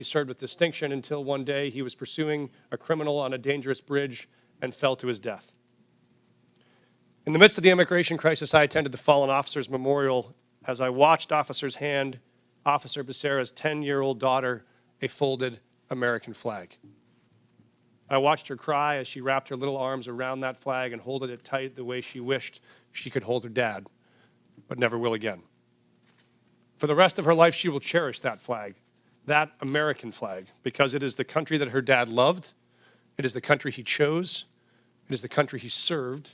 He served with distinction until one day he was pursuing a criminal on a dangerous bridge and fell to his death. In the midst of the immigration crisis, I attended the Fallen Officers Memorial as I watched officers hand Officer Becerra's 10-year-old daughter a folded American flag. I watched her cry as she wrapped her little arms around that flag and holded it tight the way she wished she could hold her dad, but never will again. For the rest of her life, she will cherish that flag, that American flag, because it is the country that her dad loved, it is the country he chose, it is the country he served,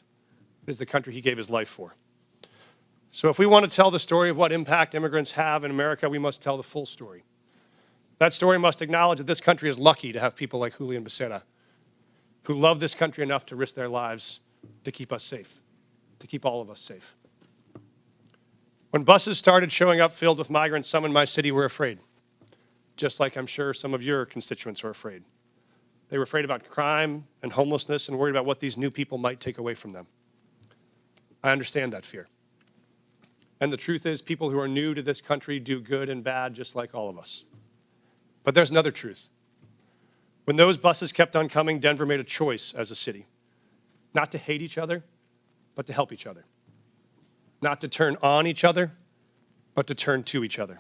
it is the country he gave his life for. So if we want to tell the story of what impact immigrants have in America, we must tell the full story. That story must acknowledge that this country is lucky to have people like Julian Becerra, who love this country enough to risk their lives to keep us safe, to keep all of us safe. When buses started showing up filled with migrants, some in my city were afraid, just like I'm sure some of your constituents are afraid. They were afraid about crime and homelessness and worried about what these new people might take away from them. I understand that fear. And the truth is, people who are new to this country do good and bad just like all of us. But there's another truth. When those buses kept on coming, Denver made a choice as a city, not to hate each other, but to help each other. Not to turn on each other, but to turn to each other.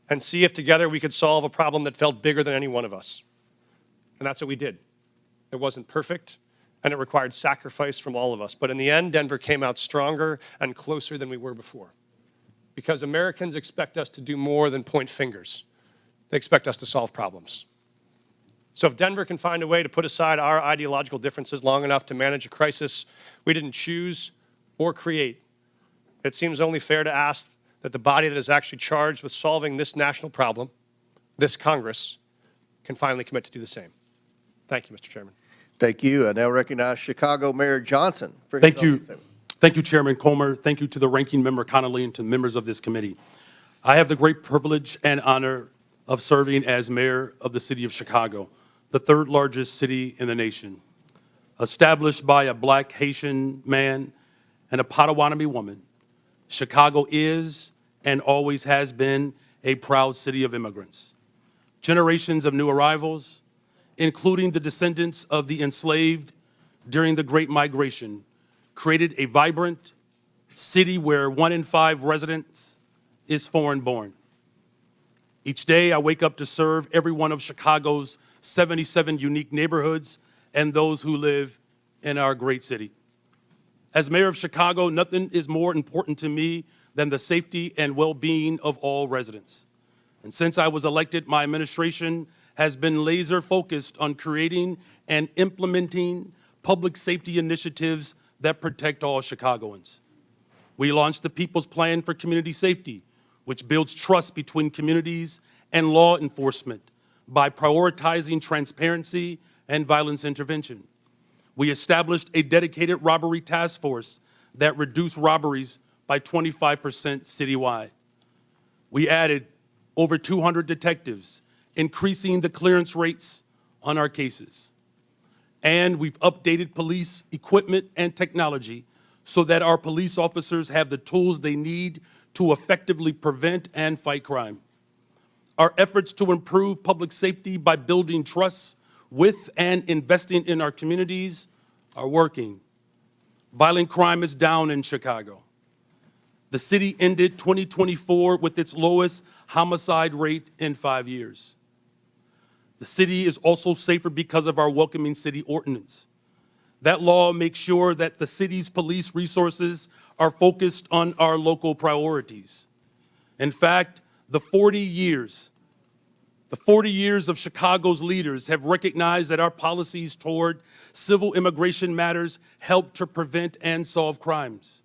And see if together we could solve a problem that felt bigger than any one of us. And that's what we did. It wasn't perfect, and it required sacrifice from all of us. But in the end, Denver came out stronger and closer than we were before. Because Americans expect us to do more than point fingers. They expect us to solve problems. So if Denver can find a way to put aside our ideological differences long enough to manage a crisis we didn't choose or create, it seems only fair to ask that the body that is actually charged with solving this national problem, this Congress, can finally commit to do the same. Thank you, Mr. Chairman. Thank you. I now recognize Chicago Mayor Johnson. Thank you. Thank you, Chairman Comer. Thank you to the ranking member Connolly and to the members of this committee. I have the great privilege and honor of serving as mayor of the city of Chicago, the third largest city in the nation. Established by a Black Haitian man and a Potawatomi woman, Chicago is and always has been a proud city of immigrants. Generations of new arrivals, including the descendants of the enslaved during the Great Migration, created a vibrant city where 1 in 5 residents is foreign-born. Each day I wake up to serve every one of Chicago's 77 unique neighborhoods and those who live in our great city. As mayor of Chicago, nothing is more important to me than the safety and well-being of all residents. And since I was elected, my administration has been laser focused on creating and implementing public safety initiatives that protect all Chicagoans. We launched the People's Plan for Community Safety, which builds trust between communities and law enforcement by prioritizing transparency and violence intervention. We established a dedicated robbery task force that reduced robberies by 25% citywide. We added over 200 detectives, increasing the clearance rates on our cases. And we've updated police equipment and technology so that our police officers have the tools they need to effectively prevent and fight crime. Our efforts to improve public safety by building trust with and investing in our communities are working. Violent crime is down in Chicago. The city ended 2024 with its lowest homicide rate in 5 years. The city is also safer because of our Welcoming City Ordinance. That law makes sure that the city's police resources are focused on our local priorities. In fact, the 40 years of Chicago's leaders have recognized that our policies toward civil immigration matters help to prevent and solve crimes.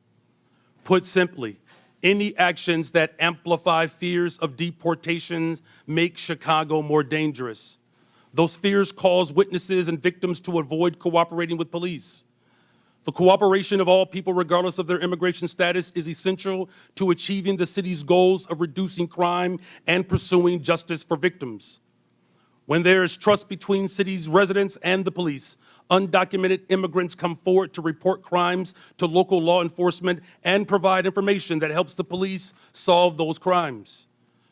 Put simply, any actions that amplify fears of deportations make Chicago more dangerous. Those fears cause witnesses and victims to avoid cooperating with police. The cooperation of all people, regardless of their immigration status, is essential to achieving the city's goals of reducing crime and pursuing justice for victims. When there is trust between city's residents and the police, undocumented immigrants come forward to report crimes to local law enforcement and provide information that helps the police solve those crimes.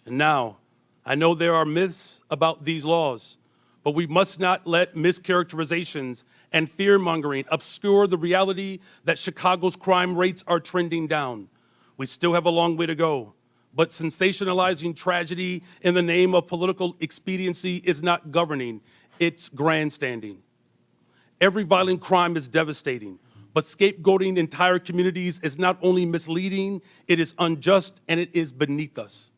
And now, I know there are myths about these laws, but we must not let mischaracterizations and fear-mongering obscure the reality that Chicago's crime rates are trending down. We still have a long way to go, but sensationalizing tragedy in the name of political expediency is not governing, it's grandstanding. Every violent crime is devastating, but scapegoating entire communities is not only misleading, it is unjust, and it is beneath us.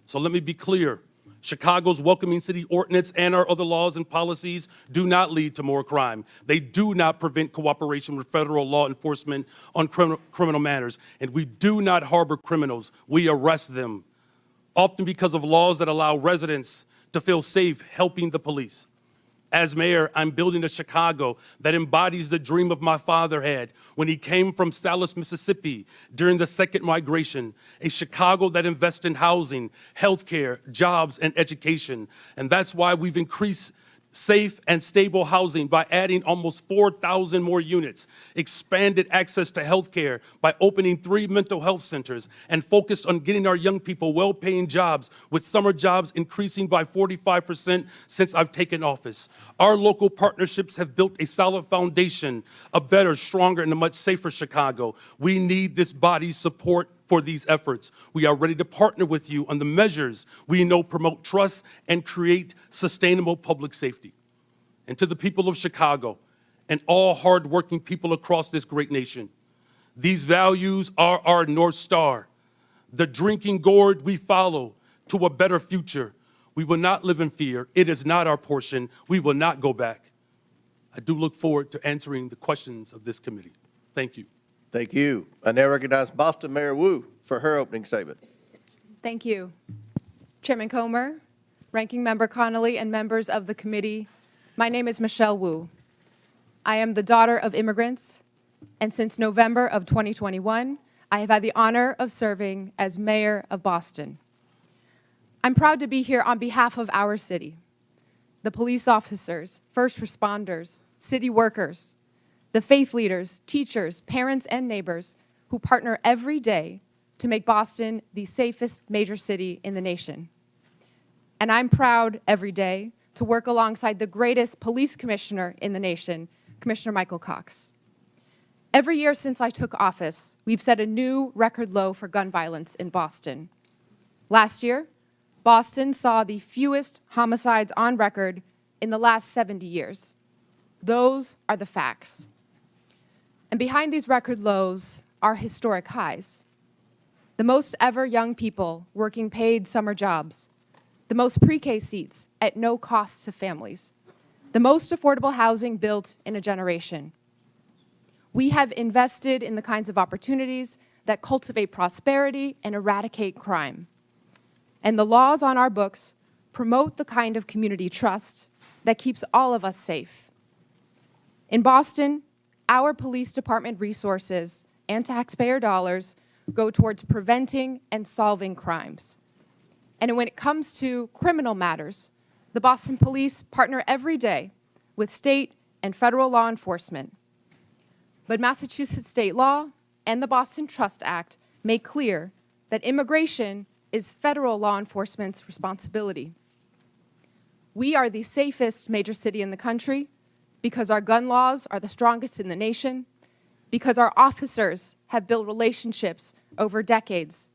So let me be clear. Chicago's welcoming city ordinance and our other laws and policies do not lead to more crime. They do not prevent cooperation with federal law enforcement on criminal matters. And we do not harbor criminals. We arrest them, often because of laws that allow residents to feel safe helping the police. As mayor, I'm building a Chicago that embodies the dream of my father had when he came from Salis, Mississippi during the Second Migration, a Chicago that invests in housing, healthcare, jobs, and education. And that's why we've increased safe and stable housing by adding almost 4,000 more units, expanded access to healthcare by opening 3 mental health centers, and focused on getting our young people well-paying jobs, with summer jobs increasing by 45% since I've taken office. Our local partnerships have built a solid foundation, a better, stronger, and a much safer Chicago. We need this body's support for these efforts. We are ready to partner with you on the measures we know promote trust and create sustainable public safety. And to the people of Chicago and all hardworking people across this great nation, these values are our North Star, the drinking gourd we follow to a better future. We will not live in fear. It is not our portion. We will not go back. I do look forward to answering the questions of this committee. Thank you. Thank you. I now recognize Boston Mayor Wu for her opening statement. Thank you. Chairman Comer, Ranking Member Connolly, and members of the committee, my name is Michelle Wu. I am the daughter of immigrants, and since November of 2021, I have had the honor of serving as mayor of Boston. I'm proud to be here on behalf of our city, the police officers, first responders, city workers, the faith leaders, teachers, parents, and neighbors who partner every day to make Boston the safest major city in the nation. And I'm proud every day to work alongside the greatest police commissioner in the nation, Commissioner Michael Cox. Every year since I took office, we've set a new record low for gun violence in Boston. Last year, Boston saw the fewest homicides on record in the last 70 years. Those are the facts. And behind these record lows are historic highs. The most ever young people working paid summer jobs, the most pre-K seats at no cost to families, the most affordable housing built in a generation. We have invested in the kinds of opportunities that cultivate prosperity and eradicate crime. And the laws on our books promote the kind of community trust that keeps all of us safe. In Boston, our police department resources and taxpayer dollars go towards preventing and solving crimes. And when it comes to criminal matters, the Boston Police partner every day with state and federal law enforcement. But Massachusetts state law and the Boston Trust Act make clear that immigration is federal law enforcement's responsibility. We are the safest major city in the country because our gun laws are the strongest in the nation, because our officers have built relationships over decades,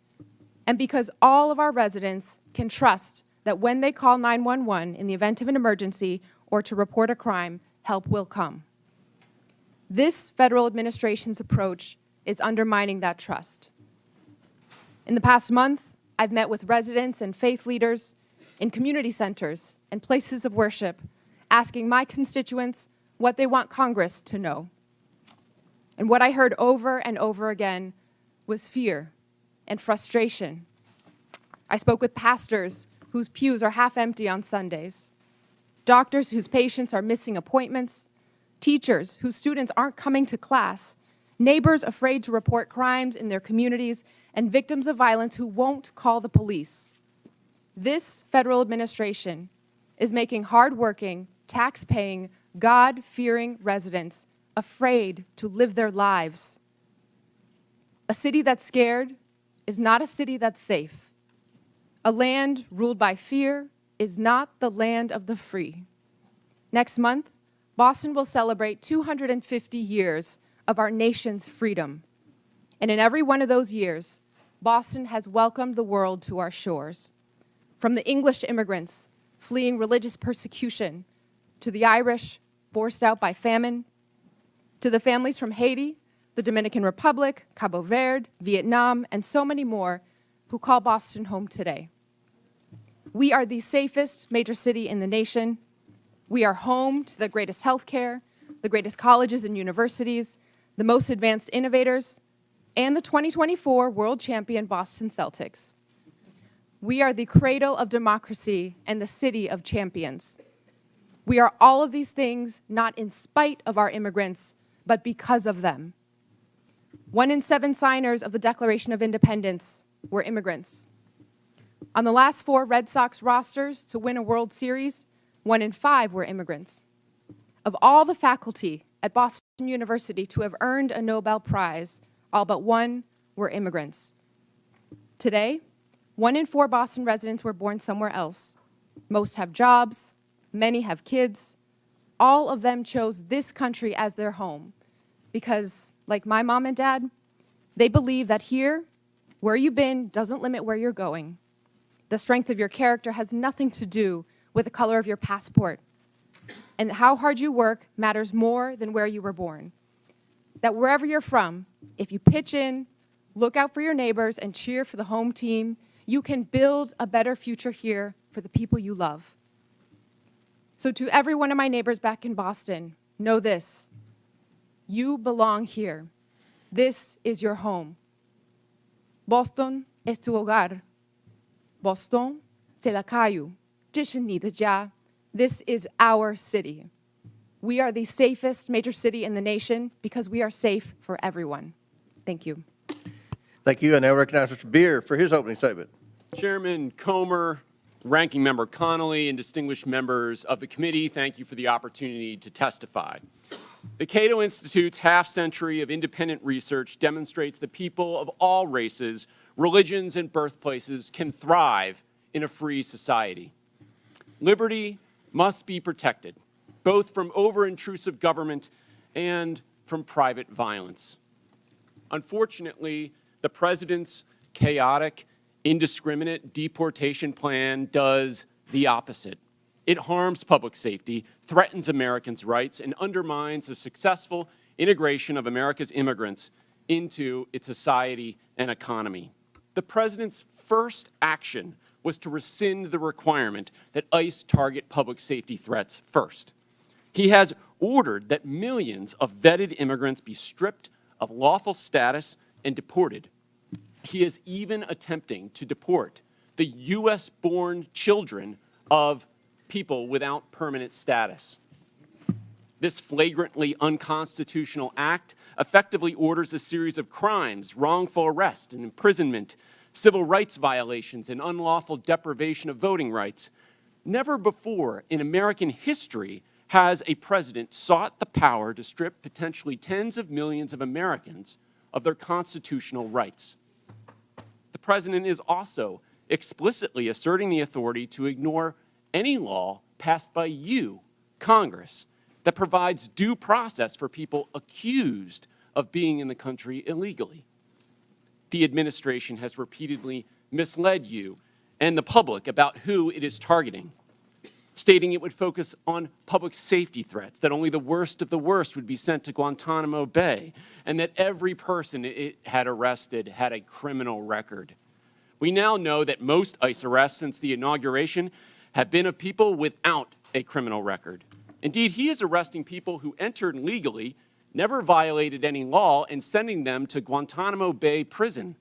and because all of our residents can trust that when they call 911 in the event of an emergency or to report a crime, help will come. This federal administration's approach is undermining that trust. In the past month, I've met with residents and faith leaders in community centers and places of worship, asking my constituents what they want Congress to know. And what I heard over and over again was fear and frustration. I spoke with pastors whose pews are half empty on Sundays, doctors whose patients are missing appointments, teachers whose students aren't coming to class, neighbors afraid to report crimes in their communities, and victims of violence who won't call the police. This federal administration is making hardworking, tax-paying, God-fearing residents afraid to live their lives. A city that's scared is not a city that's safe. A land ruled by fear is not the land of the free. Next month, Boston will celebrate 250 years of our nation's freedom. And in every one of those years, Boston has welcomed the world to our shores. From the English immigrants fleeing religious persecution, to the Irish forced out by famine, to the families from Haiti, the Dominican Republic, Cabo Verde, Vietnam, and so many more who call Boston home today. We are the safest major city in the nation. We are home to the greatest healthcare, the greatest colleges and universities, the most advanced innovators, and the 2024 world champion Boston Celtics. We are the cradle of democracy and the city of champions. We are all of these things not in spite of our immigrants, but because of them. 1 in 7 signers of the Declaration of Independence were immigrants. On the last 4 Red Sox rosters to win a World Series, 1 in 5 were immigrants. Of all the faculty at Boston University to have earned a Nobel Prize, all but 1 were immigrants. Today, 1 in 4 Boston residents were born somewhere else. Most have jobs, many have kids. All of them chose this country as their home because, like my mom and dad, they believe that here, where you've been doesn't limit where you're going. The strength of your character has nothing to do with the color of your passport. And how hard you work matters more than where you were born. That wherever you're from, if you pitch in, look out for your neighbors, and cheer for the home team, you can build a better future here for the people you love. So to every one of my neighbors back in Boston, know this: you belong here. This is your home. Boston es tu hogar. Boston, 这里卡有，这是你的家. This is our city. We are the safest major city in the nation because we are safe for everyone. Thank you. Thank you. I now recognize Mr. Beer for his opening statement. Chairman Comer, Ranking Member Connolly, and distinguished members of the committee, thank you for the opportunity to testify. The Cato Institute's half-century of independent research demonstrates that people of all races, religions, and birthplaces can thrive in a free society. Liberty must be protected, both from over-intrusive government and from private violence. Unfortunately, the President's chaotic, indiscriminate deportation plan does the opposite. It harms public safety, threatens Americans' rights, and undermines the successful integration of America's immigrants into its society and economy. The President's first action was to rescind the requirement that ICE target public safety threats first. He has ordered that millions of vetted immigrants be stripped of lawful status and deported. He is even attempting to deport the U.S.-born children of people without permanent status. This flagrantly unconstitutional act effectively orders a series of crimes, wrongful arrest and imprisonment, civil rights violations, and unlawful deprivation of voting rights. Never before in American history has a president sought the power to strip potentially tens of millions of Americans of their constitutional rights. The president is also explicitly asserting the authority to ignore any law passed by you, Congress, that provides due process for people accused of being in the country illegally. The administration has repeatedly misled you and the public about who it is targeting, stating it would focus on public safety threats, that only the worst of the worst would be sent to Guantanamo Bay, and that every person it had arrested had a criminal record. We now know that most ICE arrests since the inauguration have been of people without a criminal record. Indeed, he is arresting people who entered legally, never violated any law, and sending them to Guantanamo Bay prison.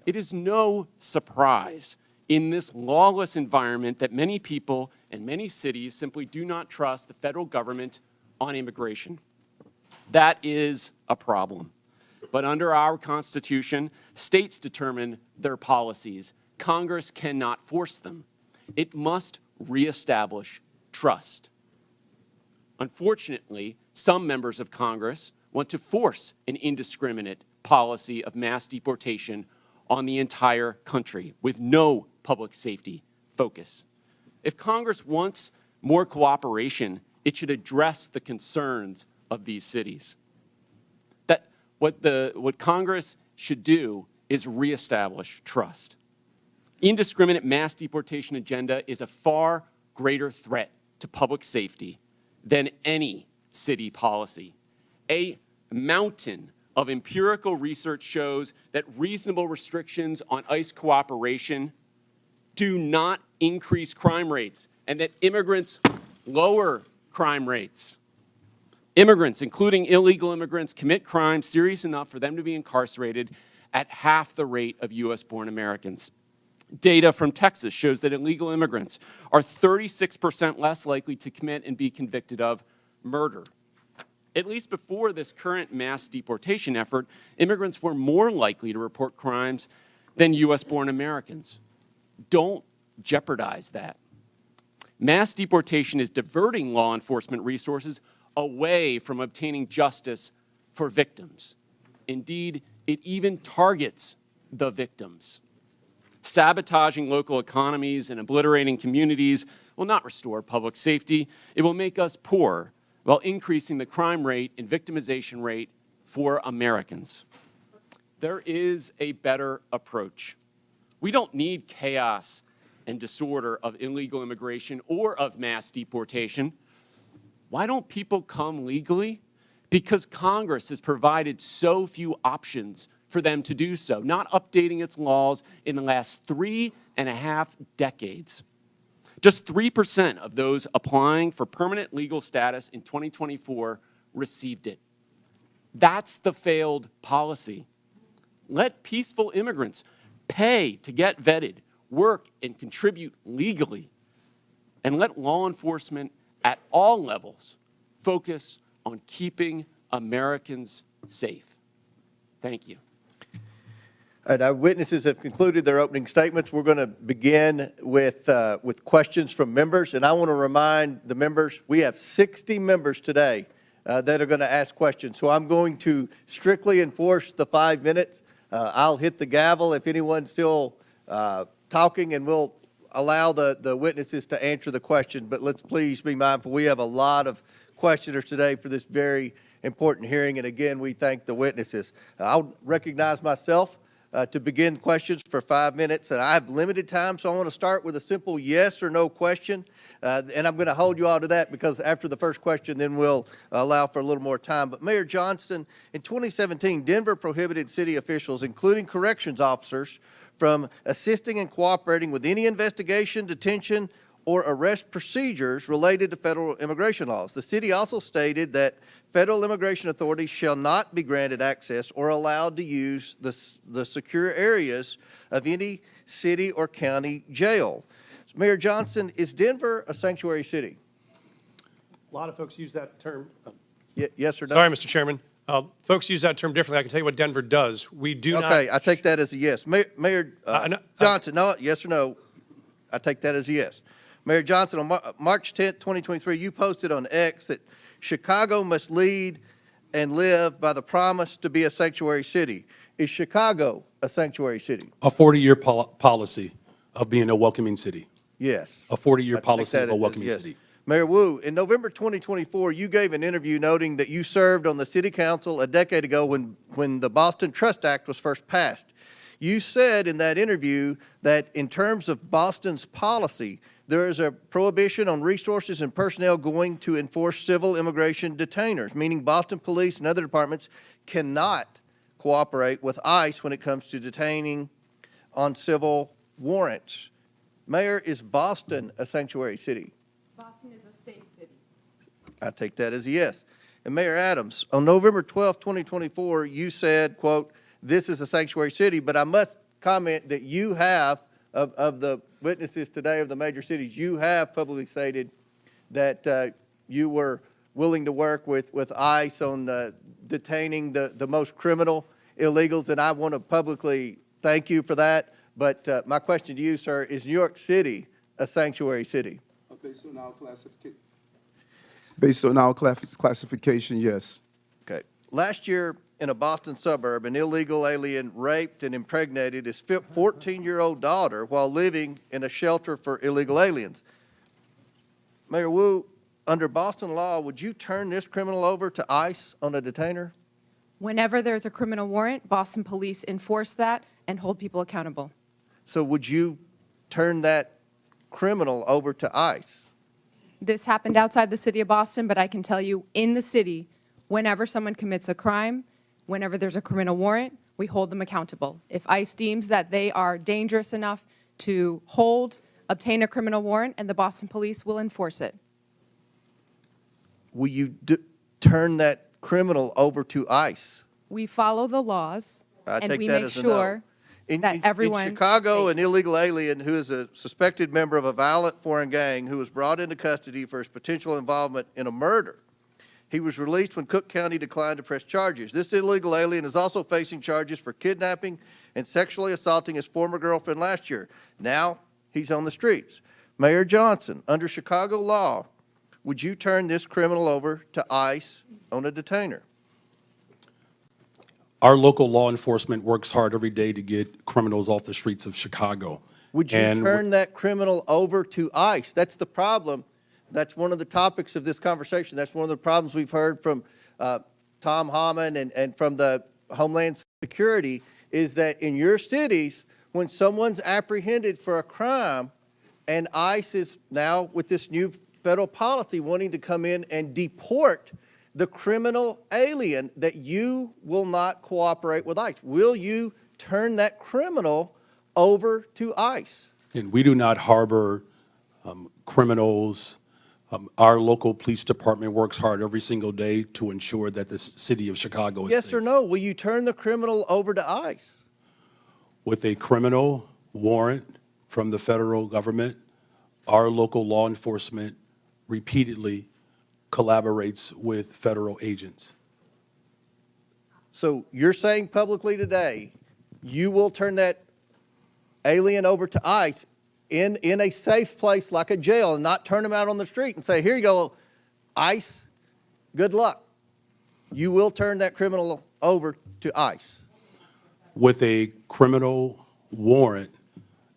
It is no surprise in this lawless environment that many people and many cities simply do not trust the federal government on immigration. That is a problem. But under our Constitution, states determine their policies. Congress cannot force them. It must reestablish trust. Unfortunately, some members of Congress want to force an indiscriminate policy of mass deportation on the entire country with no public safety focus. If Congress wants more cooperation, it should address the concerns of these cities. What Congress should do is reestablish trust. Indiscriminate mass deportation agenda is a far greater threat to public safety than any city policy. A mountain of empirical research shows that reasonable restrictions on ICE cooperation do not increase crime rates, and that immigrants lower crime rates. Immigrants, including illegal immigrants, commit crimes serious enough for them to be incarcerated at half the rate of U.S.-born Americans. Data from Texas shows that illegal immigrants are 36% less likely to commit and be convicted of murder. At least before this current mass deportation effort, immigrants were more likely to report crimes than U.S.-born Americans. Don't jeopardize that. Mass deportation is diverting law enforcement resources away from obtaining justice for victims. Indeed, it even targets the victims. Sabotaging local economies and obliterating communities will not restore public safety. It will make us poor while increasing the crime rate and victimization rate for Americans. There is a better approach. We don't need chaos and disorder of illegal immigration or of mass deportation. Why don't people come legally? Because Congress has provided so few options for them to do so, not updating its laws in the last 3.5 decades. Just 3% of those applying for permanent legal status in 2024 received it. That's the failed policy. Let peaceful immigrants pay to get vetted, work, and contribute legally, and let law enforcement at all levels focus on keeping Americans safe. Thank you. All right, our witnesses have concluded their opening statements. We're going to begin with questions from members, and I want to remind the members, we have 60 members today that are going to ask questions. So I'm going to strictly enforce the 5 minutes. I'll hit the gavel if anyone's still talking, and we'll allow the witnesses to answer the question. But let's please be mindful, we have a lot of questioners today for this very important hearing, and again, we thank the witnesses. I'll recognize myself to begin questions for 5 minutes, and I have limited time, so I want to start with a simple yes or no question, and I'm going to hold you all to that because after the first question, then we'll allow for a little more time. But Mayor Johnston, in 2017, Denver prohibited city officials, including corrections officers, from assisting and cooperating with any investigation, detention, or arrest procedures related to federal immigration laws. The city also stated that federal immigration authorities shall not be granted access or allowed to use the secure areas of any city or county jail. Mayor Johnston, is Denver a sanctuary city? A lot of folks use that term. Yes or no? Sorry, Mr. Chairman. Folks use that term differently. I can tell you what Denver does. We do not. Okay, I take that as a yes. Mayor Johnson, no, yes or no? I take that as a yes. Mayor Johnson, on March 10th, 2023, you posted on X that Chicago must lead and live by the promise to be a sanctuary city. Is Chicago a sanctuary city? A 40-year policy of being a welcoming city. Yes. A 40-year policy of a welcoming city. Mayor Wu, in November 2024, you gave an interview noting that you served on the city council a decade ago when the Boston Trust Act was first passed. You said in that interview that in terms of Boston's policy, there is a prohibition on resources and personnel going to enforce civil immigration detainers, meaning Boston police and other departments cannot cooperate with ICE when it comes to detaining on civil warrants. Mayor, is Boston a sanctuary city? Boston is a safe city. I take that as a yes. And Mayor Adams, on November 12, 2024, you said, quote, this is a sanctuary city, but I must comment that you have, of the witnesses today of the major cities, you have publicly stated that you were willing to work with ICE on detaining the most criminal illegals, and I want to publicly thank you for that. But my question to you, sir, is New York City a sanctuary city? Based on our classification, yes. Okay. Last year, in a Boston suburb, an illegal alien raped and impregnated his 14-year-old daughter while living in a shelter for illegal aliens. Mayor Wu, under Boston law, would you turn this criminal over to ICE on a detainer? Whenever there's a criminal warrant, Boston police enforce that and hold people accountable. So would you turn that criminal over to ICE? This happened outside the city of Boston, but I can tell you in the city, whenever someone commits a crime, whenever there's a criminal warrant, we hold them accountable. If ICE deems that they are dangerous enough to obtain a criminal warrant, and the Boston police will enforce it. Will you turn that criminal over to ICE? We follow the laws, I and take we that make as a sure no. that everyone. In Chicago, is an safe. illegal alien who is a suspected member of a violent foreign gang who was brought into custody for his potential involvement in a murder. He was released when Cook County declined to press charges. This illegal alien is also facing charges for kidnapping and sexually assaulting his former girlfriend last year. Now he's on the streets. Mayor Johnson, under Chicago law, would you turn this criminal over to ICE on a detainer? Our local law enforcement works hard every day to get criminals off the streets of Chicago. Would you And turn that criminal over to ICE? That's the problem. That's one of the topics of this conversation. That's one of the problems we've heard from Tom Hammond and from the Homeland Security is that in your cities, when someone's apprehended for a crime and ICE is now with this new federal policy wanting to come in and deport the criminal alien, that you will not cooperate with ICE. Will you turn that criminal over to ICE? And we do not harbor criminals. Our local police department works hard every single day to ensure that the city of Chicago is Yes safe. or no? Will you turn the criminal over to ICE? With a criminal warrant from the federal government, our local law enforcement repeatedly collaborates with federal agents. So you're saying publicly today, you will turn that alien over to ICE in a safe place like a jail and not turn him out on the street and say, here you go, ICE, good luck. You will turn that criminal over to ICE. With a criminal warrant,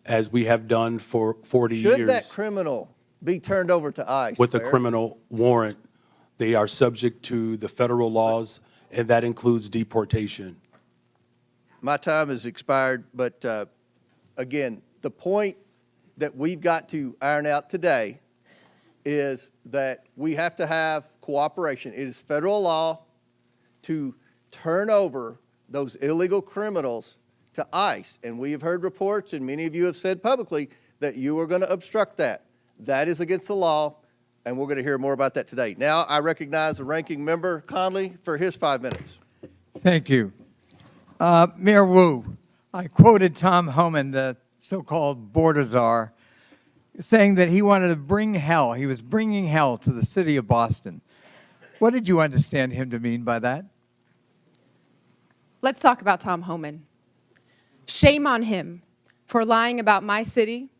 as we have done for 40 years. Should that criminal be turned over to ICE? With a Mayor? criminal warrant, they are subject to the federal laws, and that includes deportation. My time has expired, but again, the point that we've got to iron out today is that we have to have cooperation. It is federal law to turn over those illegal criminals to ICE. And we have heard reports, and many of you have said publicly, that you are going to obstruct that. That is against the law, and we're going to hear more about that today. Now, I recognize the ranking member, Conley, for his 5 minutes. Thank you. Mayor Wu, I quoted Tom Homan, the so-called border czar, saying that he wanted to bring hell. He was bringing hell to the city of Boston. What did you understand him to mean by that? Let's talk about Tom Homan. Shame on him for lying about my city,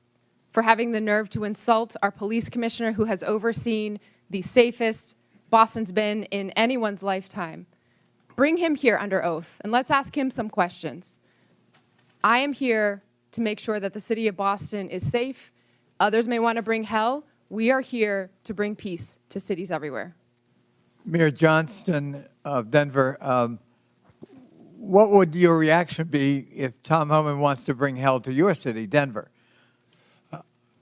for having the nerve to insult our police commissioner who has overseen the safest Boston's been in anyone's lifetime. Bring him here under oath, and let's ask him some questions. I am here to make sure that the city of Boston is safe. Others may want to bring hell. We are here to bring peace to cities everywhere. Mayor Johnston of Denver, what would your reaction be if Tom Homan wants to bring hell to your city, Denver?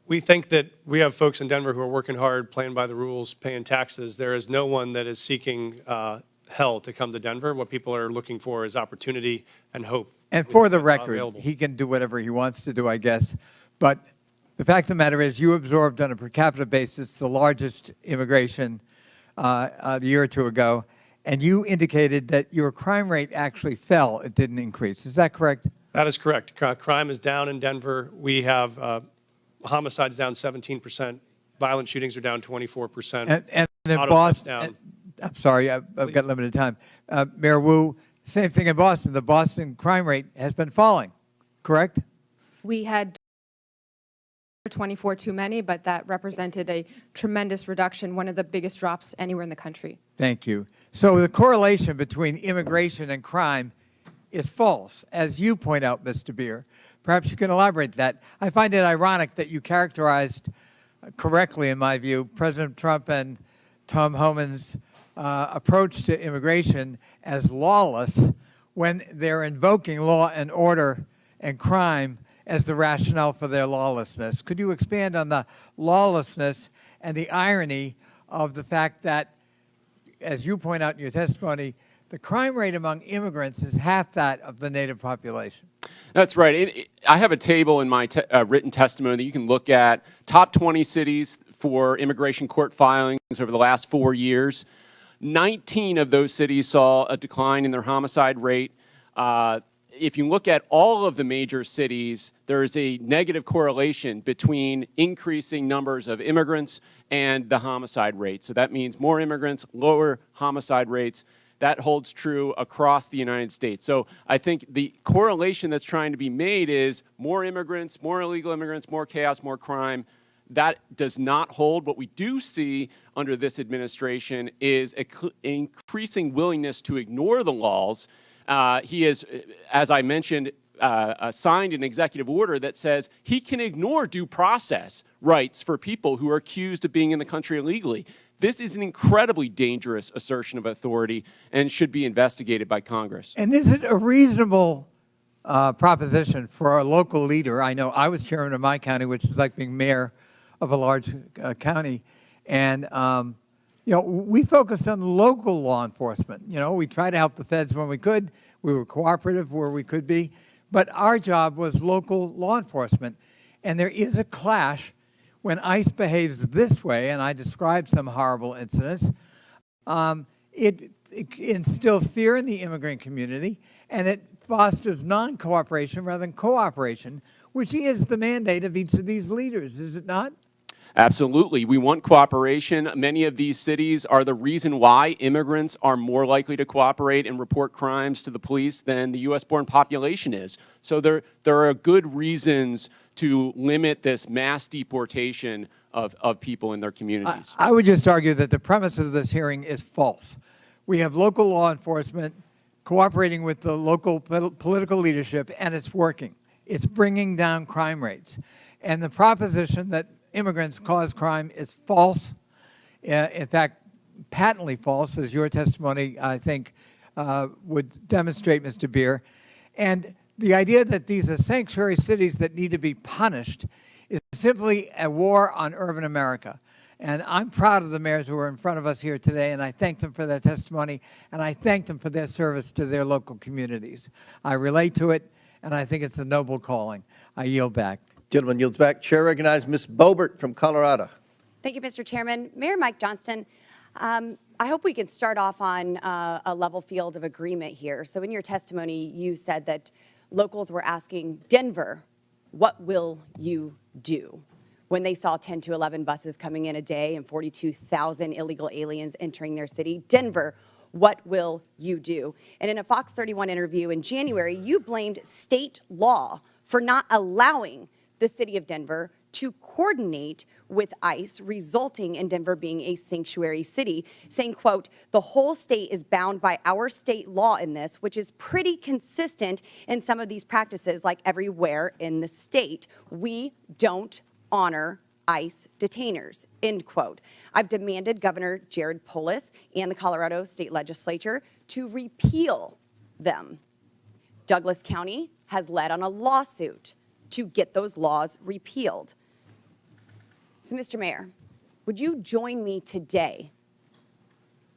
We think that we have folks in Denver who are working hard, playing by the rules, paying taxes. There is no one that is seeking hell to come to Denver. What people are looking for is opportunity and hope. And for the It's record, available. he can do whatever he wants to do, I guess. But the fact of the matter is you absorbed on a per capita basis the largest immigration a year or two ago, and you indicated that your crime rate actually fell. It didn't increase. Is that correct? That is correct. Crime is down in Denver. We have homicides down 17%. Violent shootings are down 24%. And in Auto thefts Boston, down. I'm sorry, I've got limited time. Mayor Wu, same thing in Boston. The Boston crime rate has been falling, correct? We had 24 too many, but that represented a tremendous reduction, one of the biggest drops anywhere in the country. Thank you. So the correlation between immigration and crime is false, as you point out, Mr. Beer. Perhaps you can elaborate that. I find it ironic that you characterized correctly, in my view, President Trump and Tom Homan's approach to immigration as lawless when they're invoking law and order and crime as the rationale for their lawlessness. Could you expand on the lawlessness and the irony of the fact that, as you point out in your testimony, the crime rate among immigrants is half that of the native population? That's right. I have a table in my written testimony that you can look at. Top 20 cities for immigration court filings over the last 4 years. 19 of those cities saw a decline in their homicide rate. If you look at all of the major cities, there is a negative correlation between increasing numbers of immigrants and the homicide rate. So that means more immigrants, lower homicide rates. That holds true across the United States. So I think the correlation that's trying to be made is more immigrants, more illegal immigrants, more chaos, more crime. That does not hold. What we do see under this administration is an increasing willingness to ignore the laws. He has, as I mentioned, signed an executive order that says he can ignore due process rights for people who are accused of being in the country illegally. This is an incredibly dangerous assertion of authority and should be investigated by Congress. And is it a reasonable proposition for a local leader? I know I was chairman of my county, which is like being mayor of a large county, and you know, we focused on local law enforcement. You know, we tried to help the feds when we could. We were cooperative where we could be, but our job was local law enforcement. And there is a clash when ICE behaves this way, and I described some horrible incidents. It instills fear in the immigrant community, and it fosters non-cooperation rather than cooperation, which is the mandate of each of these leaders, is it not? Absolutely. We want cooperation. Many of these cities are the reason why immigrants are more likely to cooperate and report crimes to the police than the U.S.-born population is. So there are good reasons to limit this mass deportation of people in their communities. I would just argue that the premise of this hearing is false. We have local law enforcement cooperating with the local political leadership, and it's working. It's bringing down crime rates. And the proposition that immigrants cause crime is false, in fact, patently false, as your testimony, I think, would demonstrate, Mr. Beer. And the idea that these are sanctuary cities that need to be punished is simply a war on urban America. And I'm proud of the mayors who are in front of us here today, and I thank them for their testimony, and I thank them for their service to their local communities. I relate to it, and I think it's a noble calling. I yield back. Gentleman yields back. Chair recognizes Ms. Boebert from Colorado. Thank you, Mr. Chairman. Mayor Mike Johnston, I hope we can start off on a level field of agreement here. So in your testimony, you said that locals were asking Denver, what will you do? When they saw 10 to 11 buses coming in a day and 42,000 illegal aliens entering their city. Denver, what will you do? And in a Fox 31 interview in January, you blamed state law for not allowing the city of Denver to coordinate with ICE, resulting in Denver being a sanctuary city, saying, quote, the whole state is bound by our state law in this, which is pretty consistent in some of these practices, like everywhere in the state. We don't honor ICE detainers, end quote. I've demanded Governor Jared Polis and the Colorado State Legislature to repeal them. Douglas County has led on a lawsuit to get those laws repealed. So, Mr. Mayor, would you join me today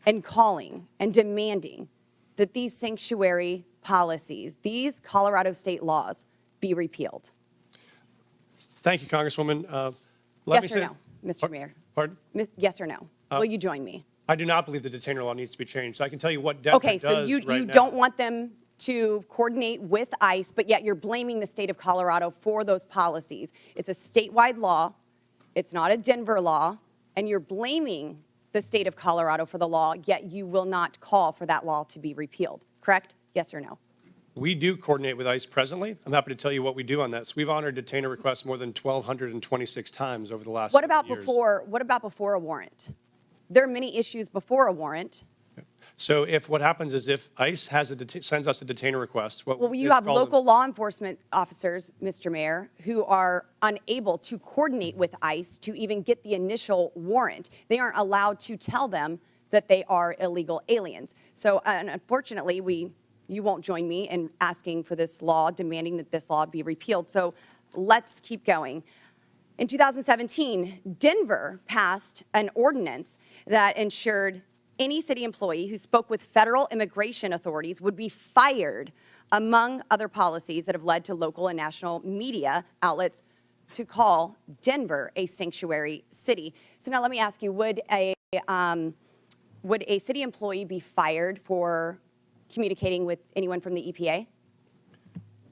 in calling and demanding that these sanctuary policies, these Colorado state laws, be repealed? Thank you, Congresswoman. Yes or no, Mr. Mayor? Pardon? Yes or no? Will you join me? I do not believe the detainer law needs to be changed. So I can tell you what Denver Okay, does so you right now. don't want them to coordinate with ICE, but yet you're blaming the state of Colorado for those policies. It's a statewide law. It's not a Denver law. And you're blaming the state of Colorado for the law, yet you will not call for that law to be repealed. Correct? Yes or no? We do coordinate with ICE presently. I'm happy to tell you what we do on that. So we've honored detainer requests more than 1,226 times over the last What 7 about years. before a warrant? There are many issues before a warrant. So if what happens is if ICE has sends us a detainer request, Well, you have local law enforcement officers, Mr. Mayor, who are unable to coordinate with ICE to even get the initial warrant. They aren't allowed to tell them that they are illegal aliens. So unfortunately, you won't join me in asking for this law, demanding that this law be repealed. So let's keep going. In 2017, Denver passed an ordinance that ensured any city employee who spoke with federal immigration authorities would be fired, among other policies that have led to local and national media outlets to call Denver a sanctuary city. So now let me ask you, would a city employee be fired for communicating with anyone from the EPA?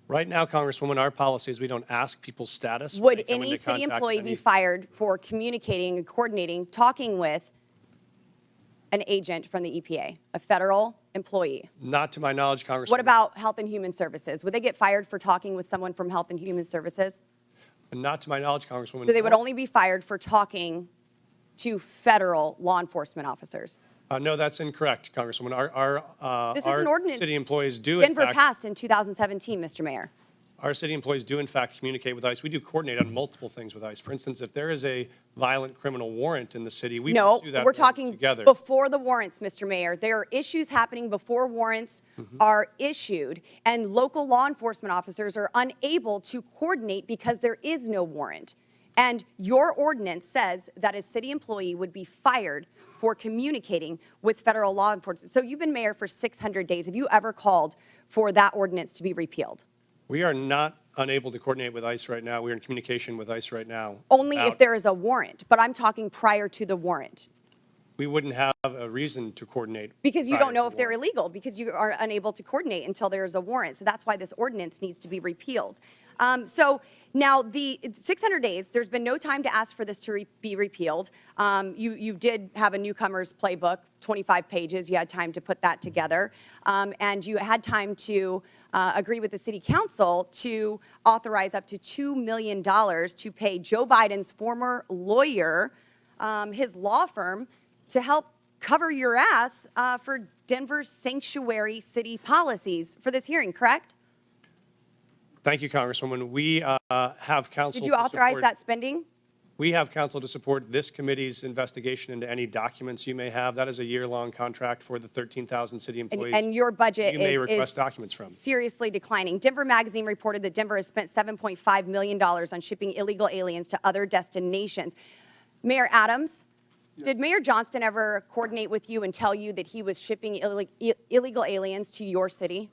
Right now, Congresswoman, our policy is we don't ask people's status. when Would they come any into city contact employee with be any- fired for communicating and coordinating, talking with an agent from the EPA, a federal employee? Not to my knowledge, Congresswoman. What about Health and Human Services? Would they get fired for talking with someone from Health and Human Services? Not to my knowledge, Congresswoman. So they would only be fired for talking to federal law enforcement officers? No, that's incorrect, Congresswoman. This is an ordinance city employees do, in Denver fact, passed in 2017, Mr. Mayor. our city employees do, in fact, communicate with ICE. We do coordinate on multiple things with ICE. For instance, if there is a violent criminal warrant in the city, we No, pursue that we're warrant talking together. before the warrants, Mr. Mayor. There are issues happening before warrants are issued, and local law enforcement officers are unable to coordinate because there is no warrant. And your ordinance says that a city employee would be fired for communicating with federal law enforcement. So you've been mayor for 600 days. Have you ever called for that ordinance to be repealed? We are not unable to coordinate with ICE right now. We are in communication with ICE right now. Only if about- there is a warrant, but I'm talking prior to the warrant. We wouldn't have a reason to coordinate. Because you prior don't know to if they're warrant. illegal, because you are unable to coordinate until there is a warrant. So that's why this ordinance needs to be repealed. So now the 600 days, there's been no time to ask for this to be repealed. You did have a newcomer's playbook, 25 pages. You had time to put that together. And you had time to agree with the city council to authorize up to $2 million to pay Joe Biden's former lawyer, his law firm, to help cover your ass for Denver's sanctuary city policies for this hearing, correct? Thank you, Congresswoman. We have counsel. Did you to authorize support- that spending? We have counsel to support this committee's investigation into any documents you may have. That is a year-long contract for the 13,000 city employees. And your budget you may is request documents from. seriously declining. Denver Magazine reported that Denver has spent $7.5 million on shipping illegal aliens to other destinations. Mayor Adams, did Mayor Johnston ever coordinate with you and tell you that he was shipping illegal aliens to your city?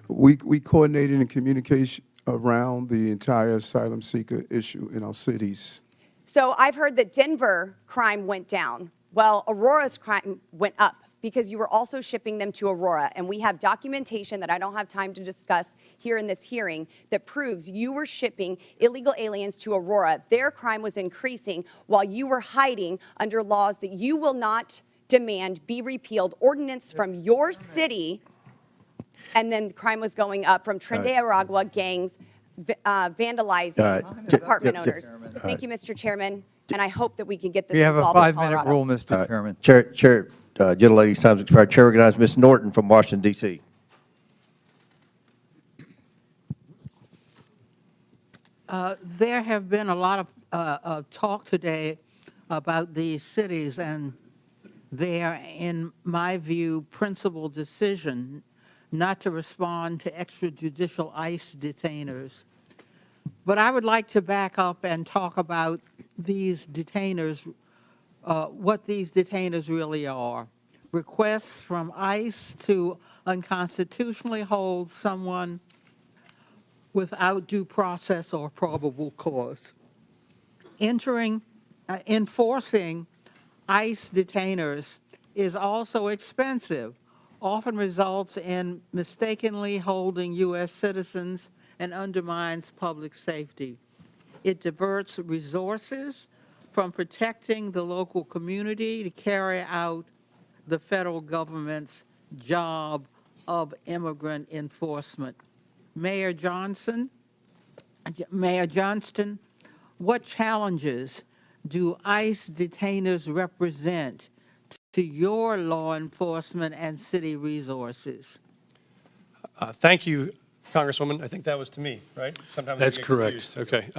We coordinated in communication around the entire asylum seeker issue in our cities. So I've heard that Denver crime went down. Well, Aurora's crime went up because you were also shipping them to Aurora. And we have documentation that I don't have time to discuss here in this hearing that proves you were shipping illegal aliens to Aurora. Their crime was increasing while you were hiding under laws that you will not demand be repealed, ordinance from your city, and then crime was going up from Tren de Aragua gangs vandalizing apartment owners. Thank you, Mr. Chairman, and I hope that we can get this We have a resolved in 5-minute Colorado. rule, Mr. Chairman. Chair, gentlelady's time's expired. Chair recognizes Ms. Norton from Washington, D.C. There have been a lot of talk today about these cities and their, in my view, principal decision not to respond to extrajudicial ICE detainers. But I would like to back up and talk about these detainers, what these detainers really are. Requests from ICE to unconstitutionally hold someone without due process or probable cause. Enforcing ICE detainers is also expensive, often results in mistakenly holding U.S. citizens and undermines public safety. It diverts resources from protecting the local community to carry out the federal government's job of immigrant enforcement. Mayor Johnston, what challenges do ICE detainers represent to your law enforcement and city resources? Thank you, Congresswoman. I think that was to me, right? Sometimes That's I get correct. confused. Okay.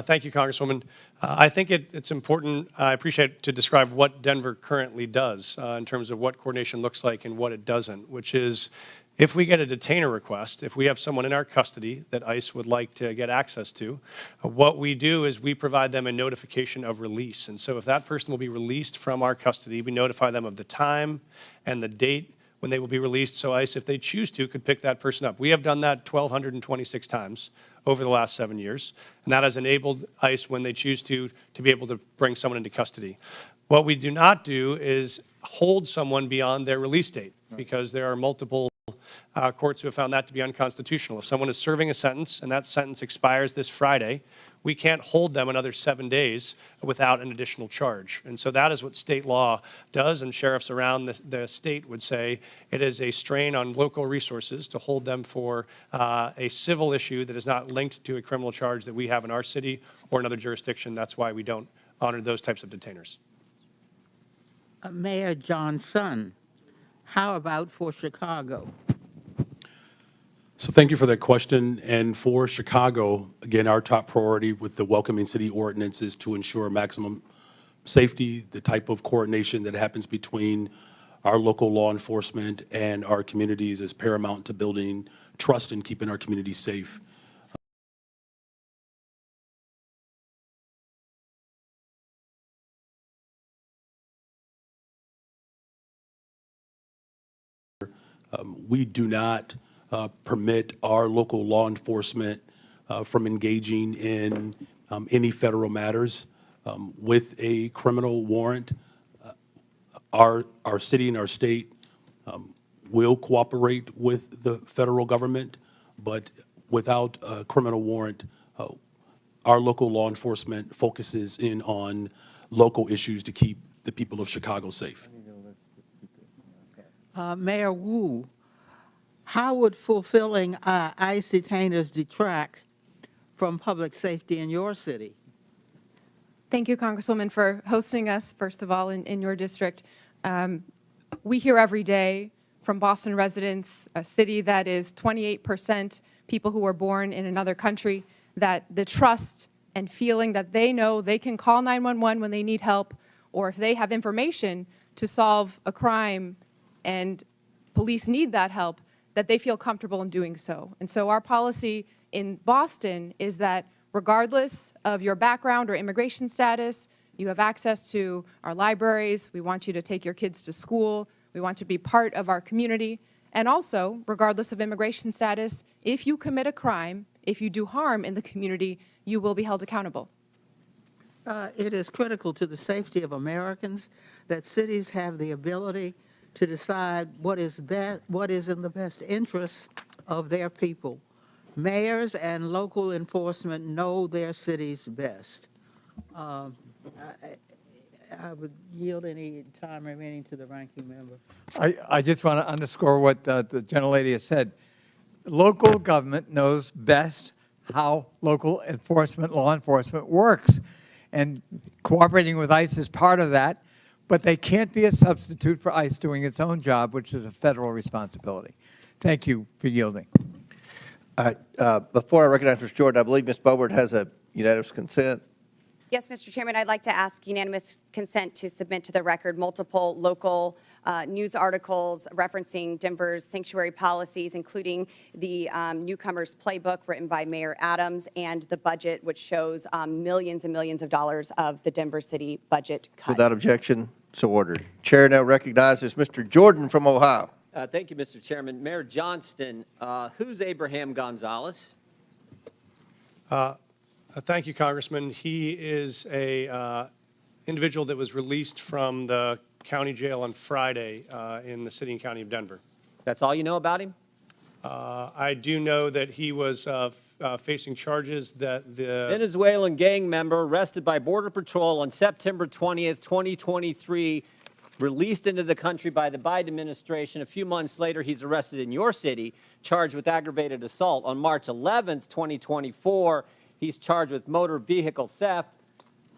Thank you, Congresswoman. I think it's important, I appreciate to describe what Denver currently does in terms of what coordination looks like and what it doesn't, which is if we get a detainer request, if we have someone in our custody that ICE would like to get access to, what we do is we provide them a notification of release. And so if that person will be released from our custody, we notify them of the time and the date when they will be released, so ICE, if they choose to, could pick that person up. We have done that 1,226 times over the last 7 years, and that has enabled ICE, when they choose to be able to bring someone into custody. What we do not do is hold someone beyond their release date, because there are multiple courts who have found that to be unconstitutional. If someone is serving a sentence and that sentence expires this Friday, we can't hold them another 7 days without an additional charge. And so that is what state law does, and sheriffs around the state would say it is a strain on local resources to hold them for a civil issue that is not linked to a criminal charge that we have in our city or another jurisdiction. That's why we don't honor those types of detainers. Mayor Johnson, how about for Chicago? So thank you for that question. And for Chicago, again, our top priority with the Welcoming City Ordinance is to ensure maximum safety. The type of coordination that happens between our local law enforcement and our communities is paramount to building trust and keeping our communities safe. We do not permit our local law enforcement from engaging in any federal matters. With a criminal warrant, our city and our state will cooperate with the federal government, but without a criminal warrant, our local law enforcement focuses in on local issues to keep the people of Chicago safe. Mayor Wu, how would fulfilling ICE detainers detract from public safety in your city? Thank you, Congresswoman, for hosting us, first of all, in your district. We hear every day from Boston residents, a city that is 28% people who were born in another country, that the trust and feeling that they know they can call 911 when they need help, or if they have information to solve a crime and police need that help, that they feel comfortable in doing so. And so our policy in Boston is that regardless of your background or immigration status, you have access to our libraries. We want you to take your kids to school. We want you to be part of our community. And also, regardless of immigration status, if you commit a crime, if you do harm in the community, you will be held accountable. It is critical to the safety of Americans that cities have the ability to decide what is in the best interest of their people. Mayors and local enforcement know their cities best. I would yield any time remaining to the ranking member. I just want to underscore what the gentlelady has said. Local government knows best how local enforcement, law enforcement works. And cooperating with ICE is part of that. But they can't be a substitute for ICE doing its own job, which is a federal responsibility. Thank you for yielding. Before I recognize Mr. Jordan, I believe Ms. Boebert has a unanimous consent. Yes, Mr. Chairman, I'd like to ask unanimous consent to submit to the record multiple local news articles referencing Denver's sanctuary policies, including the Newcomers Playbook written by Mayor Adams and the budget, which shows millions and millions of dollars of the Denver city budget cut. Without objection, so ordered. Chair now recognizes Mr. Jordan from Ohio. Thank you, Mr. Chairman. Mayor Johnston, who's Abraham Gonzalez? Thank you, Congressman. He is a individual that was released from the county jail on Friday in the city and county of Denver. That's all you know about him? I do know that he was facing charges that the Venezuelan gang member arrested by Border Patrol on September 20th, 2023 released into the country by the Biden administration. A few months later, he's arrested in your city, charged with aggravated assault. On March 11th, 2024, he's charged with motor vehicle theft,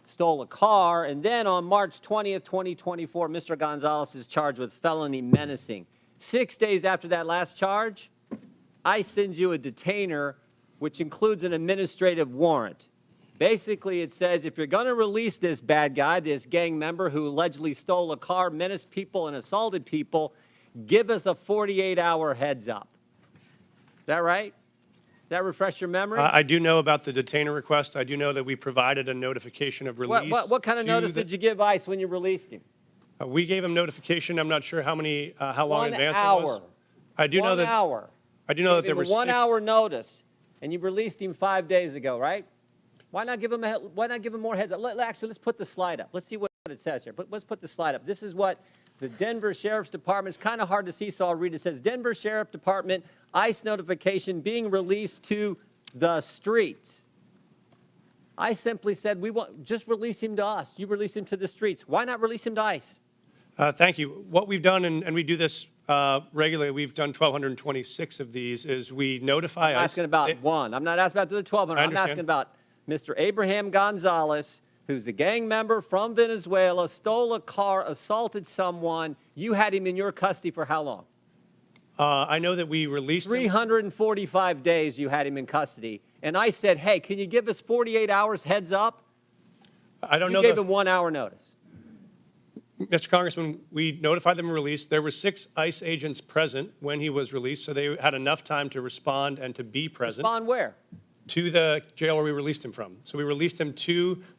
stole a car, and then on March 20th, 2024, Mr. Gonzalez is charged with felony menacing. 6 days after that last charge, ICE sends you a detainer, which includes an administrative warrant. Basically, it says if you're going to release this bad guy, this gang member who allegedly stole a car, menaced people, and assaulted people, give us a 48-hour heads up. Is that right? Does that refresh your memory? I do know about the detainer request. I do know that we provided a notification of release. What kind of notice did you give ICE when you released him? We gave him notification. I'm not sure how long in advance it 1 was. hour. I do know that. 1 hour. I do know that there were 1 6 hour notice, and you released him 5 days ago, right? Why not give him more heads up? Actually, let's put the slide up. Let's see what it says here. But let's put the slide up. This is what the Denver Sheriff's Department, it's kind of hard to see, so I'll read it. It says, Denver Sheriff Department, ICE notification being released to the streets. I simply said, just release him to us. You release him to the streets. Why not release him to ICE? Thank you. What we've done, and we do this regularly, we've done 1,226 of these, is we notify I'm us. asking about one. I'm not asking about the other 1,200. I'm understand. asking about Mr. Abraham Gonzalez, who's a gang member from Venezuela, stole a car, assaulted someone. You had him in your custody for how long? I know that we released him. 345 days you had him in custody. And I said, hey, can you give us 48 hours heads up? I don't know. You gave him 1 hour notice. Mr. Congressman, we notified them of release. There were 6 ICE agents present when he was released, so they had enough time to respond and to be present. Respond where? To the jail where we released him from. So we released him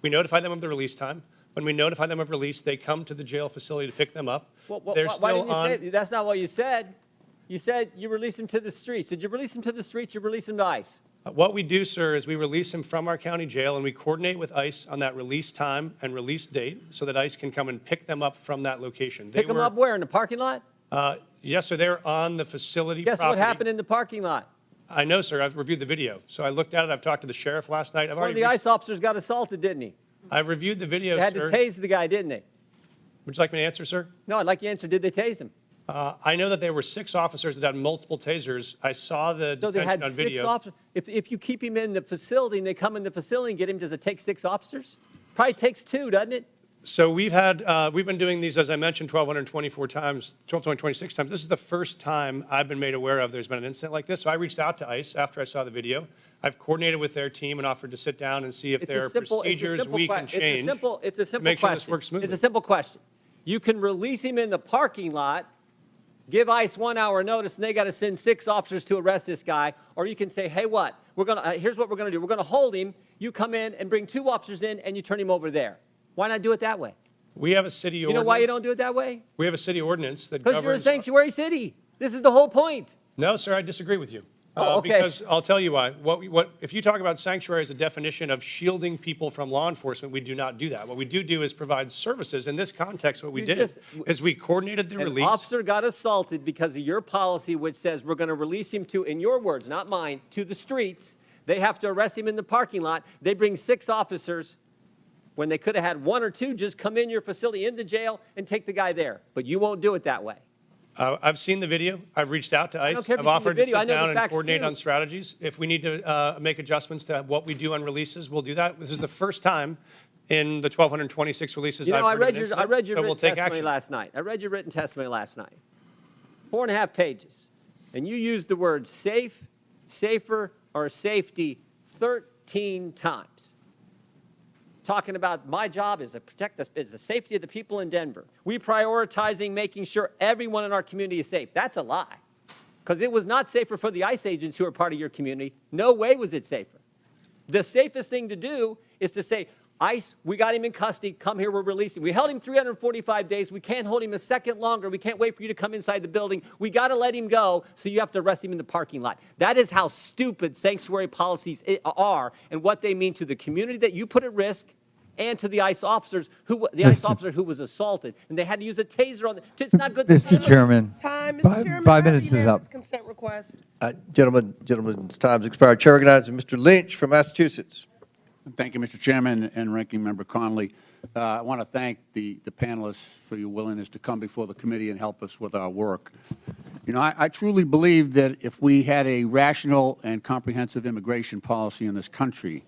we notified them of the release time. When we notify them of release, they come to the jail facility to pick them up. They're Why still didn't you on. say that's not what you said. You said you release him to the streets. Did you release him to the streets? You release him to ICE? What we do, sir, is we release him from our county jail, and we coordinate with ICE on that release time and release date so that ICE can come and pick them up from that location. Pick them up where? In the parking lot? Yes, sir. They're on the facility Guess property. what happened in the parking lot? I know, sir. I've reviewed the video. So I looked at it. I've talked to the sheriff last night. One of the ICE officers got assaulted, didn't he? I've reviewed the video, They had sir. to tase the guy, didn't they? Would you like me to answer, sir? No, I'd like you to answer. Did they tase him? I know that there were 6 officers that had multiple tasers. I saw the So they detention had on 6 video. officers. If you keep him in the facility and they come in the facility and get him, does it take 6 officers? Probably takes 2, doesn't it? So we've been doing these, as I mentioned, 1,226 times. This is the first time I've been made aware of there's been an incident like this. So I reached out to ICE after I saw the video. I've coordinated with their team and offered to sit down and see if there are procedures we can change to make sure this works smoothly. It's a simple question. You can release him in the parking lot, give ICE 1 hour notice, and they got to send 6 officers to arrest this guy. Or you can say, hey, here's what we're going to do. We're going to hold him. You come in and bring 2 officers in, and you turn him over there. Why not do it that way? We have a city ordinance. You know why you don't do it that way? We have a city ordinance that governs. Because you're a sanctuary city. This is the whole point. No, sir, I disagree with you. Oh, okay. Because I'll tell you why. If you talk about sanctuary as a definition of shielding people from law enforcement, we do not do that. What we do is provide services. In this context, what we did is we coordinated the release. An officer got assaulted because of your policy, which says we're going to release him to, in your words, not mine, to the streets. They have to arrest him in the parking lot. They bring 6 officers when they could have had 1 or 2 just come in your facility, in the jail, and take the guy there. But you won't do it that way. I've seen the video. I've reached out to ICE. don't care if I've you've seen the offered to video. I sit know the down and facts coordinate too. on strategies. If we need to make adjustments to what we do on releases, we'll do that. This is the first time in the 1,226 releases You know, I've heard of an I read your incident, so we'll written take testimony action. last night. I read your written testimony last night. 4.5 pages. And you used the words safe, safer, or safety 13 times. Talking about my job is to protect the safety of the people in Denver. We prioritizing making sure everyone in our community is safe. That's a lie. Because it was not safer for the ICE agents who are part of your community. No way was it safer. The safest thing to do is to say, ICE, we got him in custody. Come here, we're releasing. We held him 345 days. We can't hold him a second longer. We can't wait for you to come inside the building. We got to let him go, so you have to arrest him in the parking lot. That is how stupid sanctuary policies are and what they mean to the community that you put at risk and to the ICE officers ICE officer who was assaulted, and they had to use a taser on. It's not good. Mr. Chairman, Mr. Chairman, 5 minutes is up. Consent request. Gentlemen's time's expired. Chair recognizes Mr. Lynch from Massachusetts. Thank you, Mr. Chairman and Ranking Member Connolly. I want to thank the panelists for your willingness to come before the committee and help us with our work. You know, I truly believe that if we had a rational and comprehensive immigration policy in this country,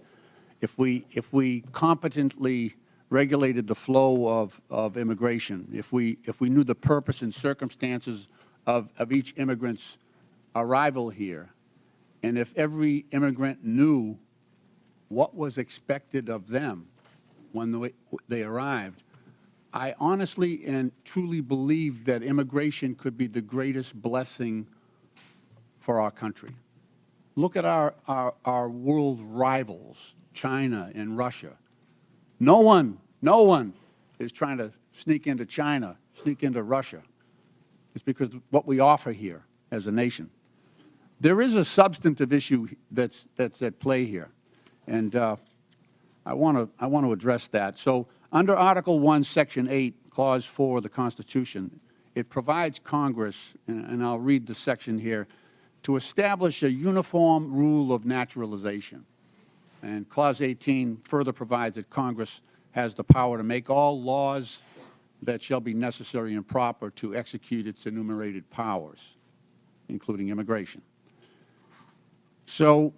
if we competently regulated the flow of immigration, if we knew the purpose and circumstances of each immigrant's arrival here, and if every immigrant knew what was expected of them when they arrived, I honestly and truly believe that immigration could be the greatest blessing for our country. Look at our world rivals, China and Russia. No one is trying to sneak into China, sneak into Russia. It's because of what we offer here as a nation. There is a substantive issue that's at play here, and I want to address that. So under Article 1, Section 8, Clause 4 of the Constitution, it provides Congress, and I'll read the section here, to establish a uniform rule of naturalization. And Clause 18 further provides that Congress has the power to make all laws that shall be necessary and proper to execute its enumerated powers, including immigration. So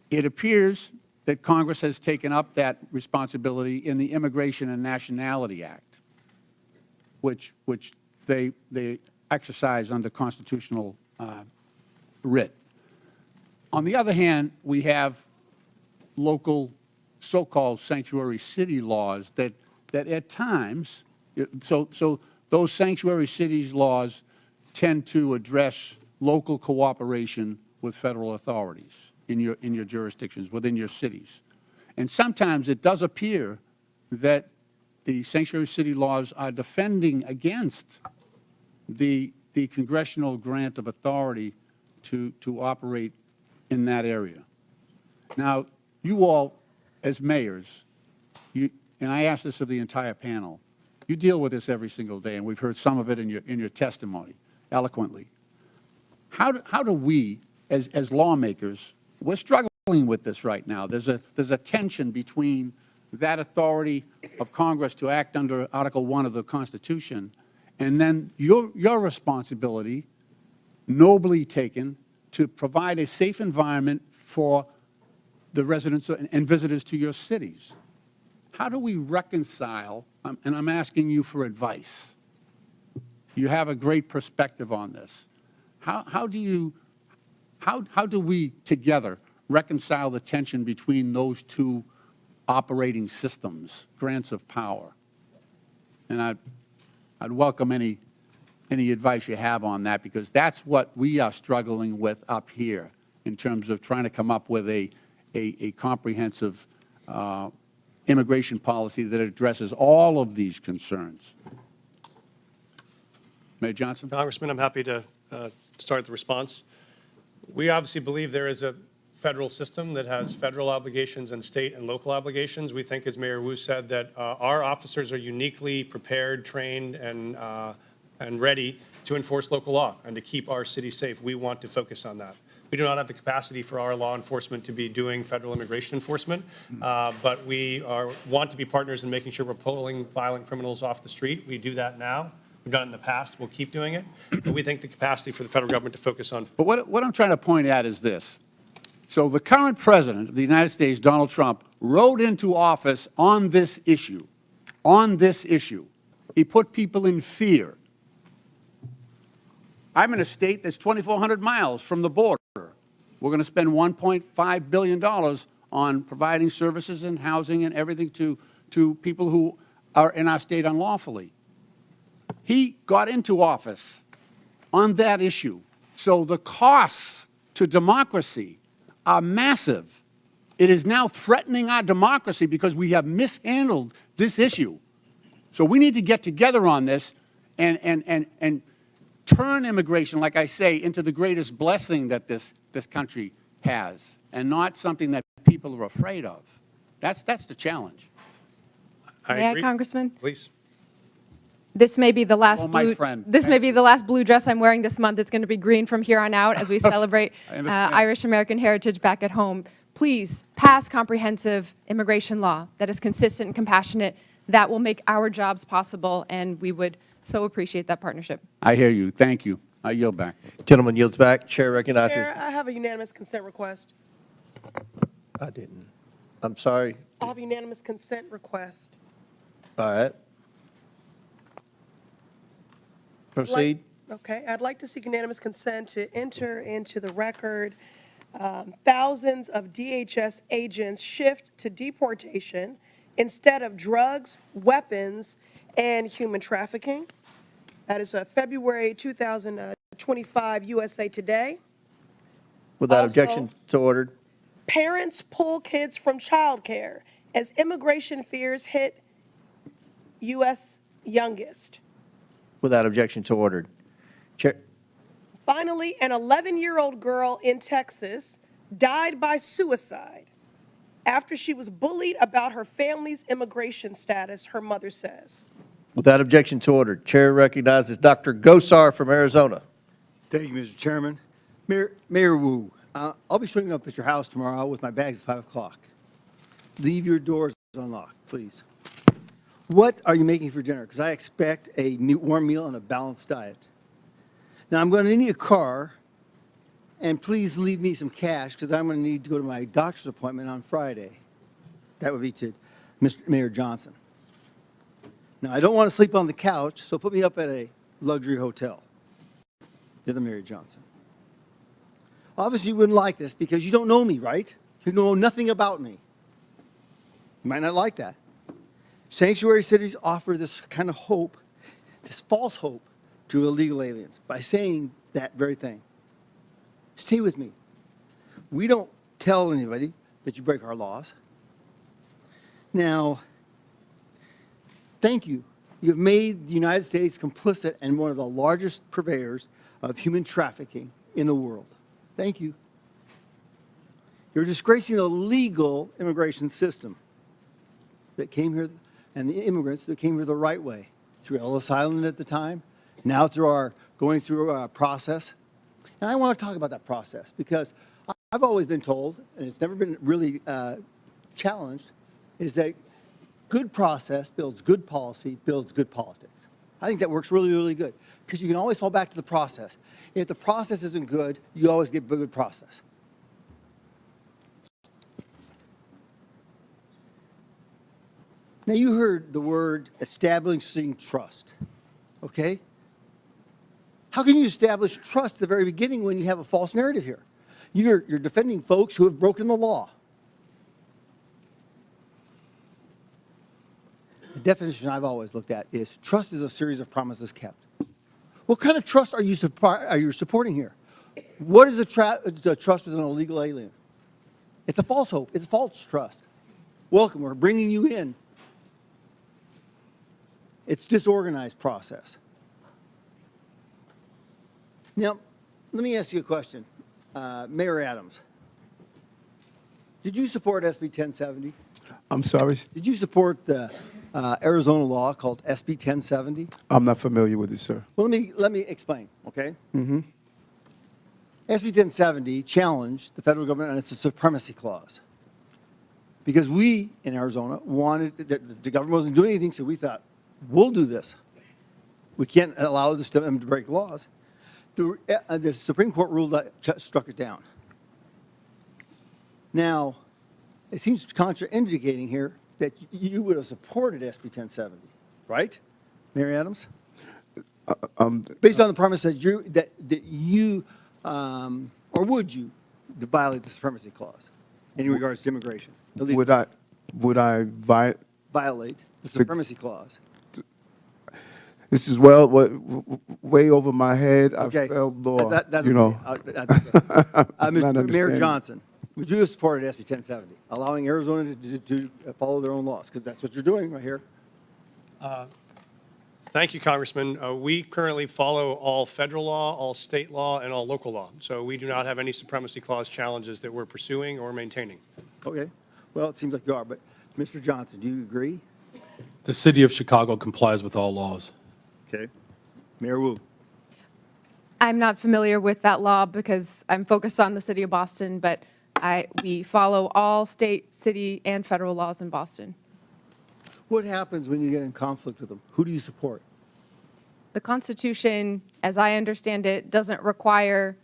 it appears that Congress has taken up that responsibility in the Immigration and Nationality Act, which they exercise under constitutional writ. On the other hand, we have local so-called sanctuary city laws that at times, so those sanctuary cities laws tend to address local cooperation with federal authorities in your jurisdictions, within your cities. And sometimes it does appear that the sanctuary city laws are defending against the congressional grant of authority to operate in that area. Now, you all, as mayors, and I ask this of the entire panel, you deal with this every single day, and we've heard some of it in your testimony eloquently. How do we, as lawmakers, we're struggling with this right now. There's a tension between that authority of Congress to act under Article 1 of the Constitution and then your responsibility, nobly taken, to provide a safe environment for the residents and visitors to your cities. How do we reconcile, and I'm asking you for advice. You have a great perspective on this. How do we together reconcile the tension between those two operating systems, grants of power? And I'd welcome any advice you have on that, because that's what we are struggling with up here in terms of trying to come up with a comprehensive immigration policy that addresses all of these concerns. Mayor Johnson? Congressman, I'm happy to start the response. We obviously believe there is a federal system that has federal obligations and state and local obligations. We think, as Mayor Wu said, that our officers are uniquely prepared, trained, and ready to enforce local law and to keep our city safe. We want to focus on that. We do not have the capacity for our law enforcement to be doing federal immigration enforcement, but we want to be partners in making sure we're pulling violent criminals off the street. We do that now. We've done it in the past. We'll keep doing it. But we think the capacity for the federal government to focus on. But what I'm trying to point out is this. So the current president of the United States, Donald Trump, rode into office on this issue. On this issue. He put people in fear. I'm in a state that's 2,400 miles from the border. We're going to spend $1.5 billion on providing services and housing and everything to people who are in our state unlawfully. He got into office on that issue. So the costs to democracy are massive. It is now threatening our democracy because we have mishandled this issue. So we need to get together on this and turn immigration, like I say, into the greatest blessing that this country has, and not something that people are afraid of. That's the challenge. May I, Congressman? Please. This may be the last my blue. friend. This may be the last blue dress I'm wearing this month. It's going to be green from here on out as we celebrate Irish American heritage back at home. Please pass comprehensive immigration law that is consistent and compassionate That will make our jobs possible, and we would so appreciate that partnership. I hear you. Thank you. I yield back. Gentleman yields back. Chair recognizes. Chair, I have a unanimous consent request. I didn't. I'm sorry. I have a unanimous consent request. All right. Proceed. Okay, I'd like to seek unanimous consent to enter into the record thousands of DHS agents shift to deportation instead of drugs, weapons, and human trafficking. That is February 2025 USA Today. Without Also, objection, so ordered. Parents pull kids from childcare as immigration fears hit U.S. youngest. Without objection, so ordered. Chair. Finally, an 11-year-old girl in Texas died by suicide after she was bullied about her family's immigration status, her mother says. Without objection, so ordered. Chair recognizes Dr. Gosar from Arizona. Thank you, Mr. Chairman. Mayor Wu, I'll be showing up at your house tomorrow with my bags at 5 o'clock. Leave your doors unlocked, please. What are you making for dinner? Because I expect a warm meal and a balanced diet. Now, I'm going to need a car, and please leave me some cash because I'm going to need to go to my doctor's appointment on Friday. That would be to Mr. Mayor Johnson. Now, I don't want to sleep on the couch, so put me up at a luxury hotel. The other Mayor Johnson. Obviously, you wouldn't like this because you don't know me, right? You know nothing about me. You might not like that. Sanctuary cities offer this kind of hope, this false hope to illegal aliens by saying that very thing. Stay with me. We don't tell anybody that you break our laws. Now, thank you. You have made the United States complicit and one of the largest purveyors of human trafficking in the world. Thank you. You're disgracing the legal immigration system that came here and the immigrants that came here the right way, through Ellis Island at the time, now through going through our process. And I want to talk about that process because I've always been told, and it's never been really challenged, is that good process builds good policy, builds good politics. I think that works really, really good because you can always fall back to the process. If the process isn't good, you always get a good process. Now, you heard the word establishing trust, okay? How can you establish trust at the very beginning when you have a false narrative here? You're defending folks who have broken the law. The definition I've always looked at is trust is a series of promises kept. What kind of trust are you supporting here? What is the trust with an illegal alien? It's a false hope. It's a false trust. Welcome. We're bringing you in. It's disorganized process. Now, let me ask you a question. Mayor Adams, did you support SB 1070? I'm sorry? Did you support the Arizona law called SB 1070? I'm not familiar with it, sir. Well, let me explain, okay? SB 1070 challenged the federal government on its supremacy clause. Because we, in Arizona, wanted, the government wasn't doing anything, so we thought, we'll do this. We can't allow them to break laws. The Supreme Court ruled that struck it down. Now, it seems contraindicating here that you would have supported SB 1070, right, Mary Adams? Based on the premise that you or would you violate the supremacy clause in regards to immigration? Would I violate the supremacy clause? This is way over my head. Okay. I felt law. That's you know. okay. That's okay. Mayor understanding. Johnson, would you have supported SB 1070, allowing Arizona to follow their own laws? Because that's what you're doing right here. Thank you, Congressman. We currently follow all federal law, all state law, and all local law. So we do not have any supremacy clause challenges that we're pursuing or maintaining. Okay. Well, it seems like you are. But Mr. Johnson, do you agree? The city of Chicago complies with all laws. Okay. Mayor Wu. I'm not familiar with that law because I'm focused on the city of Boston, but we follow all state, city, and federal laws in Boston. What happens when you get in conflict with them? Who do you support? The Constitution, as I understand it, doesn't require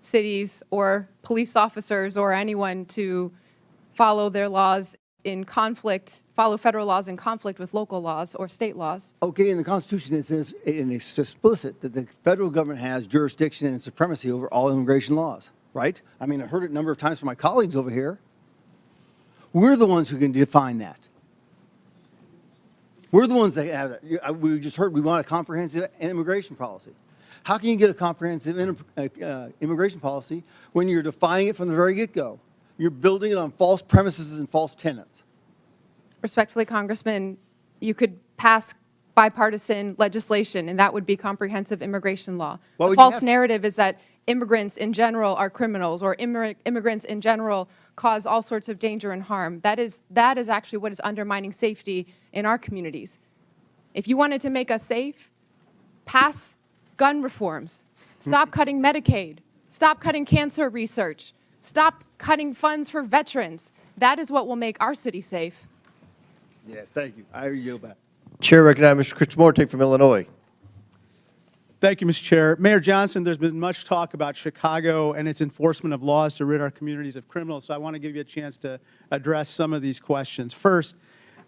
cities or police officers or anyone to follow their laws in conflict, follow federal laws in conflict with local laws or state laws. Okay, in the Constitution, it says, and it's explicit, that the federal government has jurisdiction and supremacy over all immigration laws, right? I mean, I've heard it a number of times from my colleagues over here. We're the ones who can define that. We're the ones that have that. We just heard we want a comprehensive immigration policy. How can you get a comprehensive immigration policy when you're defining it from the very get-go? You're building it on false premises and false tenets. Respectfully, Congressman, you could pass bipartisan legislation, and that would be comprehensive immigration law. Why The would you false have- narrative is that immigrants in general are criminals, or immigrants in general cause all sorts of danger and harm. That is actually what is undermining safety in our communities. If you wanted to make us safe, pass gun reforms. Stop cutting Medicaid. Stop cutting cancer research. Stop cutting funds for veterans. That is what will make our city safe. Yes, thank you. I yield back. Chair recognizes Mr. Krishnamurti from Illinois. Thank you, Mr. Chair. Mayor Johnson, there's been much talk about Chicago and its enforcement of laws to rid our communities of criminals, so I want to give you a chance to address some of these questions. First,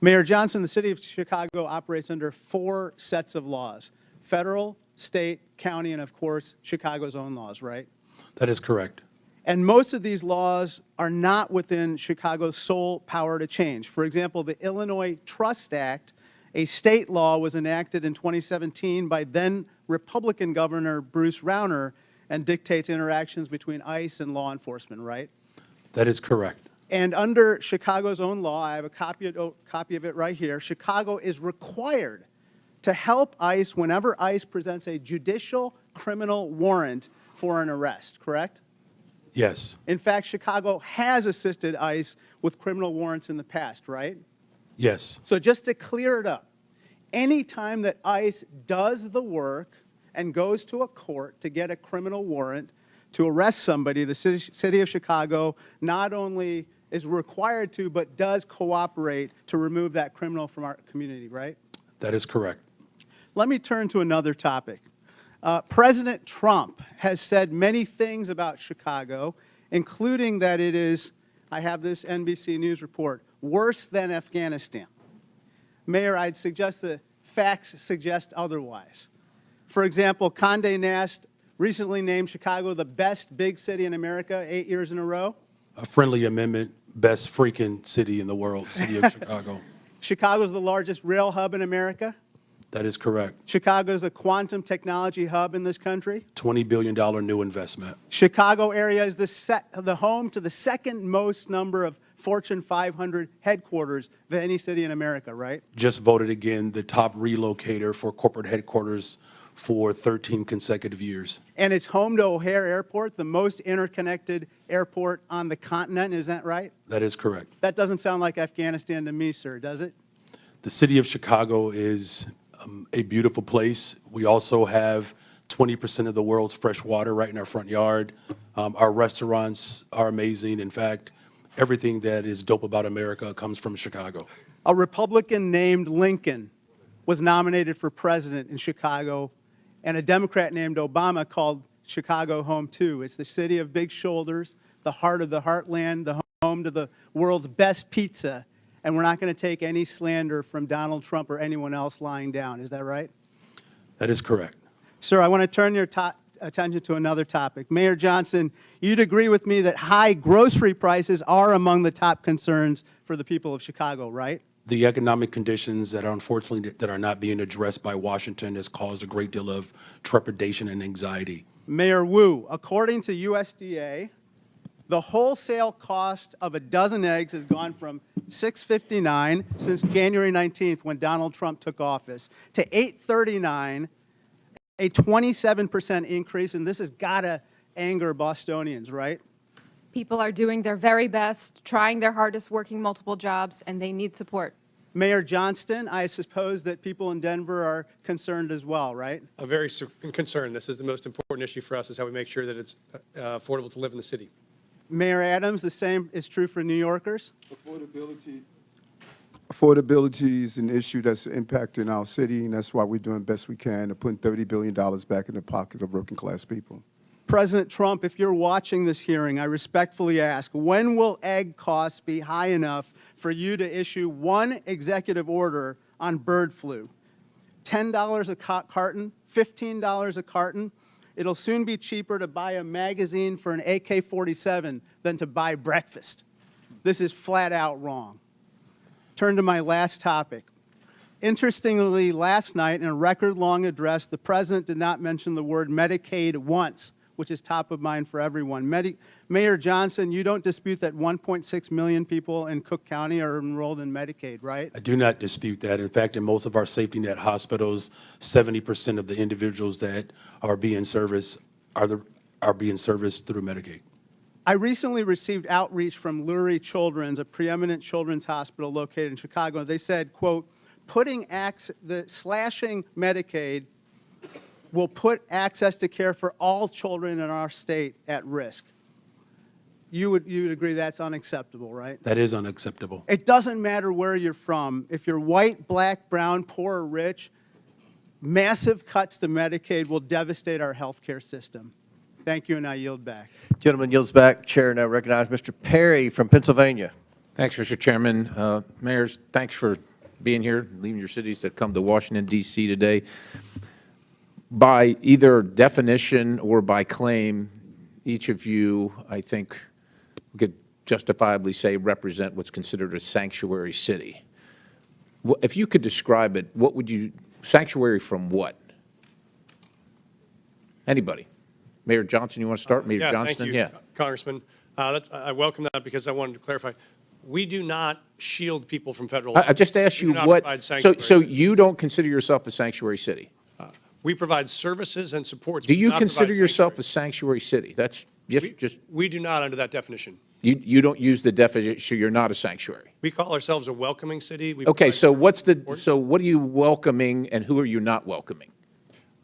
Mayor Johnson, the city of Chicago operates under 4 sets of laws: federal, state, county, and of course, Chicago's own laws, right? That is correct. And most of these laws are not within Chicago's sole power to change. For example, the Illinois Trust Act, a state law, was enacted in 2017 by then Republican Governor Bruce Rauner and dictates interactions between ICE and law enforcement, right? That is correct. And under Chicago's own law, I have a copy of it right here, Chicago is required to help ICE whenever ICE presents a judicial criminal warrant for an arrest, correct? Yes. In fact, Chicago has assisted ICE with criminal warrants in the past, right? Yes. So just to clear it up, any time that ICE does the work and goes to a court to get a criminal warrant to arrest somebody, the city of Chicago not only is required to, but does cooperate to remove that criminal from our community, right? That is correct. Let me turn to another topic. President Trump has said many things about Chicago, including that it is, I have this NBC News report, worse than Afghanistan. Mayor, I'd suggest the facts suggest otherwise. For example, Condé Nast recently named Chicago the best big city in America 8 years in a row. A friendly amendment, best freaking city in the world, city of Chicago. Chicago's the largest rail hub in America. That is correct. Chicago's a quantum technology hub in this country. $20 billion new investment. Chicago area is the home to the second most number of Fortune 500 headquarters of any city in America, right? Just voted again the top relocator for corporate headquarters for 13 consecutive years. And it's home to O'Hare Airport, the most interconnected airport on the continent, is that right? That is correct. That doesn't sound like Afghanistan to me, sir, does it? The city of Chicago is a beautiful place. We also have 20% of the world's fresh water right in our front yard. Our restaurants are amazing. In fact, everything that is dope about America comes from Chicago. A Republican named Lincoln was nominated for president in Chicago, and a Democrat named Obama called Chicago home too. It's the city of big shoulders, the heart of the heartland, the home to the world's best pizza. And we're not going to take any slander from Donald Trump or anyone else lying down. Is that right? That is correct. Sir, I want to turn your attention to another topic. Mayor Johnson, you'd agree with me that high grocery prices are among the top concerns for the people of Chicago, right? The economic conditions that are unfortunately that are not being addressed by Washington has caused a great deal of trepidation and anxiety. Mayor Wu, according to USDA, the wholesale cost of a dozen eggs has gone from $6.59 since January 19th when Donald Trump took office to $8.39, a 27% increase, and this has got to anger Bostonians, right? People are doing their very best, trying their hardest, working multiple jobs, and they need support. Mayor Johnston, I suppose that people in Denver are concerned as well, right? I'm very concerned. This is the most important issue for us, is how we make sure that it's affordable to live in the city. Mayor Adams, the same is true for New Yorkers? Affordability is an issue that's impacting our city, and that's why we're doing the best we can to put $30 billion back in the pockets of working-class people. President Trump, if you're watching this hearing, I respectfully ask, when will egg costs be high enough for you to issue one executive order on bird flu? $10 a carton, $15 a carton. It'll soon be cheaper to buy a magazine for an AK-47 than to buy breakfast. This is flat out wrong. Turn to my last topic. Interestingly, last night in a record-long address, the president did not mention the word Medicaid once, which is top of mind for everyone. Mayor Johnson, you don't dispute that 1.6 million people in Cook County are enrolled in Medicaid, right? I do not dispute that. In fact, in most of our safety net hospitals, 70% of the individuals that are being serviced are being serviced through Medicaid. I recently received outreach from Lurie Children's, a preeminent children's hospital located in Chicago. They said, quote, slashing Medicaid will put access to care for all children in our state at risk. You would agree that's unacceptable, right? That is unacceptable. It doesn't matter where you're from. If you're white, black, brown, poor, or rich, massive cuts to Medicaid will devastate our health care system. Thank you, and I yield back. Gentleman yields back. Chair now recognizes Mr. Perry from Pennsylvania. Thanks, Mr. Chairman. Mayors, thanks for being here, leaving your cities to come to Washington, D.C. today. By either definition or by claim, each of you, I think, could justifiably say represent what's considered a sanctuary city. If you could describe it, what would you, sanctuary from what? Anybody? Mayor Johnson, you want to start? Mayor Johnston? Thank you, Congressman. I welcome that because I wanted to clarify. We do not shield people from federal law. I just asked you what, so you don't consider yourself a sanctuary city? We provide services and supports. Do you consider yourself a sanctuary city? That's just. We do not under that definition. You don't use the definition, you're not a sanctuary. We call ourselves a welcoming city. Okay, so what are you welcoming and who are you not welcoming?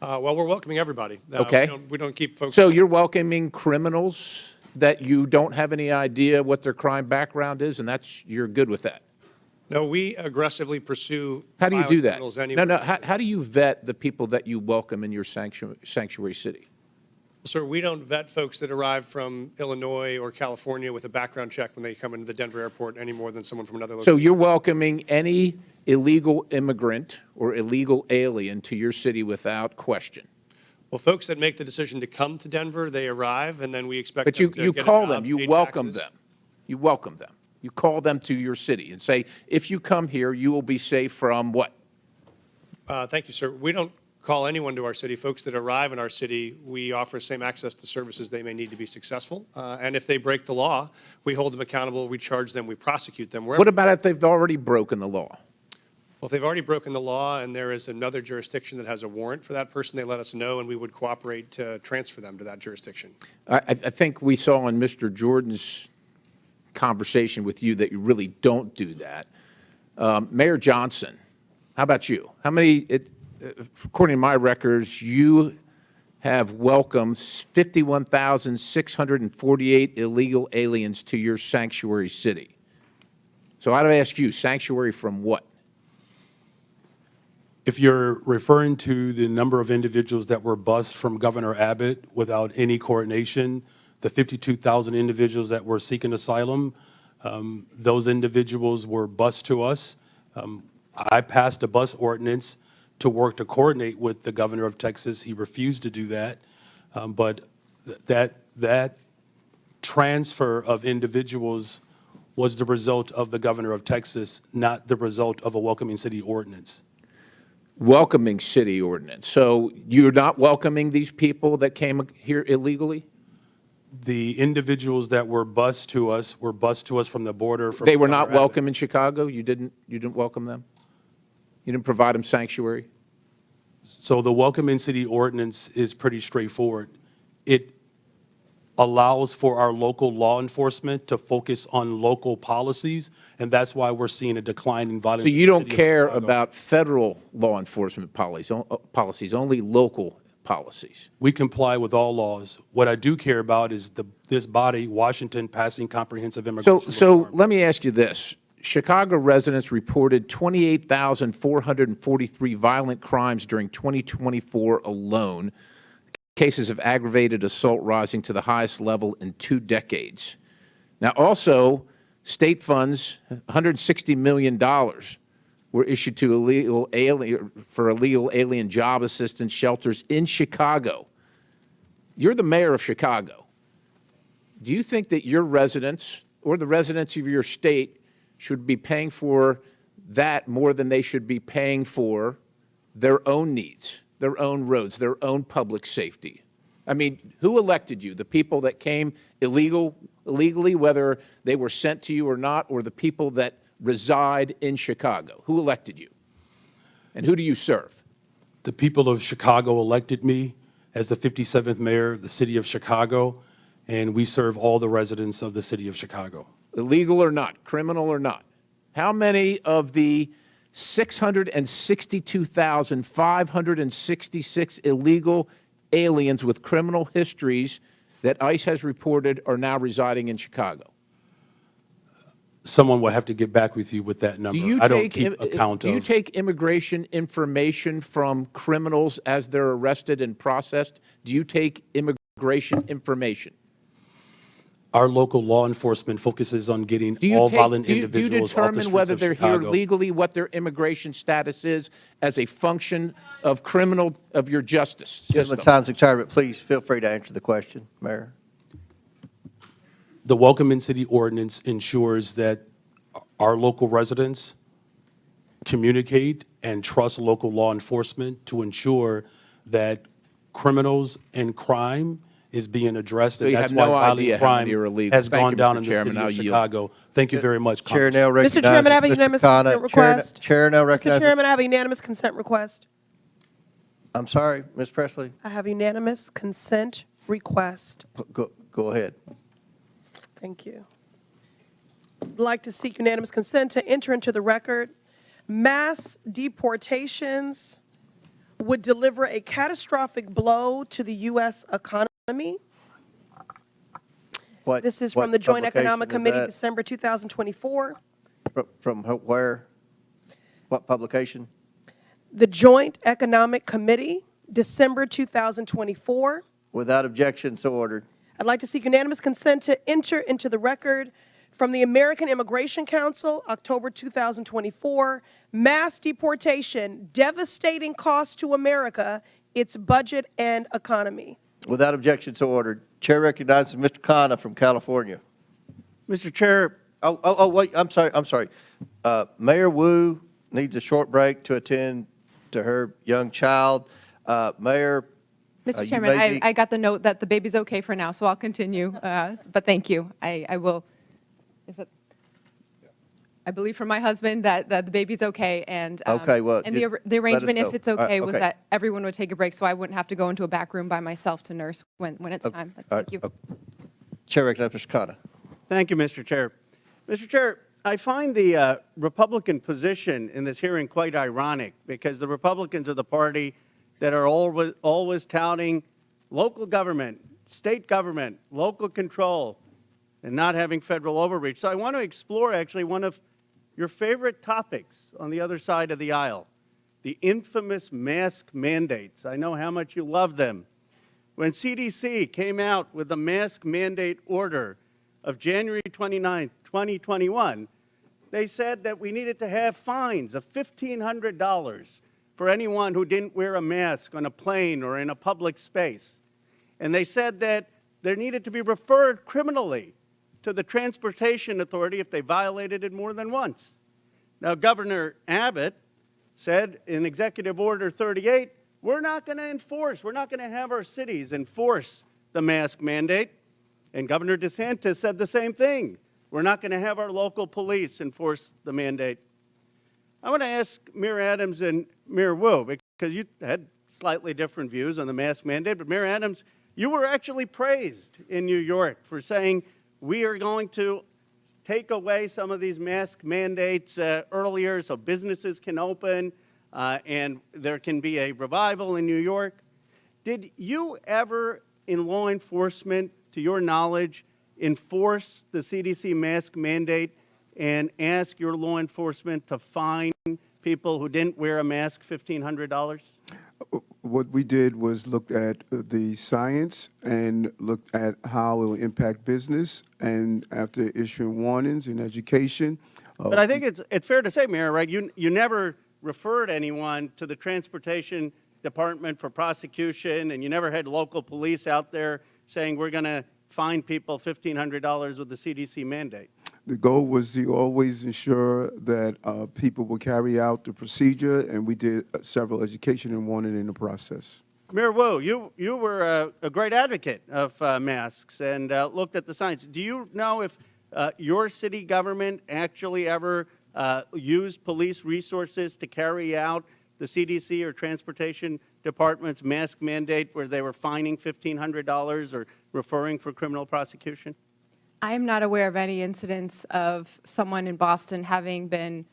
Well, we're welcoming everybody. Okay. We don't keep folks. So you're welcoming criminals that you don't have any idea what their crime background is, and you're good with that? No, we aggressively pursue. How do you do that? Anyway. No. How do you vet the people that you welcome in your sanctuary city? Sir, we don't vet folks that arrive from Illinois or California with a background check when they come into the Denver airport any more than someone from another location. So you're welcoming any illegal immigrant or illegal alien to your city without question? Well, folks that make the decision to come to Denver, they arrive, and then we expect them to get a job. But you call them, you welcome them. You welcome them. You call them to your city and say, if you come here, you will be safe from what? Thank you, sir. We don't call anyone to our city. Folks that arrive in our city, we offer same access to services they may need to be successful. And if they break the law, we hold them accountable, we charge them, we prosecute them. What about if they've already broken the law? Well, if they've already broken the law and there is another jurisdiction that has a warrant for that person, they let us know and we would cooperate to transfer them to that jurisdiction. I think we saw in Mr. Jordan's conversation with you that you really don't do that. Mayor Johnson, how about you? How many, according to my records, you have welcomed 51,648 illegal aliens to your sanctuary city. So I'd ask you, sanctuary from what? If you're referring to the number of individuals that were bused from Governor Abbott without any coordination, the 52,000 individuals that were seeking asylum, those individuals were bused to us. I passed a bus ordinance to work to coordinate with the governor of Texas. He refused to do that. But that transfer of individuals was the result of the governor of Texas, not the result of a welcoming city ordinance. Welcoming city ordinance. So you're not welcoming these people that came here illegally? The individuals that were bused to us from the border. They were not welcome in Chicago? You didn't welcome them? You didn't provide them sanctuary? So the welcoming city ordinance is pretty straightforward. It allows for our local law enforcement to focus on local policies, and that's why we're seeing a decline in violence. So you don't care about federal law enforcement policies, only local policies? We comply with all laws. What I do care about is this body, Washington, passing comprehensive immigration So let me ask you this. Chicago residents reported 28,443 violent crimes during 2024 alone, cases of aggravated assault rising to the highest level in 2 decades. Now, also, state funds, $160 million, were issued to illegal alien job assistance shelters in Chicago. You're the mayor of Chicago. Do you think that your residents or the residents of your state should be paying for that more than they should be paying for their own needs, their own roads, their own public safety? I mean, who elected you? The people that came illegally, whether they were sent to you or not, or the people that reside in Chicago? Who elected you? And who do you serve? The people of Chicago elected me as the 57th mayor of the city of Chicago, and we serve all the residents of the city of Chicago. Illegal or not, criminal or not. How many of the 662,566 illegal aliens with criminal histories that ICE has reported are now residing in Chicago? Someone will have to get back with you with that number. I don't keep account Do you of. take immigration information from criminals as they're arrested and processed? Do you take immigration information? Our local law enforcement focuses on getting all violent individuals do you off the determine streets whether of they're Chicago. here legally, what their immigration status is as a function of your justice Gentleman's system? time's expired, but please feel free to answer the question, Mayor. The Welcome in City ordinance ensures that our local residents communicate and trust local law enforcement to ensure that criminals and crime is being addressed, So and you that's have why no violent idea how many crime are illegal. has Thank gone you, down Mr. in the Chairman. city I'll of yield. Chicago. Thank you very much, Chair Congressman. now Mr. recognizes Chairman, I have a Mr. unanimous Khanna. consent request. Chair now Mr. recognizes. Chairman, I have a unanimous consent request. I'm sorry, Ms. Presley. I have unanimous consent request. Go ahead. Thank you. I'd like to seek unanimous consent to enter into the record. Mass deportations would deliver a catastrophic blow to the U.S. economy. This is from the Joint Economic Committee, December 2024. From where? What publication? The Joint Economic Committee, December 2024. Without objection, so ordered. I'd like to seek unanimous consent to enter into the record from the American Immigration Council, October 2024, mass deportation, devastating cost to America, its budget and economy. Without objection, so ordered. Chair recognizes Mr. Khanna from California. Mr. Chair. Wait, I'm sorry. Mayor Wu needs a short break to attend to her young child. Mayor. Mr. Chairman, I got the note that the baby's okay for now, so I'll continue. But thank you. I will. I believe from my husband that the baby's okay, and Okay, well, and just the arrangement, let us if know. it's okay, was Okay. that everyone would take a break, so I wouldn't have to go into a back room by myself to nurse when it's time. But thank you. Chair recognizes Mr. Khanna. Thank you, Mr. Chair. Mr. Chair, I find the Republican position in this hearing quite ironic, because the Republicans are the party that are always touting local government, state government, local control, and not having federal overreach. So I want to explore actually one of your favorite topics on the other side of the aisle, the infamous mask mandates. I know how much you love them. When CDC came out with the mask mandate order of January 29, 2021, they said that we needed to have fines of $1,500 for anyone who didn't wear a mask on a plane or in a public space. And they said that there needed to be referred criminally to the Transportation Authority if they violated it more than once. Now, Governor Abbott said in Executive Order 38, we're not going to enforce, we're not going to have our cities enforce the mask mandate. And Governor DeSantis said the same thing. We're not going to have our local police enforce the mandate. I want to ask Mayor Adams and Mayor Wu, because you had slightly different views on the mask mandate, but Mayor Adams, you were actually praised in New York for saying we are going to take away some of these mask mandates earlier so businesses can open and there can be a revival in New York. Did you ever, in law enforcement, to your knowledge, enforce the CDC mask mandate and ask your law enforcement to fine people who didn't wear a mask $1,500? What we did was looked at the science and looked at how it will impact business, and after issuing warnings in education. But I think it's fair to say, Mayor, right, you never referred anyone to the Transportation Department for prosecution, and you never had local police out there saying we're going to fine people $1,500 with the CDC mandate. The goal was to always ensure that people will carry out the procedure, and we did several education and warning in the process. Mayor Wu, you were a great advocate of masks and looked at the science. Do you know if your city government actually ever used police resources to carry out the CDC or Transportation Department's mask mandate where they were fining $1,500 or referring for criminal prosecution? I am not aware of any incidents of someone in Boston having been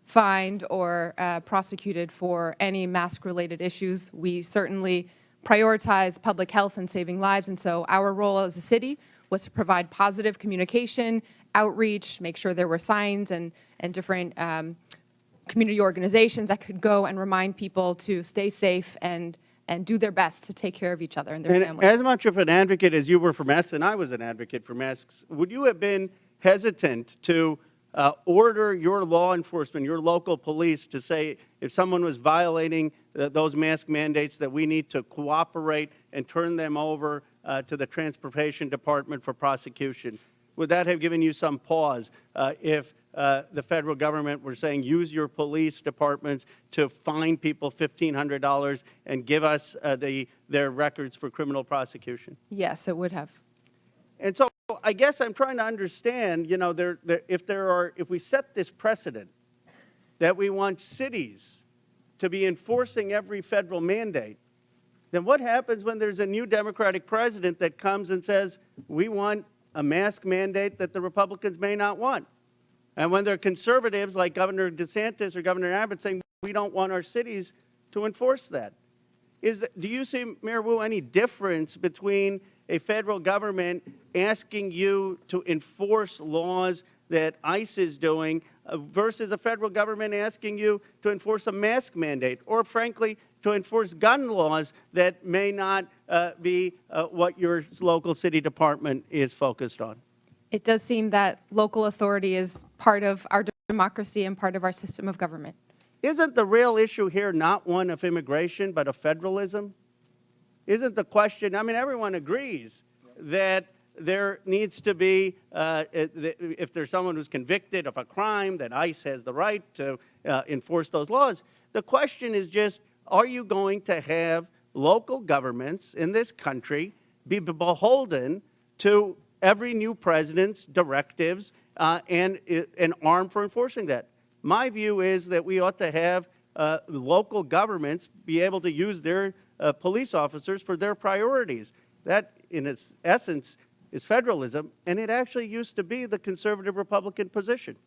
fined or prosecuted for any mask-related issues. We certainly prioritize public health and saving lives, and so our role as a city was to provide positive communication, outreach, make sure there were signs and different community organizations that could go and remind people to stay safe and do their best to take care of each other and their families. As much of an advocate as you were for masks, and I was an advocate for masks, would you have been hesitant to order your law enforcement, your local police, to say if someone was violating those mask mandates that we need to cooperate and turn them over to the Transportation Department for prosecution? Would that have given you some pause if the federal government were saying use your police departments to fine people $1,500 and give us their records for criminal prosecution? Yes, it would have. And so I guess I'm trying to understand, you know, if we set this precedent that we want cities to be enforcing every federal mandate, then what happens when there's a new Democratic president that comes and says, we want a mask mandate that the Republicans may not want? And when there are conservatives like Governor DeSantis or Governor Abbott saying, we don't want our cities to enforce that. Do you see, Mayor Wu, any difference between a federal government asking you to enforce laws that ICE is doing versus a federal government asking you to enforce a mask mandate, or frankly, to enforce gun laws that may not be what your local city department is focused on? It does seem that local authority is part of our democracy and part of our system of government. Isn't the real issue here not one of immigration, but of federalism? Isn't the question, I mean, everyone agrees that there needs to be, if there's someone who's convicted of a crime, that ICE has the right to enforce those laws. The question is just, are you going to have local governments in this country be beholden to every new president's directives and armed for enforcing that? My view is that we ought to have local governments be able to use their police officers for their priorities. That, in its essence, is federalism, and it actually used to be the conservative Republican position.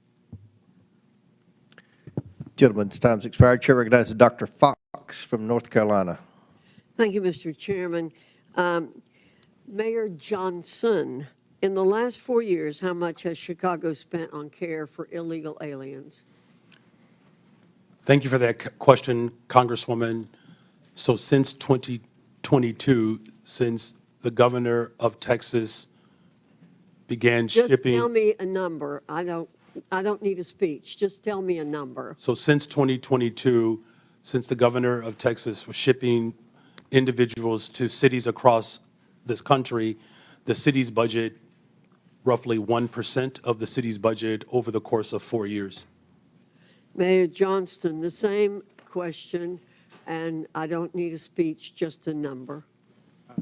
Gentlemen's time's expired. Chair recognizes Dr. Fox from North Carolina. Thank you, Mr. Chairman. Mayor Johnson, in the last 4 years, how much has Chicago spent on care for illegal aliens? Thank you for that question, Congresswoman. So since 2022, since the governor of Texas began Just shipping... tell me a number. I don't need a speech. Just tell me a number. So since 2022, since the governor of Texas was shipping individuals to cities across this country, the city's budget, roughly 1% of the city's budget over the course of 4 years. Mayor Johnston, the same question, and I don't need a speech, just a number.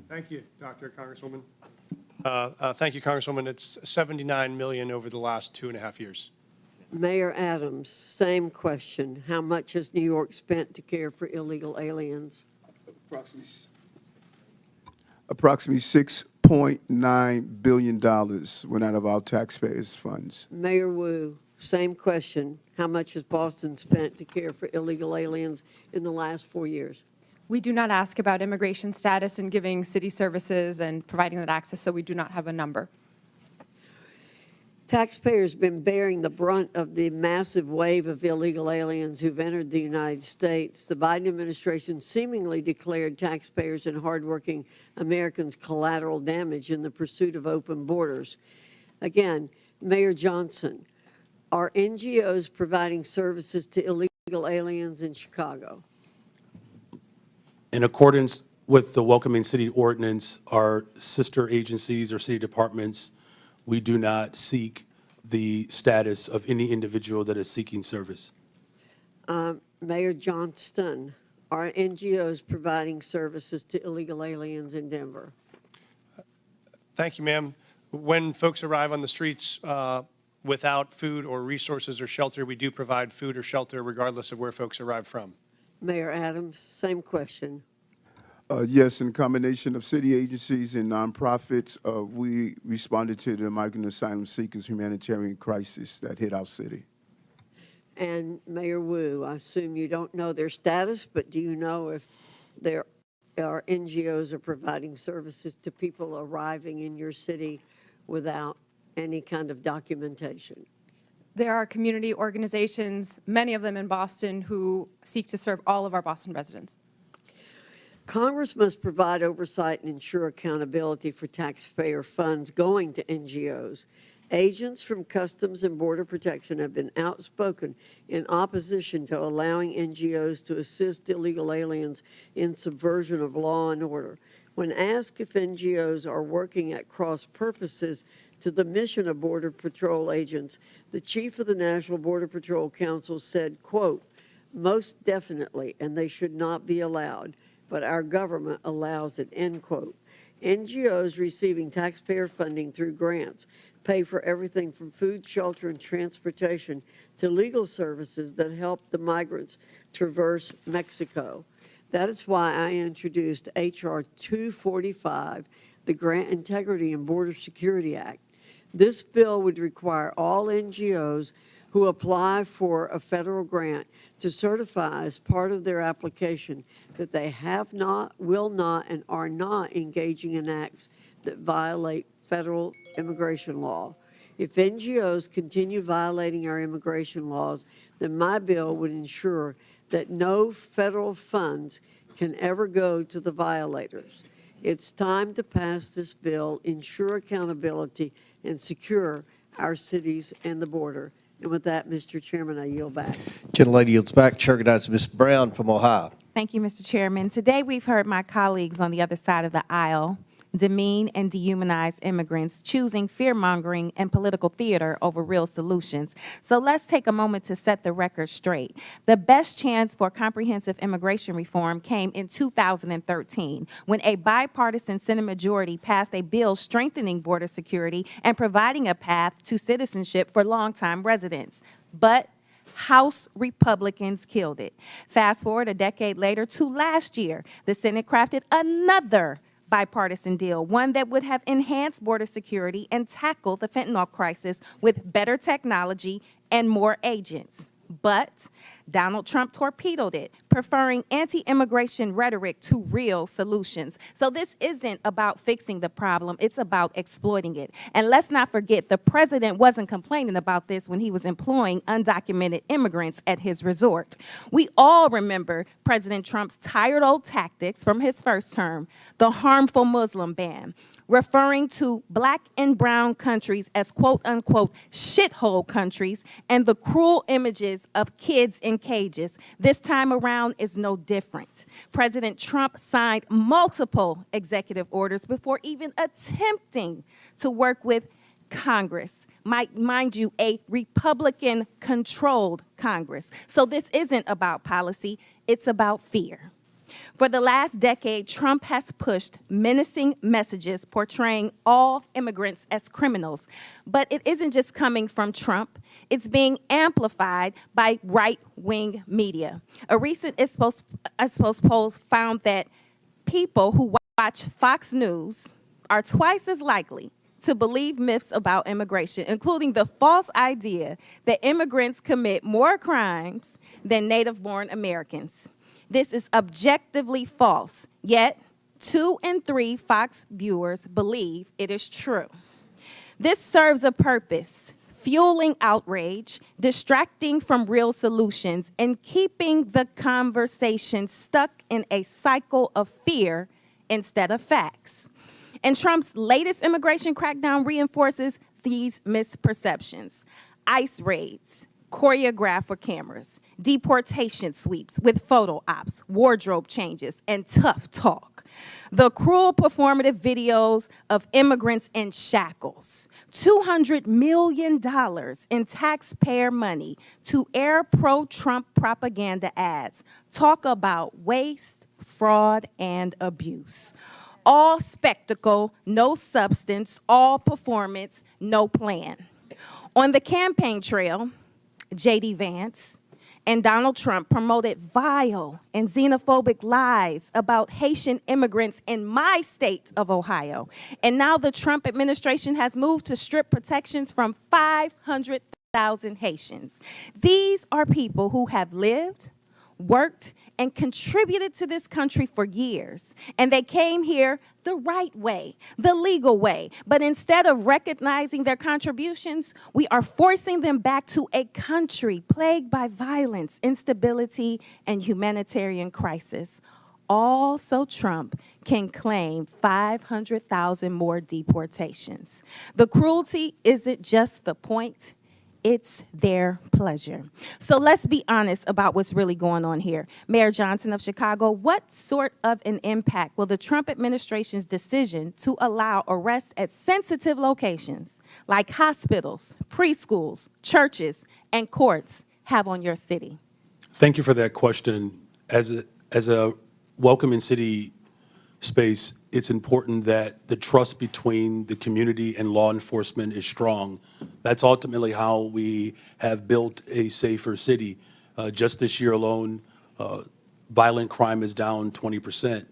Thank you, Congresswoman. Thank you, Congresswoman. It's $79 million over the last 2.5 years. Mayor Adams, same question. How much has New York spent to care for illegal aliens? Approximately $6.9 billion went out of our taxpayers' funds. Mayor Wu, same question. How much has Boston spent to care for illegal aliens in the last 4 years? We do not ask about immigration status and giving city services and providing that access, so we do not have a number. Taxpayers have been bearing the brunt of the massive wave of illegal aliens who've entered the United States. The Biden administration seemingly declared taxpayers and hardworking Americans collateral damage in the pursuit of open borders. Again, Mayor Johnson, are NGOs providing services to illegal aliens in Chicago? In accordance with the Welcoming City Ordinance, our sister agencies or city departments, we do not seek the status of any individual that is seeking service. Mayor Johnston, are NGOs providing services to illegal aliens in Denver? Thank you, ma'am. When folks arrive on the streets without food or resources or shelter, we do provide food or shelter regardless of where folks arrive from. Mayor Adams, same question. Yes, in combination of city agencies and nonprofits, we responded to the migrant asylum seekers humanitarian crisis that hit our city. And Mayor Wu, I assume you don't know their status, but do you know if there are NGOs are providing services to people arriving in your city without any kind of documentation? There are community organizations, many of them in Boston, who seek to serve all of our Boston residents. Congress must provide oversight and ensure accountability for taxpayer funds going to NGOs. Agents from Customs and Border Protection have been outspoken in opposition to allowing NGOs to assist illegal aliens in subversion of law and order. When asked if NGOs are working at cross purposes to the mission of Border Patrol agents, the chief of the National Border Patrol Council said, quote, "Most definitely, and they should not be allowed, but our government allows it," end quote. NGOs receiving taxpayer funding through grants pay for everything from food, shelter, and transportation to legal services that help the migrants traverse Mexico. That is why I introduced H.R. 245, the Grant Integrity and Border Security Act. This bill would require all NGOs who apply for a federal grant to certify as part of their application that they have not, will not, and are not engaging in acts that violate federal immigration law. If NGOs continue violating our immigration laws, then my bill would ensure that no federal funds can ever go to the violators. It's time to pass this bill, ensure accountability, and secure our cities and the border. And with that, Mr. Chairman, I yield back. Gentlelady yields back. Chair recognizes Ms. Brown from Ohio. Thank you, Mr. Chairman. Today we've heard my colleagues on the other side of the aisle demean and dehumanize immigrants, choosing fear-mongering and political theater over real solutions. So let's take a moment to set the record straight. The best chance for comprehensive immigration reform came in 2013, when a bipartisan Senate majority passed a bill strengthening border security and providing a path to citizenship for longtime residents. But House Republicans killed it. Fast forward a decade later to last year, the Senate crafted another bipartisan deal, one that would have enhanced border security and tackled the fentanyl crisis with better technology and more agents. But Donald Trump torpedoed it, preferring anti-immigration rhetoric to real solutions. So this isn't about fixing the problem, it's about exploiting it. And let's not forget, the president wasn't complaining about this when he was employing undocumented immigrants at his resort. We all remember President Trump's tired old tactics from his first term, the harmful Muslim ban, referring to black and brown countries as quote-unquote shithole countries, and the cruel images of kids in cages. This time around is no different. President Trump signed multiple executive orders before even attempting to work with Congress. Mind you, a Republican-controlled Congress. So this isn't about policy, it's about fear. For the last decade, Trump has pushed menacing messages portraying all immigrants as criminals. But it isn't just coming from Trump. It's being amplified by right-wing media. A recent Ipsos poll found that people who watch Fox News are twice as likely to believe myths about immigration, including the false idea that immigrants commit more crimes than native-born Americans. This is objectively false, yet 2 in 3 Fox viewers believe it is true. This serves a purpose, fueling outrage, distracting from real solutions, and keeping the conversation stuck in a cycle of fear instead of facts. And Trump's latest immigration crackdown reinforces these misperceptions. ICE raids, choreographed for cameras, deportation sweeps with photo ops, wardrobe changes, and tough talk. The cruel performative videos of immigrants in shackles, $200 million in taxpayer money to air pro-Trump propaganda ads. Talk about waste, fraud, and abuse. All spectacle, no substance, all performance, no plan. On the campaign trail, J.D. Vance and Donald Trump promoted vile and xenophobic lies about Haitian immigrants in my state of Ohio. And now the Trump administration has moved to strip protections from 500,000 Haitians. These are people who have lived, worked, and contributed to this country for years. And they came here the right way, the legal way. But instead of recognizing their contributions, we are forcing them back to a country plagued by violence, instability, and humanitarian crisis. All so Trump can claim 500,000 more deportations. The cruelty isn't just the point. It's their pleasure. So let's be honest about what's really going on here. Mayor Johnson of Chicago, what sort of an impact will the Trump administration's decision to allow arrests at sensitive locations like hospitals, preschools, churches, and courts have on your city? Thank you for that question. As a welcoming city space, it's important that the trust between the community and law enforcement is strong. That's ultimately how we have built a safer city. Just this year alone, violent crime is down 20%.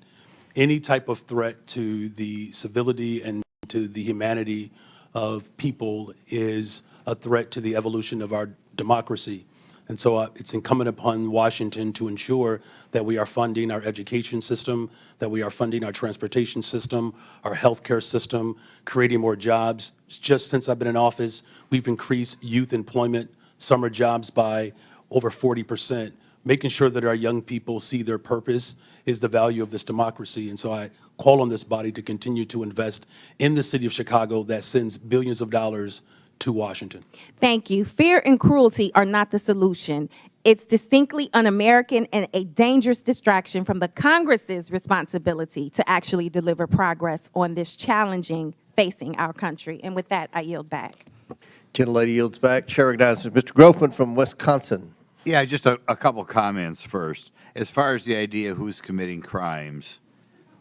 Any type of threat to the civility and to the humanity of people is a threat to the evolution of our democracy. And so it's incumbent upon Washington to ensure that we are funding our education system, that we are funding our transportation system, our healthcare system, creating more jobs. Just since I've been in office, we've increased youth employment, summer jobs by over 40%. Making sure that our young people see their purpose is the value of this democracy. And so I call on this body to continue to invest in the city of Chicago that sends billions of dollars to Washington. Thank you. Fear and cruelty are not the solution. It's distinctly un-American and a dangerous distraction from the Congress's responsibility to actually deliver progress on this challenging facing our country. And with that, I yield back. Gentlelady yields back. Chair recognizes Mr. Groffman from Wisconsin. Yeah, just a couple comments first. As far as the idea of who's committing crimes,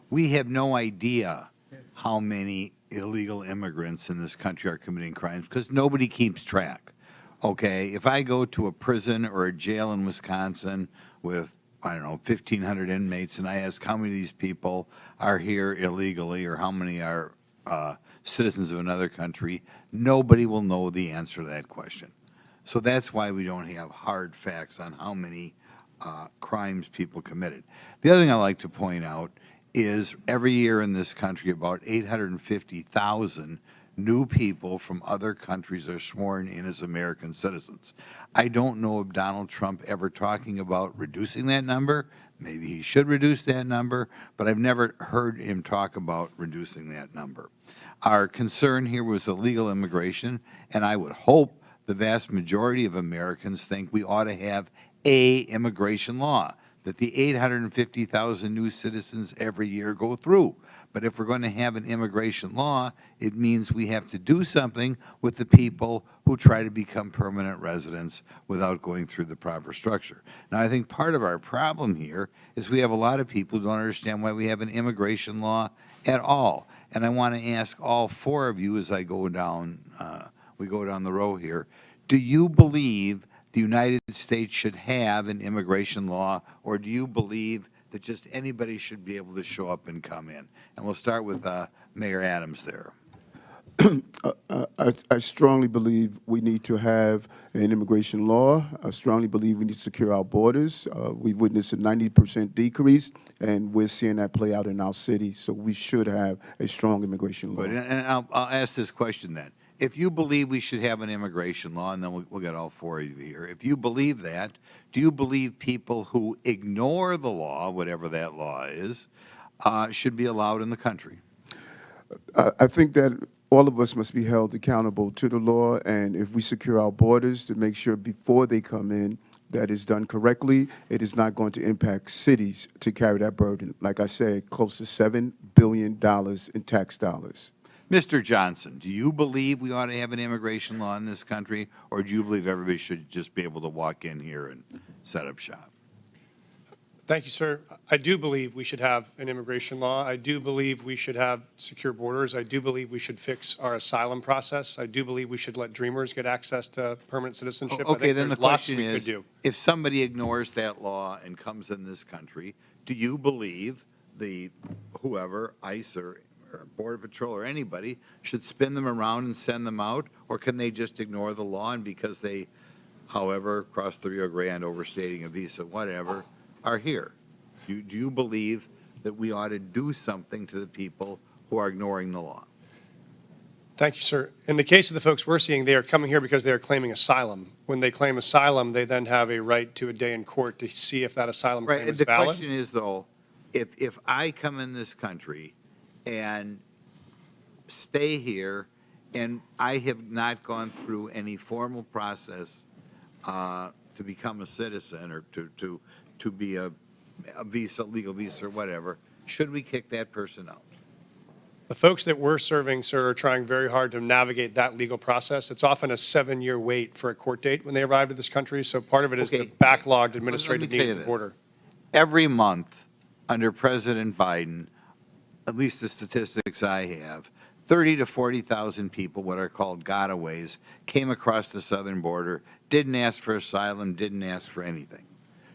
we have no idea how many illegal immigrants in this country are committing crimes because nobody keeps track. Okay, if I go to a prison or a jail in Wisconsin with, I don't know, 1,500 inmates, and I ask how many of these people are here illegally or how many are citizens of another country, nobody will know the answer to that question. So that's why we don't have hard facts on how many crimes people committed. The other thing I like to point out is every year in this country, about 850,000 new people from other countries are sworn in as American citizens. I don't know of Donald Trump ever talking about reducing that number. Maybe he should reduce that number, but I've never heard him talk about reducing that number. Our concern here was illegal immigration, and I would hope the vast majority of Americans think we ought to have an immigration law that the 850,000 new citizens every year go through. But if we're going to have an immigration law, it means we have to do something with the people who try to become permanent residents without going through the proper structure. Now, I think part of our problem here is we have a lot of people who don't understand why we have an immigration law at all. And I want to ask all four of you as I go down, we go down the row here, do you believe the United States should have an immigration law, or do you believe that just anybody should be able to show up and come in? And we'll start with Mayor Adams there. I strongly believe we need to have an immigration law. I strongly believe we need to secure our borders. We witnessed a 90% decrease, and we're seeing that play out in our city. So we should have a strong immigration law. Good. And I'll ask this question then. if you believe we should have an immigration law, and then we'll get all four of you here, if you believe that, do you believe people who ignore the law, whatever that law is, should be allowed in the country? I think that all of us must be held accountable to the law, and if we secure our borders to make sure before they come in that is done correctly, it is not going to impact cities to carry that burden. Like I said, close to $7 billion in tax dollars. Mr. Johnson, do you believe we ought to have an immigration law in this country, or do you believe everybody should just be able to walk in here and set up shop? Thank you, sir. I do believe we should have an immigration law. I do believe we should have secure borders. I do believe we should fix our asylum process. I do believe we should let dreamers get access to permanent citizenship. I Okay, think then the there's lots question we could is, do. if somebody ignores that law and comes in this country, do you believe whoever, ICE or Border Patrol or anybody, should spin them around and send them out? Or can they just ignore the law, and because they, however, crossed the Rio Grande, overstating a visa, whatever, are here? Do you believe that we ought to do something to the people who are ignoring the law? Thank you, sir. In the case of the folks we're seeing, they are coming here because they are claiming asylum. When they claim asylum, they then have a right to a day in court to see if that asylum claim is The valid. question is, though, if I come in this country and stay here and I have not gone through any formal process to become a citizen or to be a visa, legal visa or whatever, should we kick that person out? The folks that we're serving, sir, are trying very hard to navigate that legal process. It's often a 7-year wait for a court date when they arrive to this country, so part of it is the backlogged administrative needs of the border. Every month under President Biden, at least the statistics I have, 30 to 40,000 people, what are called gotaways, came across the southern border, didn't ask for asylum, didn't ask for anything.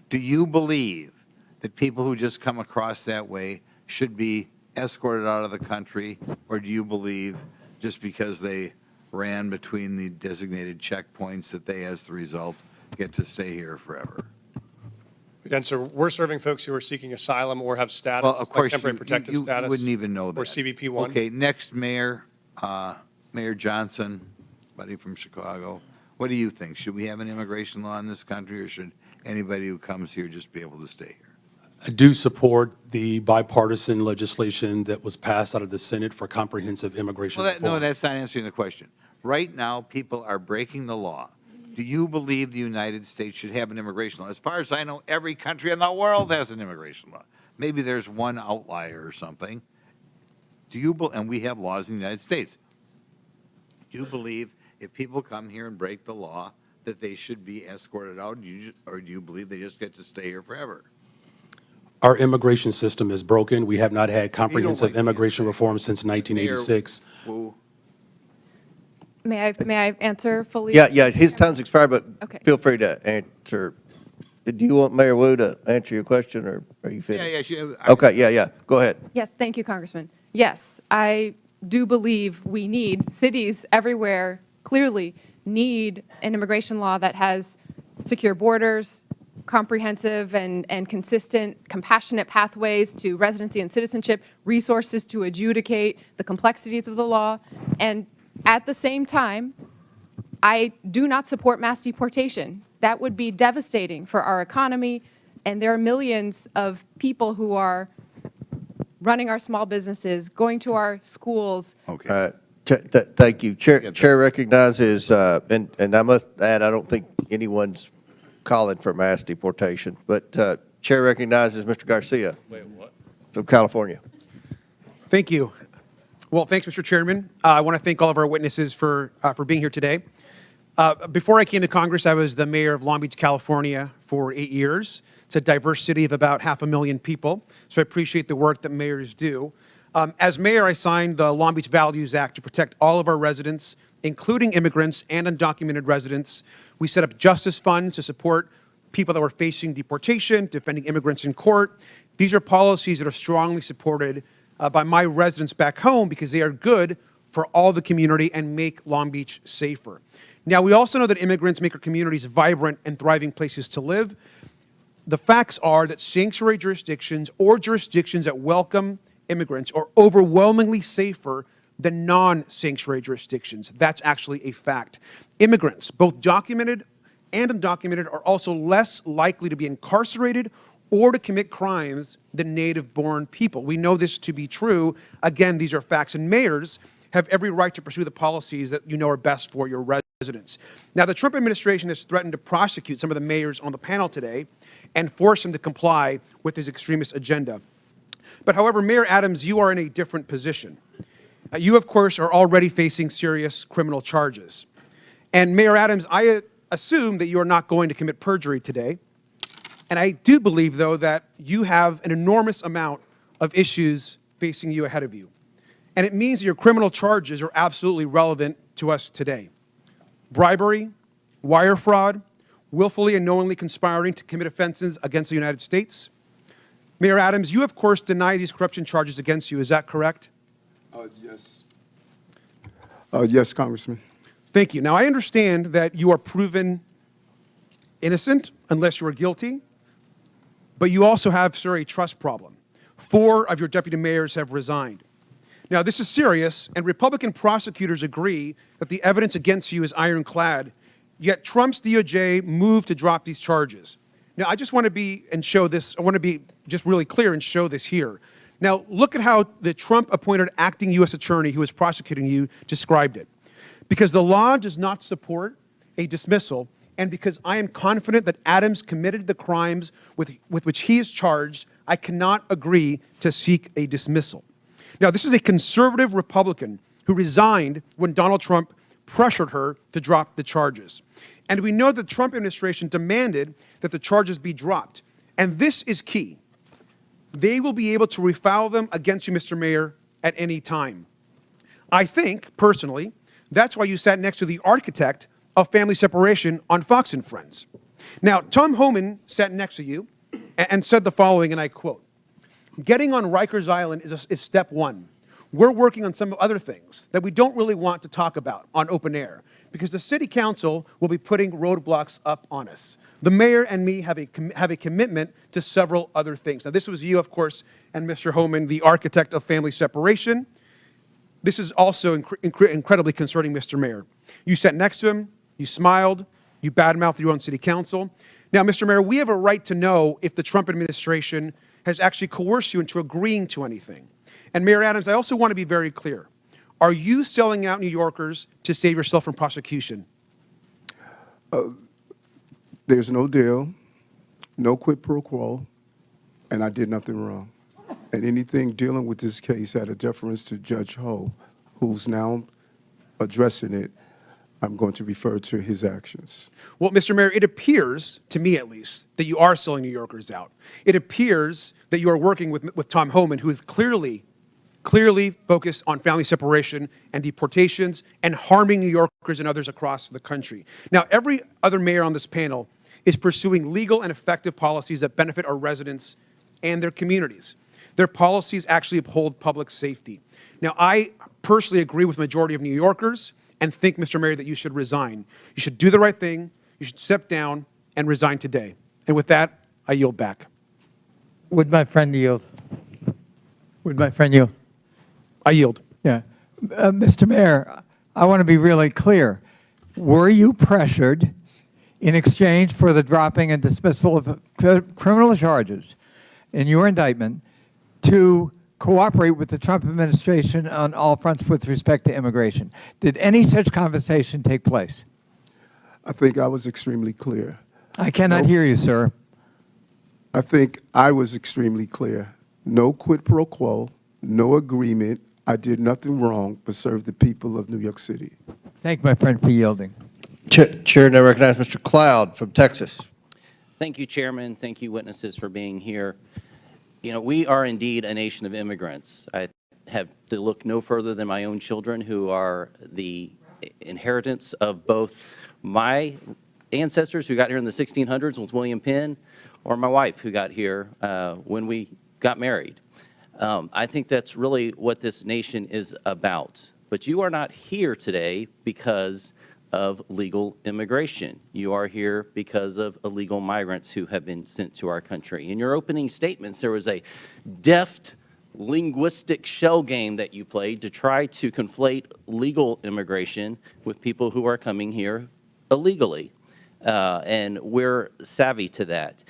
Do you believe that people who just come across that way should be escorted out of the country, or do you believe just because they ran between the designated checkpoints that they, as the result, get to stay here forever? Again, sir, we're serving folks who are seeking asylum or have status, Well, of course, like temporary protective you status. wouldn't even know that. Or CBP-1. Okay, next, Mayor Johnson, buddy from Chicago, what do you think? Should we have an immigration law in this country, or should anybody who comes here just be able to stay here? I do support the bipartisan legislation that was passed out of the Senate for comprehensive immigration Well, reform. no, that's not answering the question. Right now, people are breaking the law. Do you believe the United States should have an immigration law? As far as I know, every country in the world has an immigration law. Maybe there's one outlier or something. And we have laws in the United States. Do you believe if people come here and break the law that they should be escorted out, or do you believe they just get to stay here forever? Our immigration system is broken. We have not had comprehensive immigration reform since 1986. May I answer fully? Yeah, his time's expired, but Okay. feel free to answer. Do you want Mayor Wu to answer your question, or are you finished? Okay, yeah, go ahead. Yes, thank you, Congressman. Yes, I do believe we need, cities everywhere clearly need an immigration law that has secure borders, comprehensive and consistent, compassionate pathways to residency and citizenship, resources to adjudicate the complexities of the law. And at the same time, I do not support mass deportation. That would be devastating for our economy, and there are millions of people who are running our small businesses, going to our schools. Okay. Thank you. Chair recognizes, and I must add, I don't think anyone's calling for mass deportation, but Chair recognizes Mr. Garcia. Wait, what? From California. Thank you. Well, thanks, Mr. Chairman. I want to thank all of our witnesses for being here today. Before I came to Congress, I was the mayor of Long Beach, California for 8 years. It's a diverse city of about 500,000 people, so I appreciate the work that mayors do. As mayor, I signed the Long Beach Values Act to protect all of our residents, including immigrants and undocumented residents. We set up justice funds to support people that were facing deportation, defending immigrants in court. These are policies that are strongly supported by my residents back home because they are good for all the community and make Long Beach safer. Now, we also know that immigrants make our communities vibrant and thriving places to live. The facts are that sanctuary jurisdictions or jurisdictions that welcome immigrants are overwhelmingly safer than non-sanctuary jurisdictions. That's actually a fact. Immigrants, both documented and undocumented, are also less likely to be incarcerated or to commit crimes than native-born people. We know this to be true. Again, these are facts, and mayors have every right to pursue the policies that you know are best for your residents. Now, the Trump administration has threatened to prosecute some of the mayors on the panel today and force them to comply with his extremist agenda. But however, Mayor Adams, you are in a different position. You, of course, are already facing serious criminal charges. And Mayor Adams, I assume that you are not going to commit perjury today. And I do believe, though, that you have an enormous amount of issues facing you ahead of you. And it means that your criminal charges are absolutely relevant to us today. Bribery, wire fraud, willfully and knowingly conspiring to commit offenses against the United States. Mayor Adams, you, of course, deny these corruption charges against you. Is that correct? Yes. Yes, Congressman. Thank you. Now, I understand that you are proven innocent unless you are guilty, but you also have, sir, a trust problem. 4 of your deputy mayors have resigned. Now, this is serious, and Republican prosecutors agree that the evidence against you is ironclad, yet Trump's DOJ moved to drop these charges. Now, I just want to be just really clear and show this here. Now, look at how the Trump-appointed acting U.S. attorney who is prosecuting you described it. Because the law does not support a dismissal, and because I am confident that Adams committed the crimes with which he is charged, I cannot agree to seek a dismissal. Now, this is a conservative Republican who resigned when Donald Trump pressured her to drop the charges. And we know the Trump administration demanded that the charges be dropped. And this is key. They will be able to refile them against you, Mr. Mayor, at any time. I think, personally, that's why you sat next to the architect of family separation on Fox and Friends. Now, Tom Homan sat next to you and said the following, and I quote, "Getting on Rikers Island is step one. We're working on some other things that we don't really want to talk about on open air because the city council will be putting roadblocks up on us. The mayor and me have a commitment to several other things." Now, this was you, of course, and Mr. Homan, the architect of family separation. This is also incredibly concerning, Mr. Mayor. You sat next to him, you smiled, you badmouthed your own city council. Now, Mr. Mayor, we have a right to know if the Trump administration has actually coerced you into agreeing to anything. And Mayor Adams, I also want to be very clear. Are you selling out New Yorkers to save yourself from prosecution? There's no deal, no quid pro quo, and I did nothing wrong. And anything dealing with this case out of deference to Judge Ho, who's now addressing it, I'm going to refer to his actions. Well, Mr. Mayor, it appears, to me at least, that you are selling New Yorkers out. It appears that you are working with Tom Homan, who is clearly focused on family separation and deportations and harming New Yorkers and others across the country. Now, every other mayor on this panel is pursuing legal and effective policies that benefit our residents and their communities. Their policies actually uphold public safety. Now, I personally agree with the majority of New Yorkers and think, Mr. Mayor, that you should resign. You should do the right thing. You should step down and resign today. And with that, I yield back. Would my friend yield? Would my friend yield? I yield. Yeah. Mr. Mayor, I want to be really clear. Were you pressured in exchange for the dropping and dismissal of criminal charges in your indictment to cooperate with the Trump administration on all fronts with respect to immigration? Did any such conversation take place? I think I was extremely clear. I cannot hear you, sir. I think I was extremely clear. No quid pro quo, no agreement. I did nothing wrong but serve the people of New York City. Thank my friend for yielding. Chair, now recognize Mr. Cloud from Texas. Thank you, Chairman. Thank you, witnesses, for being here. You know, we are indeed a nation of immigrants. I have to look no further than my own children, who are the inheritance of both my ancestors who got here in the 1600s with William Penn, or my wife who got here when we got married. I think that's really what this nation is about. But you are not here today because of legal immigration. You are here because of illegal migrants who have been sent to our country. In your opening statements, there was a deft linguistic shell game that you played to try to conflate legal immigration with people who are coming here illegally. And we're savvy to that.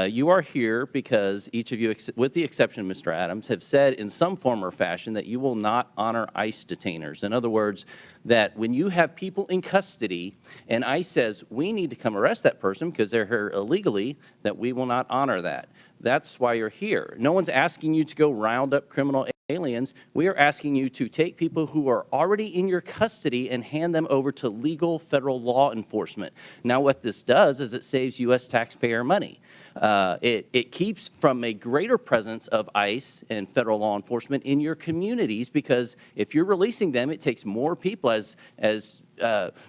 You are here because each of you, with the exception of Mr. Adams, have said in some form or fashion that you will not honor ICE detainers. In other words, that when you have people in custody and ICE says, we need to come arrest that person because they're here illegally, that we will not honor that. That's why you're here. No one's asking you to go round up criminal aliens. We are asking you to take people who are already in your custody and hand them over to legal federal law enforcement. Now, what this does is it saves U.S. taxpayer money. It keeps from a greater presence of ICE and federal law enforcement in your communities, because if you're releasing them, it takes more people, as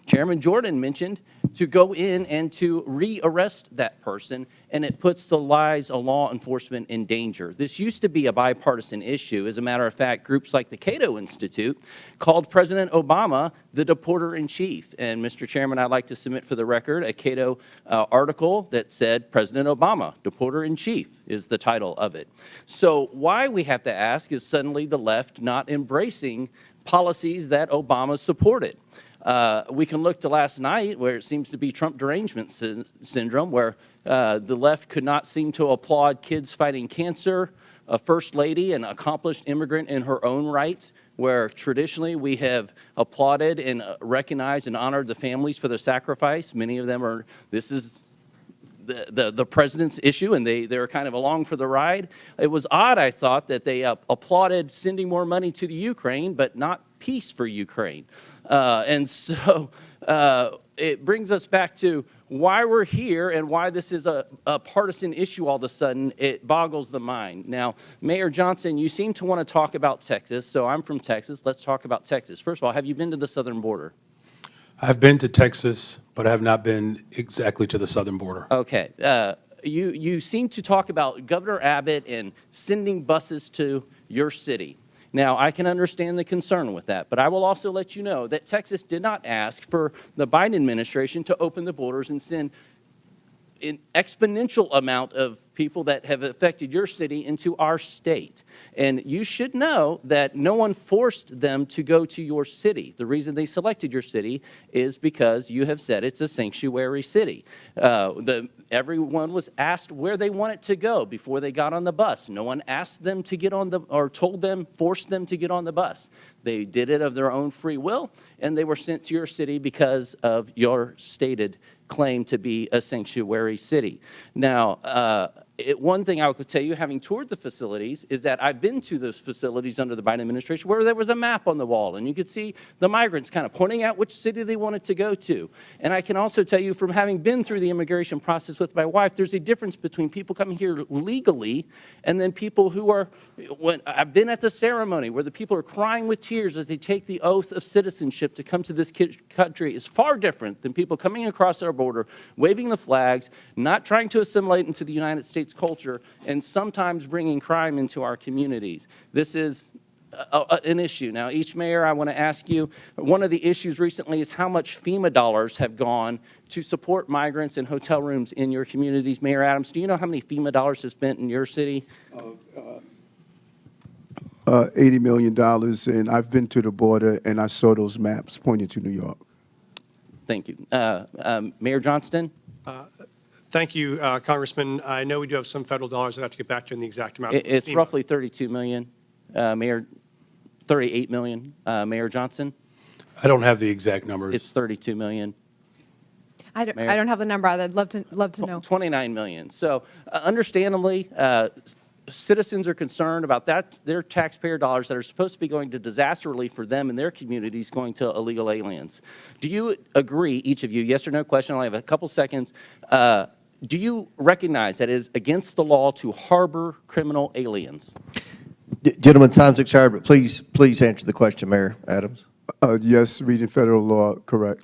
Chairman Jordan mentioned, to go in and to re-arrest that person, and it puts the lives of law enforcement in danger. This used to be a bipartisan issue. As a matter of fact, groups like the Cato Institute called President Obama the deporter-in-chief. And Mr. Chairman, I'd like to submit for the record a Cato article that said President Obama, deporter-in-chief is the title of it. So why we have to ask is suddenly the left not embracing policies that Obama supported. We can look to last night, where it seems to be Trump derangement syndrome, where the left could not seem to applaud kids fighting cancer, a first lady, an accomplished immigrant in her own rights, where traditionally we have applauded and recognized and honored the families for their sacrifice. Many of them are, this is the president's issue, and they're kind of along for the ride. It was odd, I thought, that they applauded sending more money to the Ukraine, but not peace for Ukraine. And so it brings us back to why we're here and why this is a partisan issue all of a sudden. It boggles the mind. Now, Mayor Johnson, you seem to want to talk about Texas, so I'm from Texas. Let's talk about Texas. First of all, have you been to the southern border? I've been to Texas, but I have not been exactly to the southern border. Okay. You seem to talk about Governor Abbott and sending buses to your city. Now, I can understand the concern with that, but I will also let you know that Texas did not ask for the Biden administration to open the borders and send an exponential amount of people that have affected your city into our state. And you should know that no one forced them to go to your city. The reason they selected your city is because you have said it's a sanctuary city. Everyone was asked where they wanted to go before they got on the bus. No one asked them to get on the, or told them, forced them to get on the bus. They did it of their own free will, and they were sent to your city because of your stated claim to be a sanctuary city. Now, one thing I could tell you, having toured the facilities, is that I've been to those facilities under the Biden administration where there was a map on the wall, and you could see the migrants kind of pointing out which city they wanted to go to. And I can also tell you, from having been through the immigration process with my wife, there's a difference between people coming here legally and then people who are, when I've been at the ceremony where the people are crying with tears as they take the oath of citizenship to come to this country, is far different than people coming across our border, waving the flags, not trying to assimilate into the United States culture, and sometimes bringing crime into our communities. This is an issue. Now, each mayor, I want to ask you, one of the issues recently is how much FEMA dollars have gone to support migrants and hotel rooms in your communities. Mayor Adams, do you know how many FEMA dollars have spent in your city? $80 million, and I've been to the border, and I saw those maps pointing to New York. Thank you. Mayor Johnston? Thank you, Congressman. I know we do have some federal dollars that I have to get back to in the exact amount. It's roughly $32 million, Mayor, $38 million. Mayor Johnson? I don't have the exact numbers. It's $32 million. I don't have the number. I'd love to know. $29 million. So understandably, citizens are concerned about that, their taxpayer dollars that are supposed to be going to disaster relief for them and their communities going to illegal aliens. Do you agree, each of you, yes or no question, I only have a couple seconds, do you recognize that it is against the law to harbor criminal aliens? Gentlemen, time's expired, but please answer the question, Mayor Adams. Yes, reading federal law, correct.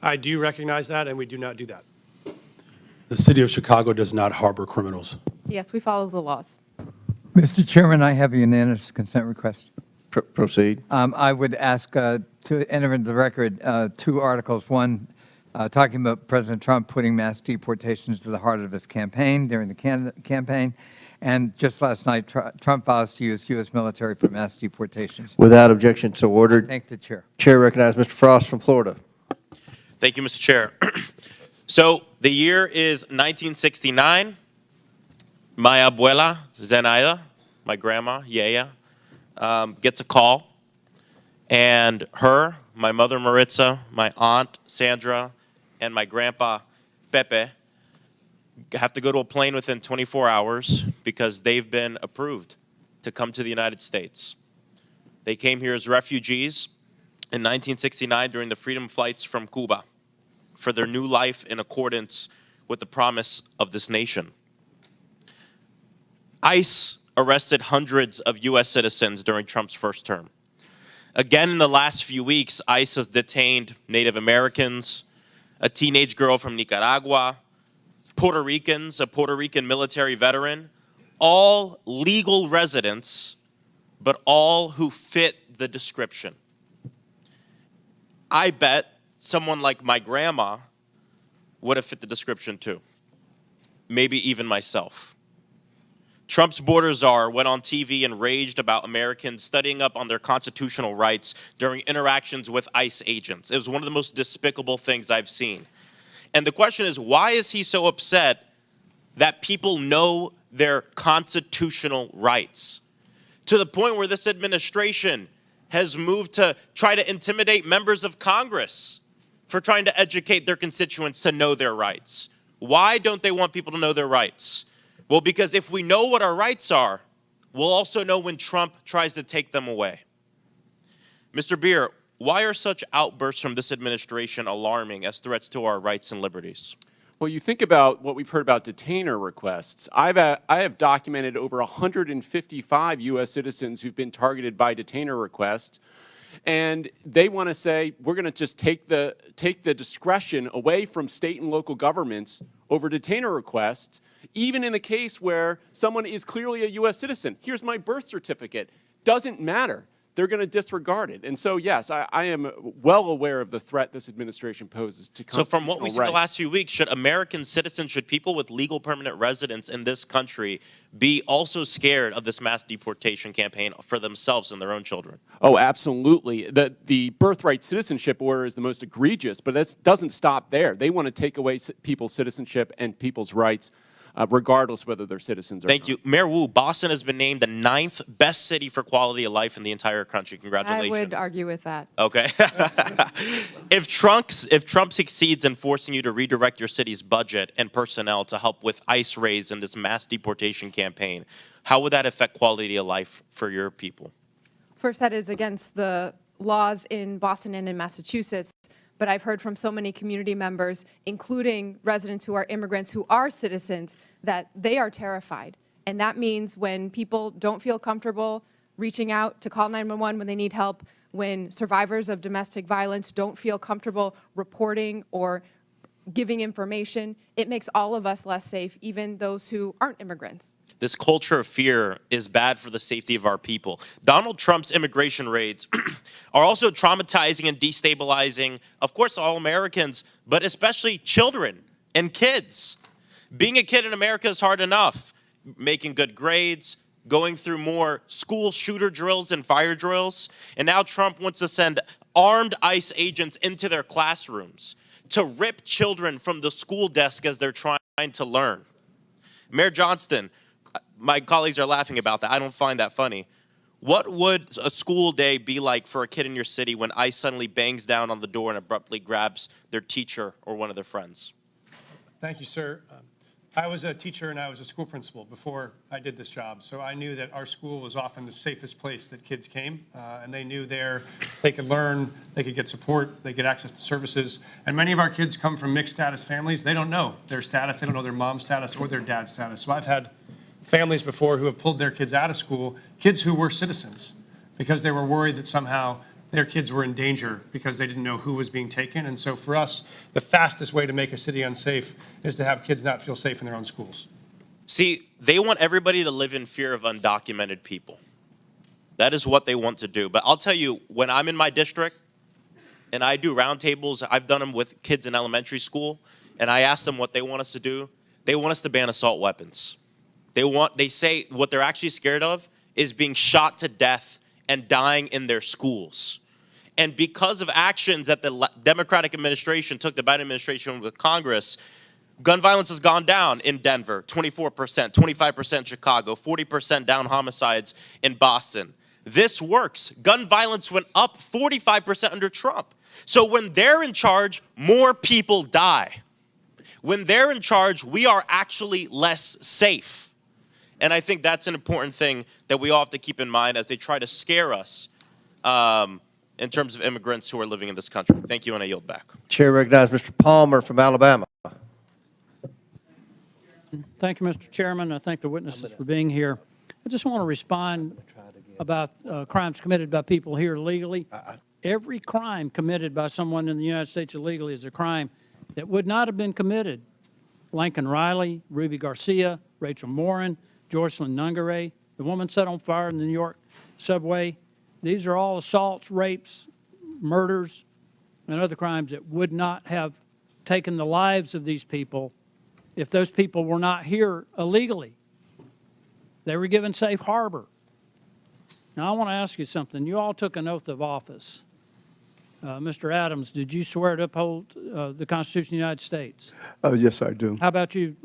I do recognize that, and we do not do that. The city of Chicago does not harbor criminals. Yes, we follow the laws. Mr. Chairman, I have a unanimous consent request. Proceed. I would ask to enter into the record two articles. One, talking about President Trump putting mass deportations to the heart of his campaign during the campaign, And just last night, Trump vows to use U.S. military for mass deportations. Without objection, so ordered. Thank the chair. Chair recognizes Mr. Frost from Florida. Thank you, Mr. Chair. So the year is 1969. My abuela, Zenaida, my grandma, Yaya, gets a call. And her, my mother, Maritza, my aunt, Sandra, and my grandpa, Pepe, have to go to a plane within 24 hours because they've been approved to come to the United States. They came here as refugees in 1969 during the freedom flights from Cuba for their new life in accordance with the promise of this nation. ICE arrested hundreds of U.S. citizens during Trump's first term. Again, in the last few weeks, ICE has detained Native Americans, a teenage girl from Nicaragua, Puerto Ricans, a Puerto Rican military veteran, all legal residents, but all who fit the description. I bet someone like my grandma would have fit the description too. Maybe even myself. Trump's border czar went on TV and raged about Americans studying up on their constitutional rights during interactions with ICE agents. It was one of the most despicable things I've seen. And the question is, why is he so upset that people know their constitutional rights? To the point where this administration has moved to try to intimidate members of Congress for trying to educate their constituents to know their rights. Why don't they want people to know their rights? Well, because if we know what our rights are, we'll also know when Trump tries to take them away. Mr. Beer, why are such outbursts from this administration alarming as threats to our rights and liberties? Well, you think about what we've heard about detainer requests. I have documented over 155 U.S. citizens who've been targeted by detainer requests, and they want to say, we're going to just take the discretion away from state and local governments over detainer requests, even in the case where someone is clearly a U.S. citizen. Here's my birth certificate. Doesn't matter. They're going to disregard it. And so, yes, I am well aware of the threat this administration poses to constitutional rights. So from what we see the last few weeks, should American citizens, should people with legal permanent residence in this country be also scared of this mass deportation campaign for themselves and their own children? Oh, absolutely. The birthright citizenship order is the most egregious, but that doesn't stop there. They want to take away people's citizenship and people's rights, regardless whether they're citizens or not. Thank you. Mayor Wu, Boston has been named the 9th best city for quality of life in the entire country. Congratulations. I would argue with that. Okay. If Trump succeeds in forcing you to redirect your city's budget and personnel to help with ICE raids in this mass deportation campaign, how would that affect quality of life for your people? First, that is against the laws in Boston and in Massachusetts. But I've heard from so many community members, including residents who are immigrants who are citizens, that they are terrified. And that means when people don't feel comfortable reaching out to call 911 when they need help, when survivors of domestic violence don't feel comfortable reporting or giving information, it makes all of us less safe, even those who aren't immigrants. This culture of fear is bad for the safety of our people. Donald Trump's immigration raids are also traumatizing and destabilizing, of course, all Americans, but especially children and kids. Being a kid in America is hard enough. Making good grades, going through more school shooter drills and fire drills. And now Trump wants to send armed ICE agents into their classrooms to rip children from the school desk as they're trying to learn. Mayor Johnston, my colleagues are laughing about that. I don't find that funny. What would a school day be like for a kid in your city when ICE suddenly bangs down on the door and abruptly grabs their teacher or one of their friends? Thank you, sir. I was a teacher and I was a school principal before I did this job, so I knew that our school was often the safest place that kids came, and they knew there they could learn, they could get support, they get access to services. And many of our kids come from mixed status families. They don't know their status, they don't know their mom's status or their dad's status. So I've had families before who have pulled their kids out of school, kids who were citizens, because they were worried that somehow their kids were in danger because they didn't know who was being taken. And so for us, the fastest way to make a city unsafe is to have kids not feel safe in their own schools. See, they want everybody to live in fear of undocumented people. That is what they want to do. But I'll tell you, when I'm in my district and I do roundtables, I've done them with kids in elementary school, and I ask them what they want us to do. They want us to ban assault weapons. They say what they're actually scared of is being shot to death and dying in their schools. And because of actions that the Democratic administration took, the Biden administration with Congress, gun violence has gone down in Denver, 24%, 25% in Chicago, 40% down homicides in Boston. This works. Gun violence went up 45% under Trump. So when they're in charge, more people die. When they're in charge, we are actually less safe. And I think that's an important thing that we all have to keep in mind as they try to scare us in terms of immigrants who are living in this country. Thank you, and I yield back. Chair recognizes Mr. Palmer from Alabama. Thank you, Mr. Chairman. I thank the witnesses for being here. I just want to respond about crimes committed by people here illegally. Every crime committed by someone in the United States illegally is a crime that would not have been committed. Lincoln Riley, Ruby Garcia, Rachel Morin, Joycelyn Nungaray, the woman set on fire in the New York subway. These are all assaults, rapes, murders, and other crimes that would not have taken the lives of these people if those people were not here illegally. They were given safe harbor. Now, I want to ask you something. You all took an oath of office. Mr. Adams, did you swear to uphold the Constitution of the United States? Yes, I do. How about you,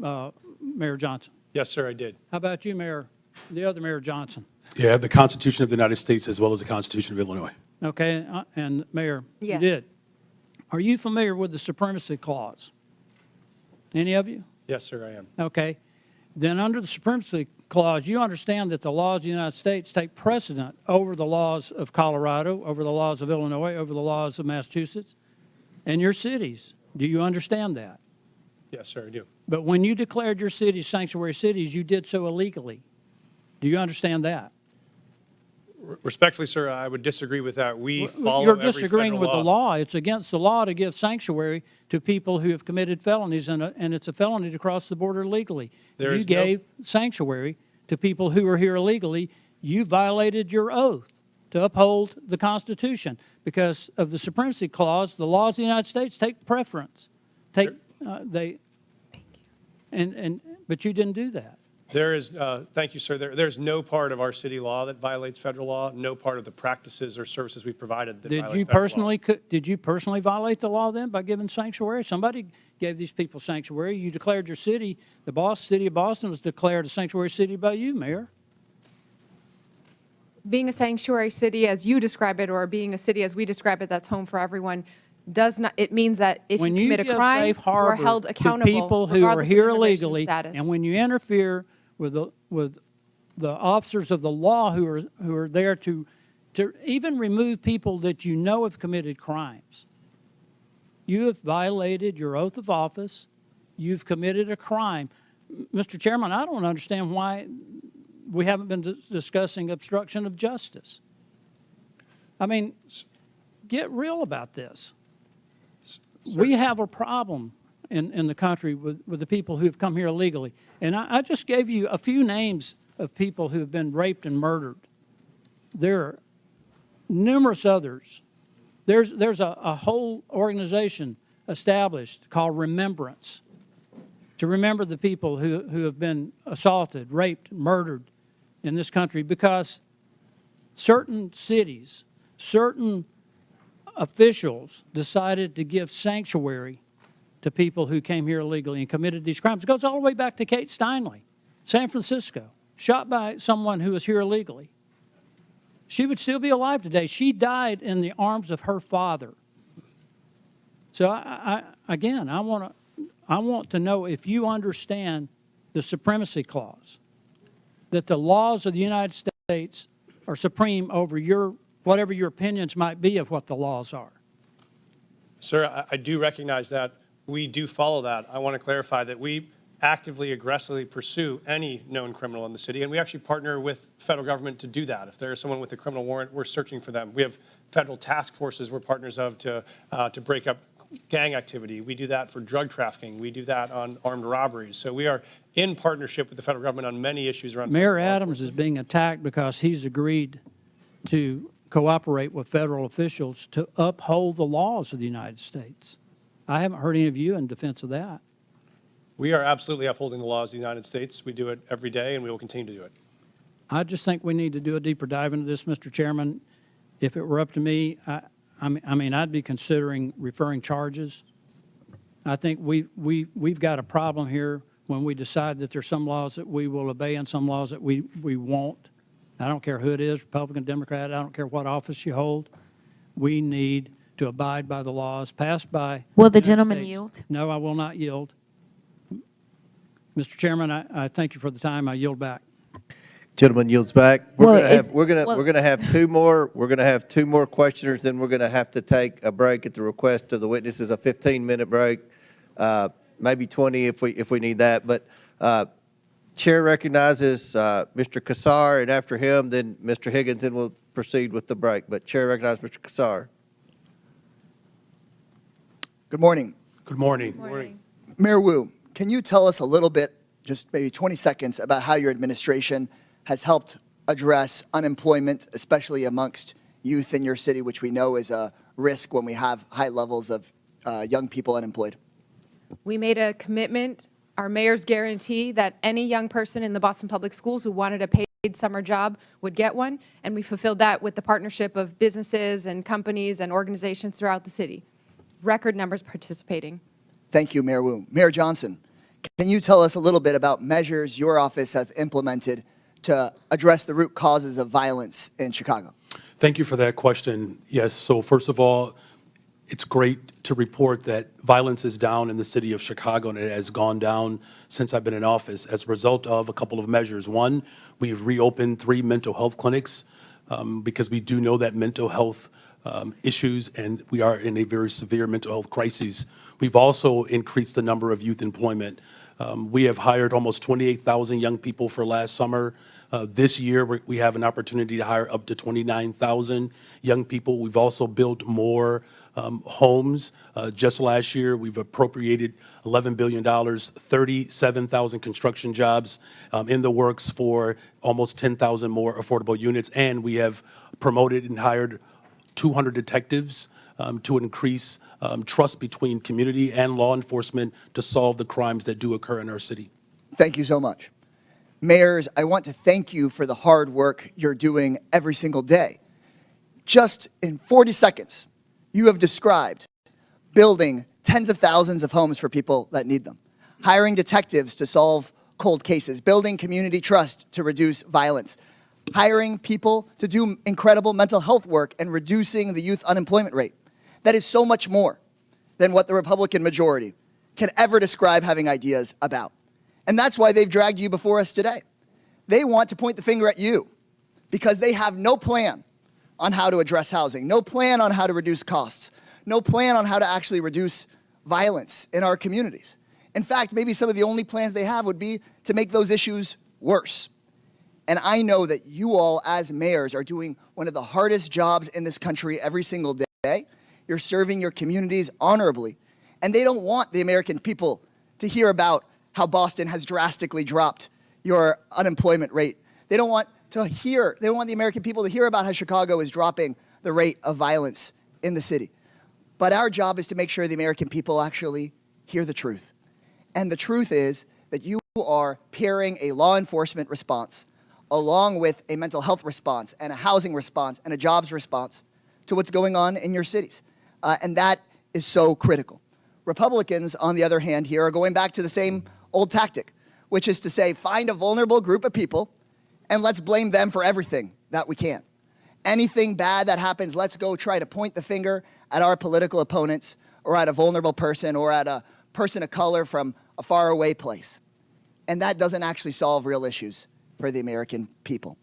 Mayor Johnson? Yes, sir, I did. How about you, the other Mayor Johnson? Yeah, the Constitution of the United States as well as the Constitution of Illinois. Okay, and Mayor, Yes. you did. Are you familiar with the Supremacy Clause? Any of you? Yes, sir, I am. Okay. Then under the Supremacy Clause, you understand that the laws of the United States take precedent over the laws of Colorado, over the laws of Illinois, over the laws of Massachusetts, and your cities. Do you understand that? Yes, sir, I do. But when you declared your cities sanctuary cities, you did so illegally. Do you understand that? Respectfully, sir, I would disagree with that. We follow You're every disagreeing federal with law. the law. It's against the law to give sanctuary to people who have committed felonies, and it's a felony to cross the border legally. There You is no- gave sanctuary to people who are here illegally. You violated your oath to uphold the Constitution because of the Supremacy Clause. The laws of the United States take preference. But you didn't do that. There is, thank you, sir. There's no part of our city law that violates federal law, no part of the practices or services we provided that violate federal law. Did you personally violate the law then by giving sanctuary? Somebody gave these people sanctuary. You declared your city, city of Boston was declared a sanctuary city by you, Mayor. Being a sanctuary city as you describe it, or being a city as we describe it, that's home for everyone, does not, it means that if When you commit a give crime, safe you are harbor held to accountable people who are regardless of here immigration illegally, status. and when you interfere with the officers of the law who are there to even remove people that you know have committed crimes, you have violated your oath of office. You've committed a crime. Mr. Chairman, I don't understand why we haven't been discussing obstruction of justice. I mean, get real about this. We have a problem in the country with the people who have come here illegally. And I just gave you a few names of people who have been raped and murdered. There are numerous others. There's a whole organization established called Remembrance to remember the people who have been assaulted, raped, murdered in this country because certain cities, certain officials decided to give sanctuary to people who came here illegally and committed these crimes. It goes all the way back to Kate Steinle, San Francisco, shot by someone who was here illegally. She would still be alive today. She died in the arms of her father. So again, I want to know if you understand the Supremacy Clause, that the laws of the United States are supreme over whatever your opinions might be of what the laws are. Sir, I do recognize that. We do follow that. I want to clarify that we actively, aggressively pursue any known criminal in the city, and we actually partner with the federal government to do that. If there is someone with a criminal warrant, we're searching for them. We have federal task forces we're partners of to break up gang activity. We do that for drug trafficking. We do that on armed robberies. So we are in partnership with the federal government on many issues around. Mayor Adams is being attacked because he's agreed to cooperate with federal officials to uphold the laws of the United States. I haven't heard any of you in defense of that. We are absolutely upholding the laws of the United States. We do it every day, and we will continue to do it. I just think we need to do a deeper dive into this, Mr. Chairman. If it were up to me, I mean, I'd be considering referring charges. I think we've got a problem here when we decide that there's some laws that we will obey and some laws that we won't. I don't care who it is, Republican, Democrat, I don't care what office you hold. We need to abide by the laws passed by. Will the United gentleman States. yield? No, I will not yield. Mr. Chairman, I thank you for the time. I yield back. Gentleman yields back. We're Well, going to have, it's- we're going to have two more. We're going to have two more questioners. Then we're going to have to take a break at the request of the witnesses, a 15-minute break, maybe 20 if we need that. But Chair recognizes Mr. Kassar, and after him, then Mr. Higgins, and we'll proceed with the break. But Chair recognizes Mr. Kassar. Good morning. Good morning. Good morning. Mayor Wu, can you tell us a little bit, just maybe 20 seconds, about how your administration has helped address unemployment, especially amongst youth in your city, which we know is a risk when we have high levels of young people unemployed? We made a commitment, our mayor's guarantee, that any young person in the Boston Public Schools who wanted a paid summer job would get one, and we fulfilled that with the partnership of businesses and companies and organizations throughout the city. Record numbers participating. Thank you, Mayor Wu. Mayor Johnson, can you tell us a little bit about measures your office has implemented to address the root causes of violence in Chicago? Thank you for that question. Yes, so first of all, it's great to report that violence is down in the city of Chicago, and it has gone down since I've been in office as a result of a couple of measures. One, we've reopened 3 mental health clinics because we do know that mental health issues, and we are in a very severe mental health crisis. We've also increased the number of youth employment. We have hired almost 28,000 young people for last summer. This year, we have an opportunity to hire up to 29,000 young people. We've also built more homes. Just last year, we've appropriated $11 billion, 37,000 construction jobs in the works for almost 10,000 more affordable units, and we have promoted and hired 200 detectives to increase trust between community and law enforcement to solve the crimes that do occur in our city. Thank you so much. Mayors, I want to thank you for the hard work you're doing every single day. Just in 40 seconds, you have described building tens of thousands of homes for people that need them, hiring detectives to solve cold cases, building community trust to reduce violence, hiring people to do incredible mental health work, and reducing the youth unemployment rate. That is so much more than what the Republican majority can ever describe having ideas about. And that's why they've dragged you before us today. They want to point the finger at you because they have no plan on how to address housing, no plan on how to reduce costs, no plan on how to actually reduce violence in our communities. In fact, maybe some of the only plans they have would be to make those issues worse. And I know that you all, as mayors, are doing one of the hardest jobs in this country every single day. You're serving your communities honorably. And they don't want the American people to hear about how Boston has drastically dropped your unemployment rate. They don't want the American people to hear about how Chicago is dropping the rate of violence in the city. But our job is to make sure the American people actually hear the truth. And the truth is that you are pairing a law enforcement response along with a mental health response and a housing response and a jobs response to what's going on in your cities. And that is so critical. Republicans, on the other hand, here are going back to the same old tactic, which is to say, find a vulnerable group of people and let's blame them for everything that we can. Anything bad that happens, let's go try to point the finger at our political opponents or at a vulnerable person or at a person of color from a faraway place. And that doesn't actually solve real issues for the American people.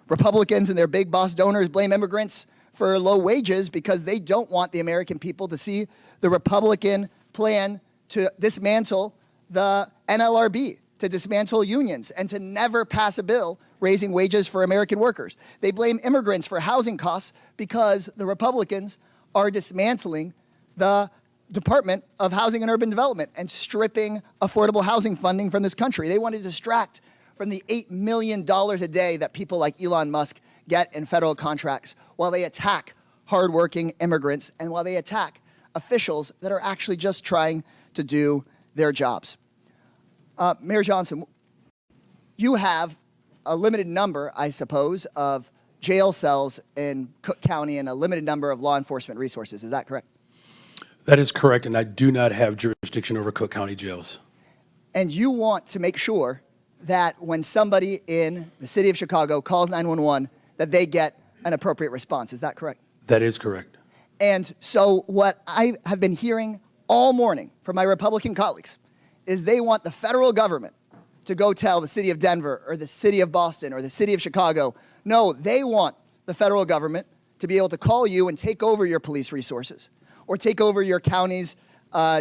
Republicans and their big boss donors blame immigrants for low wages because they don't want the American people to see the Republican plan to dismantle the NLRB, to dismantle unions, and to never pass a bill raising wages for American workers. They blame immigrants for housing costs because the Republicans are dismantling the Department of Housing and Urban Development and stripping affordable housing funding from this country. They want to distract from the $8 million a day that people like Elon Musk get in federal contracts while they attack hardworking immigrants and while they attack officials that are actually just trying to do their jobs. Mayor Johnson, you have a limited number, I suppose, of jail cells in Cook County and a limited number of law enforcement resources. Is that correct? That is correct, and I do not have jurisdiction over Cook County jails. And you want to make sure that when somebody in the city of Chicago calls 911, that they get an appropriate response. Is that correct? That is correct. And so what I have been hearing all morning from my Republican colleagues is they want the federal government to go tell the city of Denver or the city of Boston or the city of Chicago. No, they want the federal government to be able to call you and take over your police resources or take over your county's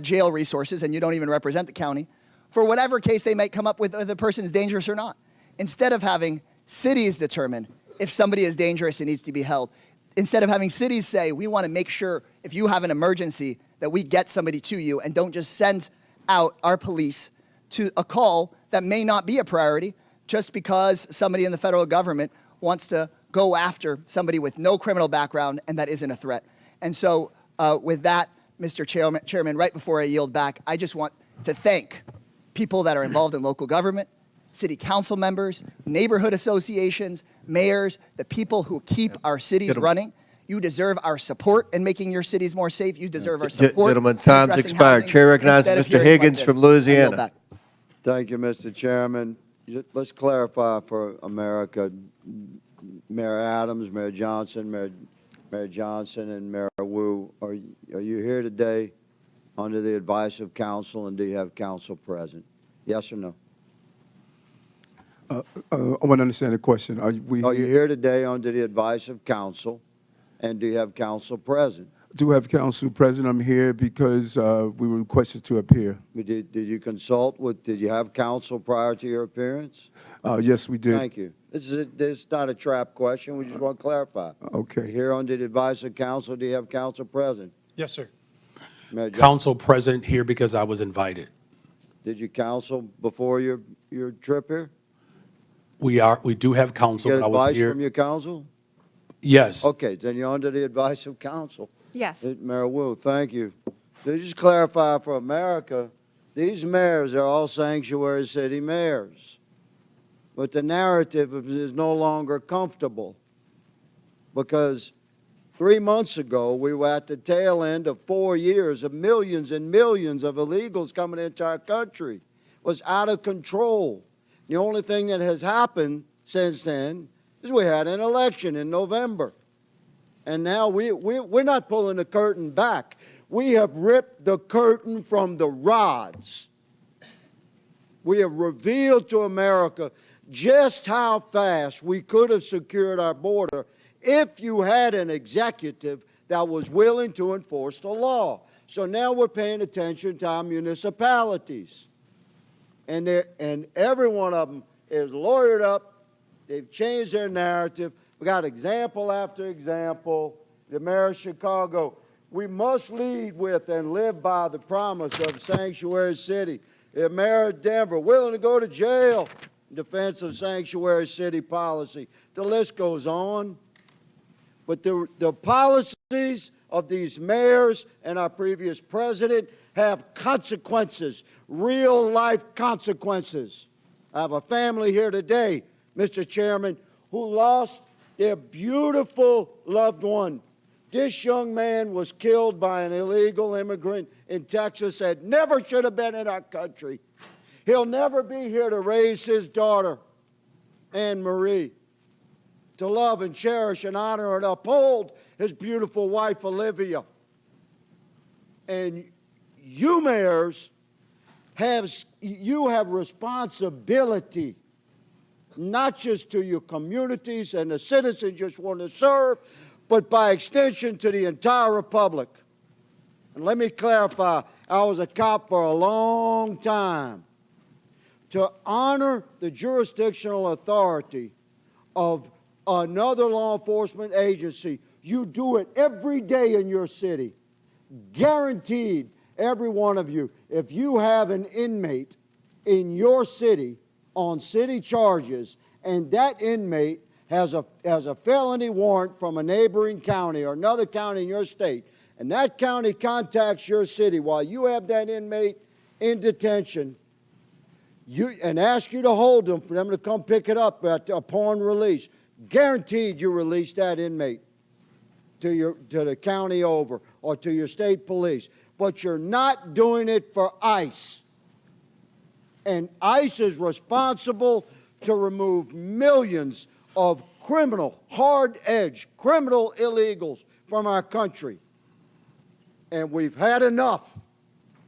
jail resources, and you don't even represent the county, for whatever case they might come up with, whether the person is dangerous or not. Instead of having cities determine if somebody is dangerous and needs to be held, instead of having cities say, we want to make sure if you have an emergency that we get somebody to you and don't just send out our police to a call that may not be a priority just because somebody in the federal government wants to go after somebody with no criminal background and that isn't a threat. And so with that, Mr. Chairman, right before I yield back, I just want to thank people that are involved in local government, city council members, neighborhood associations, mayors, the people who keep our cities running. You deserve our support in making your cities more safe. You deserve our support. Gentlemen, time's expired. Chair recognizes Mr. Higgins from Louisiana. Thank you, Mr. Chairman. Let's clarify for America, Mayor Adams, Mayor Johnson, Mayor Johnson, and Mayor Wu, are you here today under the advice of counsel, and do you have counsel present? Yes or no? I want to understand the question. Are you here today under the advice of counsel, and do you have counsel present? Do have counsel present. I'm here because we were requested to appear. Did you consult with, did you have counsel prior to your appearance? Yes, we did. Thank you. This is not a trap question. We just want to clarify. Okay. Here under the advice of counsel, do you have counsel present? Yes, sir. Counsel present here because I was invited. Did you counsel before your trip here? We do have counsel. Get I was advice here. from your counsel? Yes. Okay, then you're under the advice of counsel. Yes. Mayor Wu, thank you. To just clarify for America, these mayors are all sanctuary city mayors. But the narrative is no longer comfortable because 3 months ago, we were at the tail end of 4 years of millions and millions of illegals coming into our country. It was out of control. The only thing that has happened since then is we had an election in November. And now we're not pulling the curtain back. We have ripped the curtain from the rods. We have revealed to America just how fast we could have secured our border if you had an executive that was willing to enforce the law. So now we're paying attention to our municipalities. And every one of them is lawyered up. They've changed their narrative. We got example after example. The mayor of Chicago, we must lead with and live by the promise of Sanctuary City. The mayor of Denver, willing to go to jail in defense of Sanctuary City policy. The list goes on. But the policies of these mayors and our previous president have consequences, real-life consequences. I have a family here today, Mr. Chairman, who lost their beautiful loved one. This young man was killed by an illegal immigrant in Texas that never should have been in our country. He'll never be here to raise his daughter, Anne Marie, to love and cherish and honor and uphold his beautiful wife, Olivia. And you mayors have responsibility, not just to your communities and the citizens you just want to serve, but by extension to the entire republic. And let me clarify, I was a cop for a long time. To honor the jurisdictional authority of another law enforcement agency, you do it every day in your city. Guaranteed, every one of you, if you have an inmate in your city on city charges, and that inmate has a felony warrant from a neighboring county or another county in your state, and that county contacts your city while you have that inmate in detention, and ask you to hold them for them to come pick it up upon release. Guaranteed you release that inmate to the county over or to your state police. But you're not doing it for ICE. And ICE is responsible to remove millions of criminal, hard-edged, criminal illegals from our country. And we've had enough.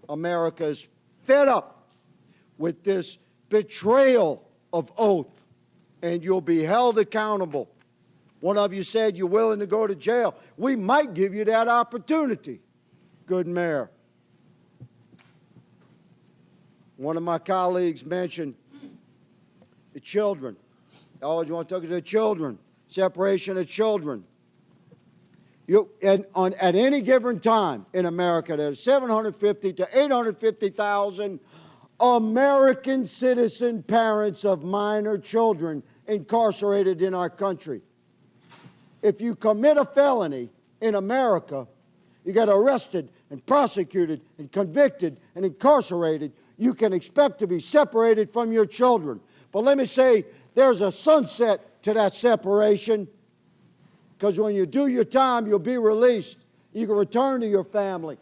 America's fed up with this betrayal of oath, and you'll be held accountable. One of you said you're willing to go to jail. We might give you that opportunity, good mayor. One of my colleagues mentioned the children. I always want to talk to the children, separation of children. At any given time in America, there's 750 to 850,000 American citizen parents of minor children incarcerated in our country. If you commit a felony in America, you get arrested and prosecuted and convicted and incarcerated, you can expect to be separated from your children. But let me say, there's a sunset to that separation, because when you do your time, you'll be released. You can return to your family.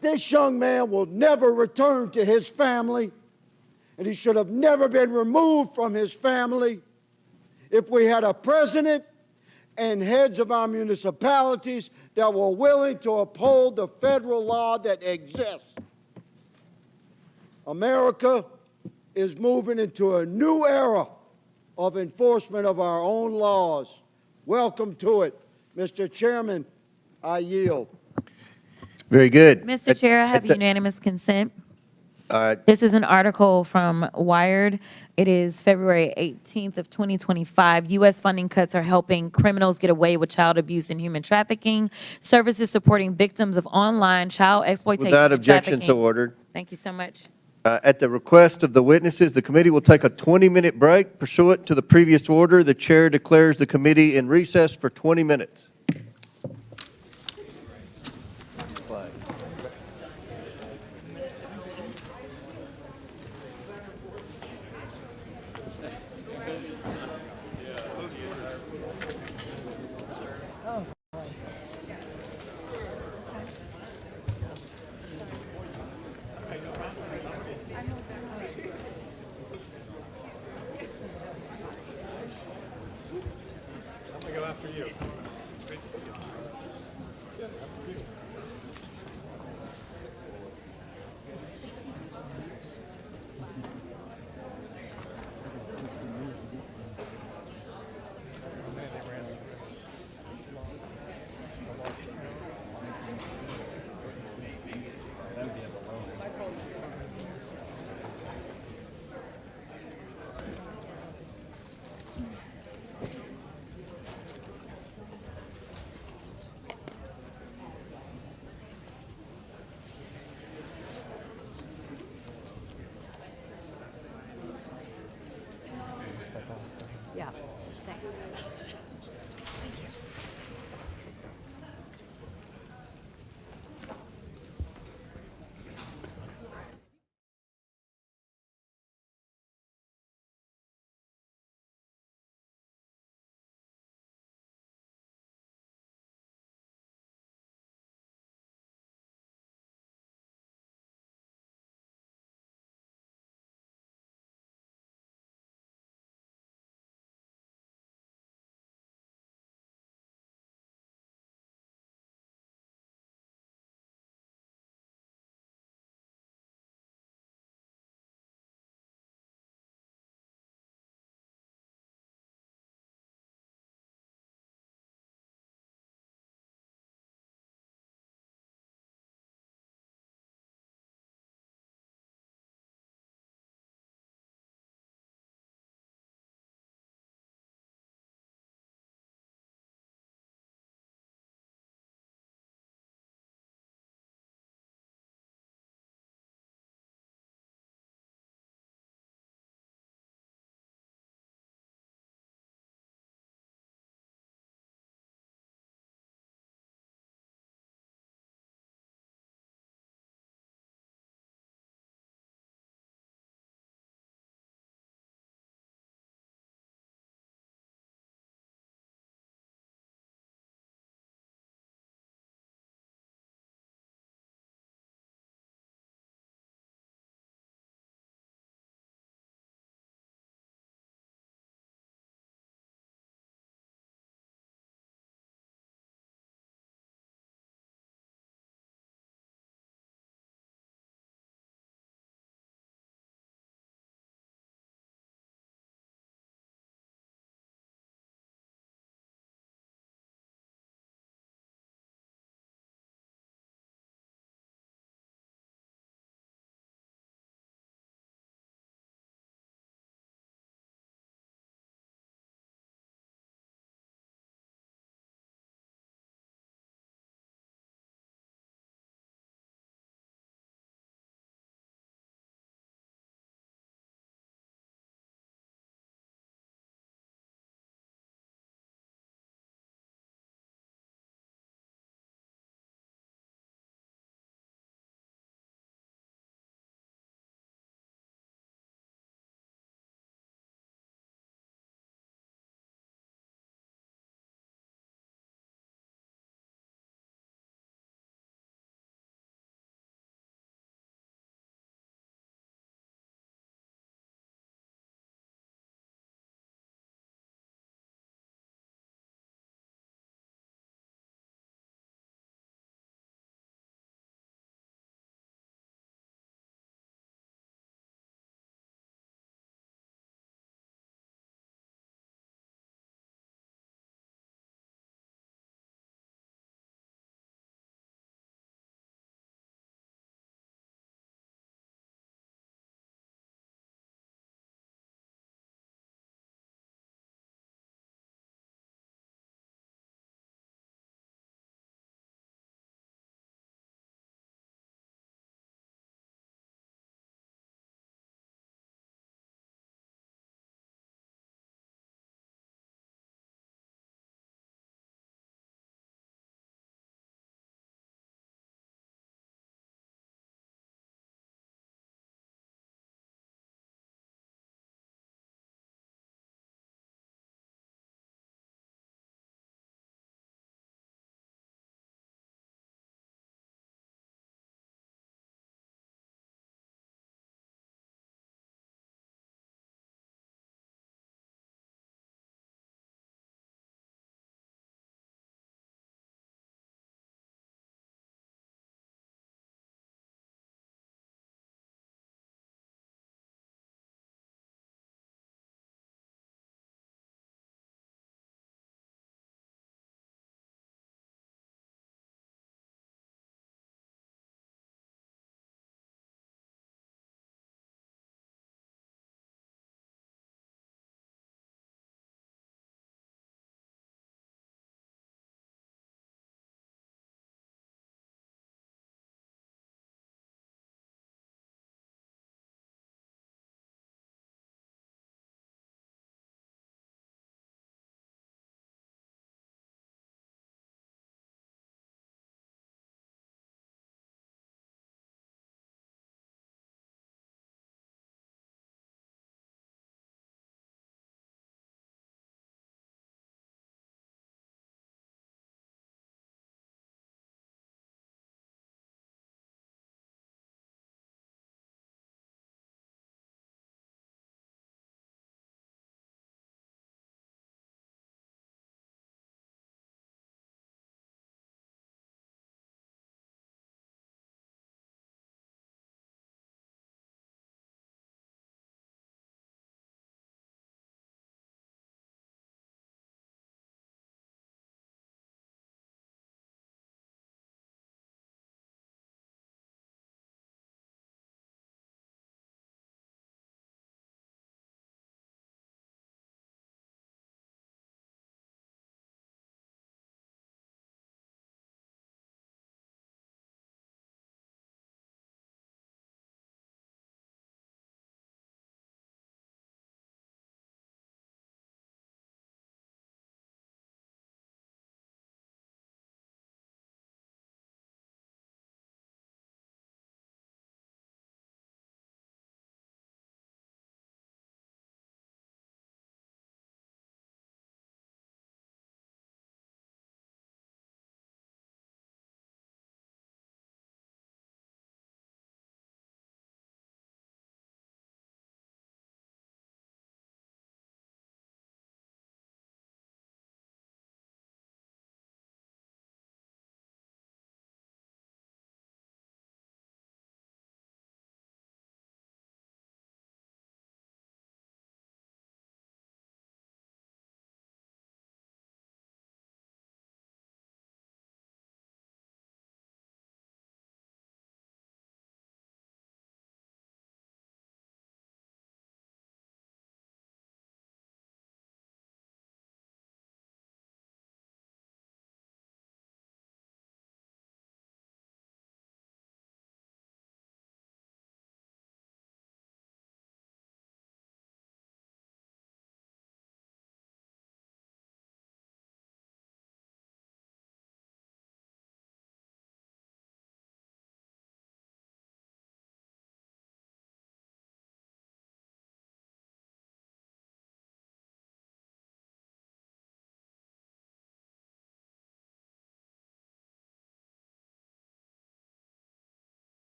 This young man will never return to his family, and he should have never been removed from his family. If we had a president and heads of our municipalities that were willing to uphold the federal law that exists. America is moving into a new era of enforcement of our own laws. Welcome to it. Mr. Chairman, I yield. Very good. Mr. Chair, I have unanimous consent. This is an article from Wired. It is February 18th of 2025. U.S. funding cuts are helping criminals get away with child abuse and human trafficking. Services supporting victims of online child exploitation Without and objection, trafficking. so ordered. Thank you so much. At the request of the witnesses, the committee will take a 20-minute break. Pursuant to the previous order, the chair declares the committee in recess for 20 minutes.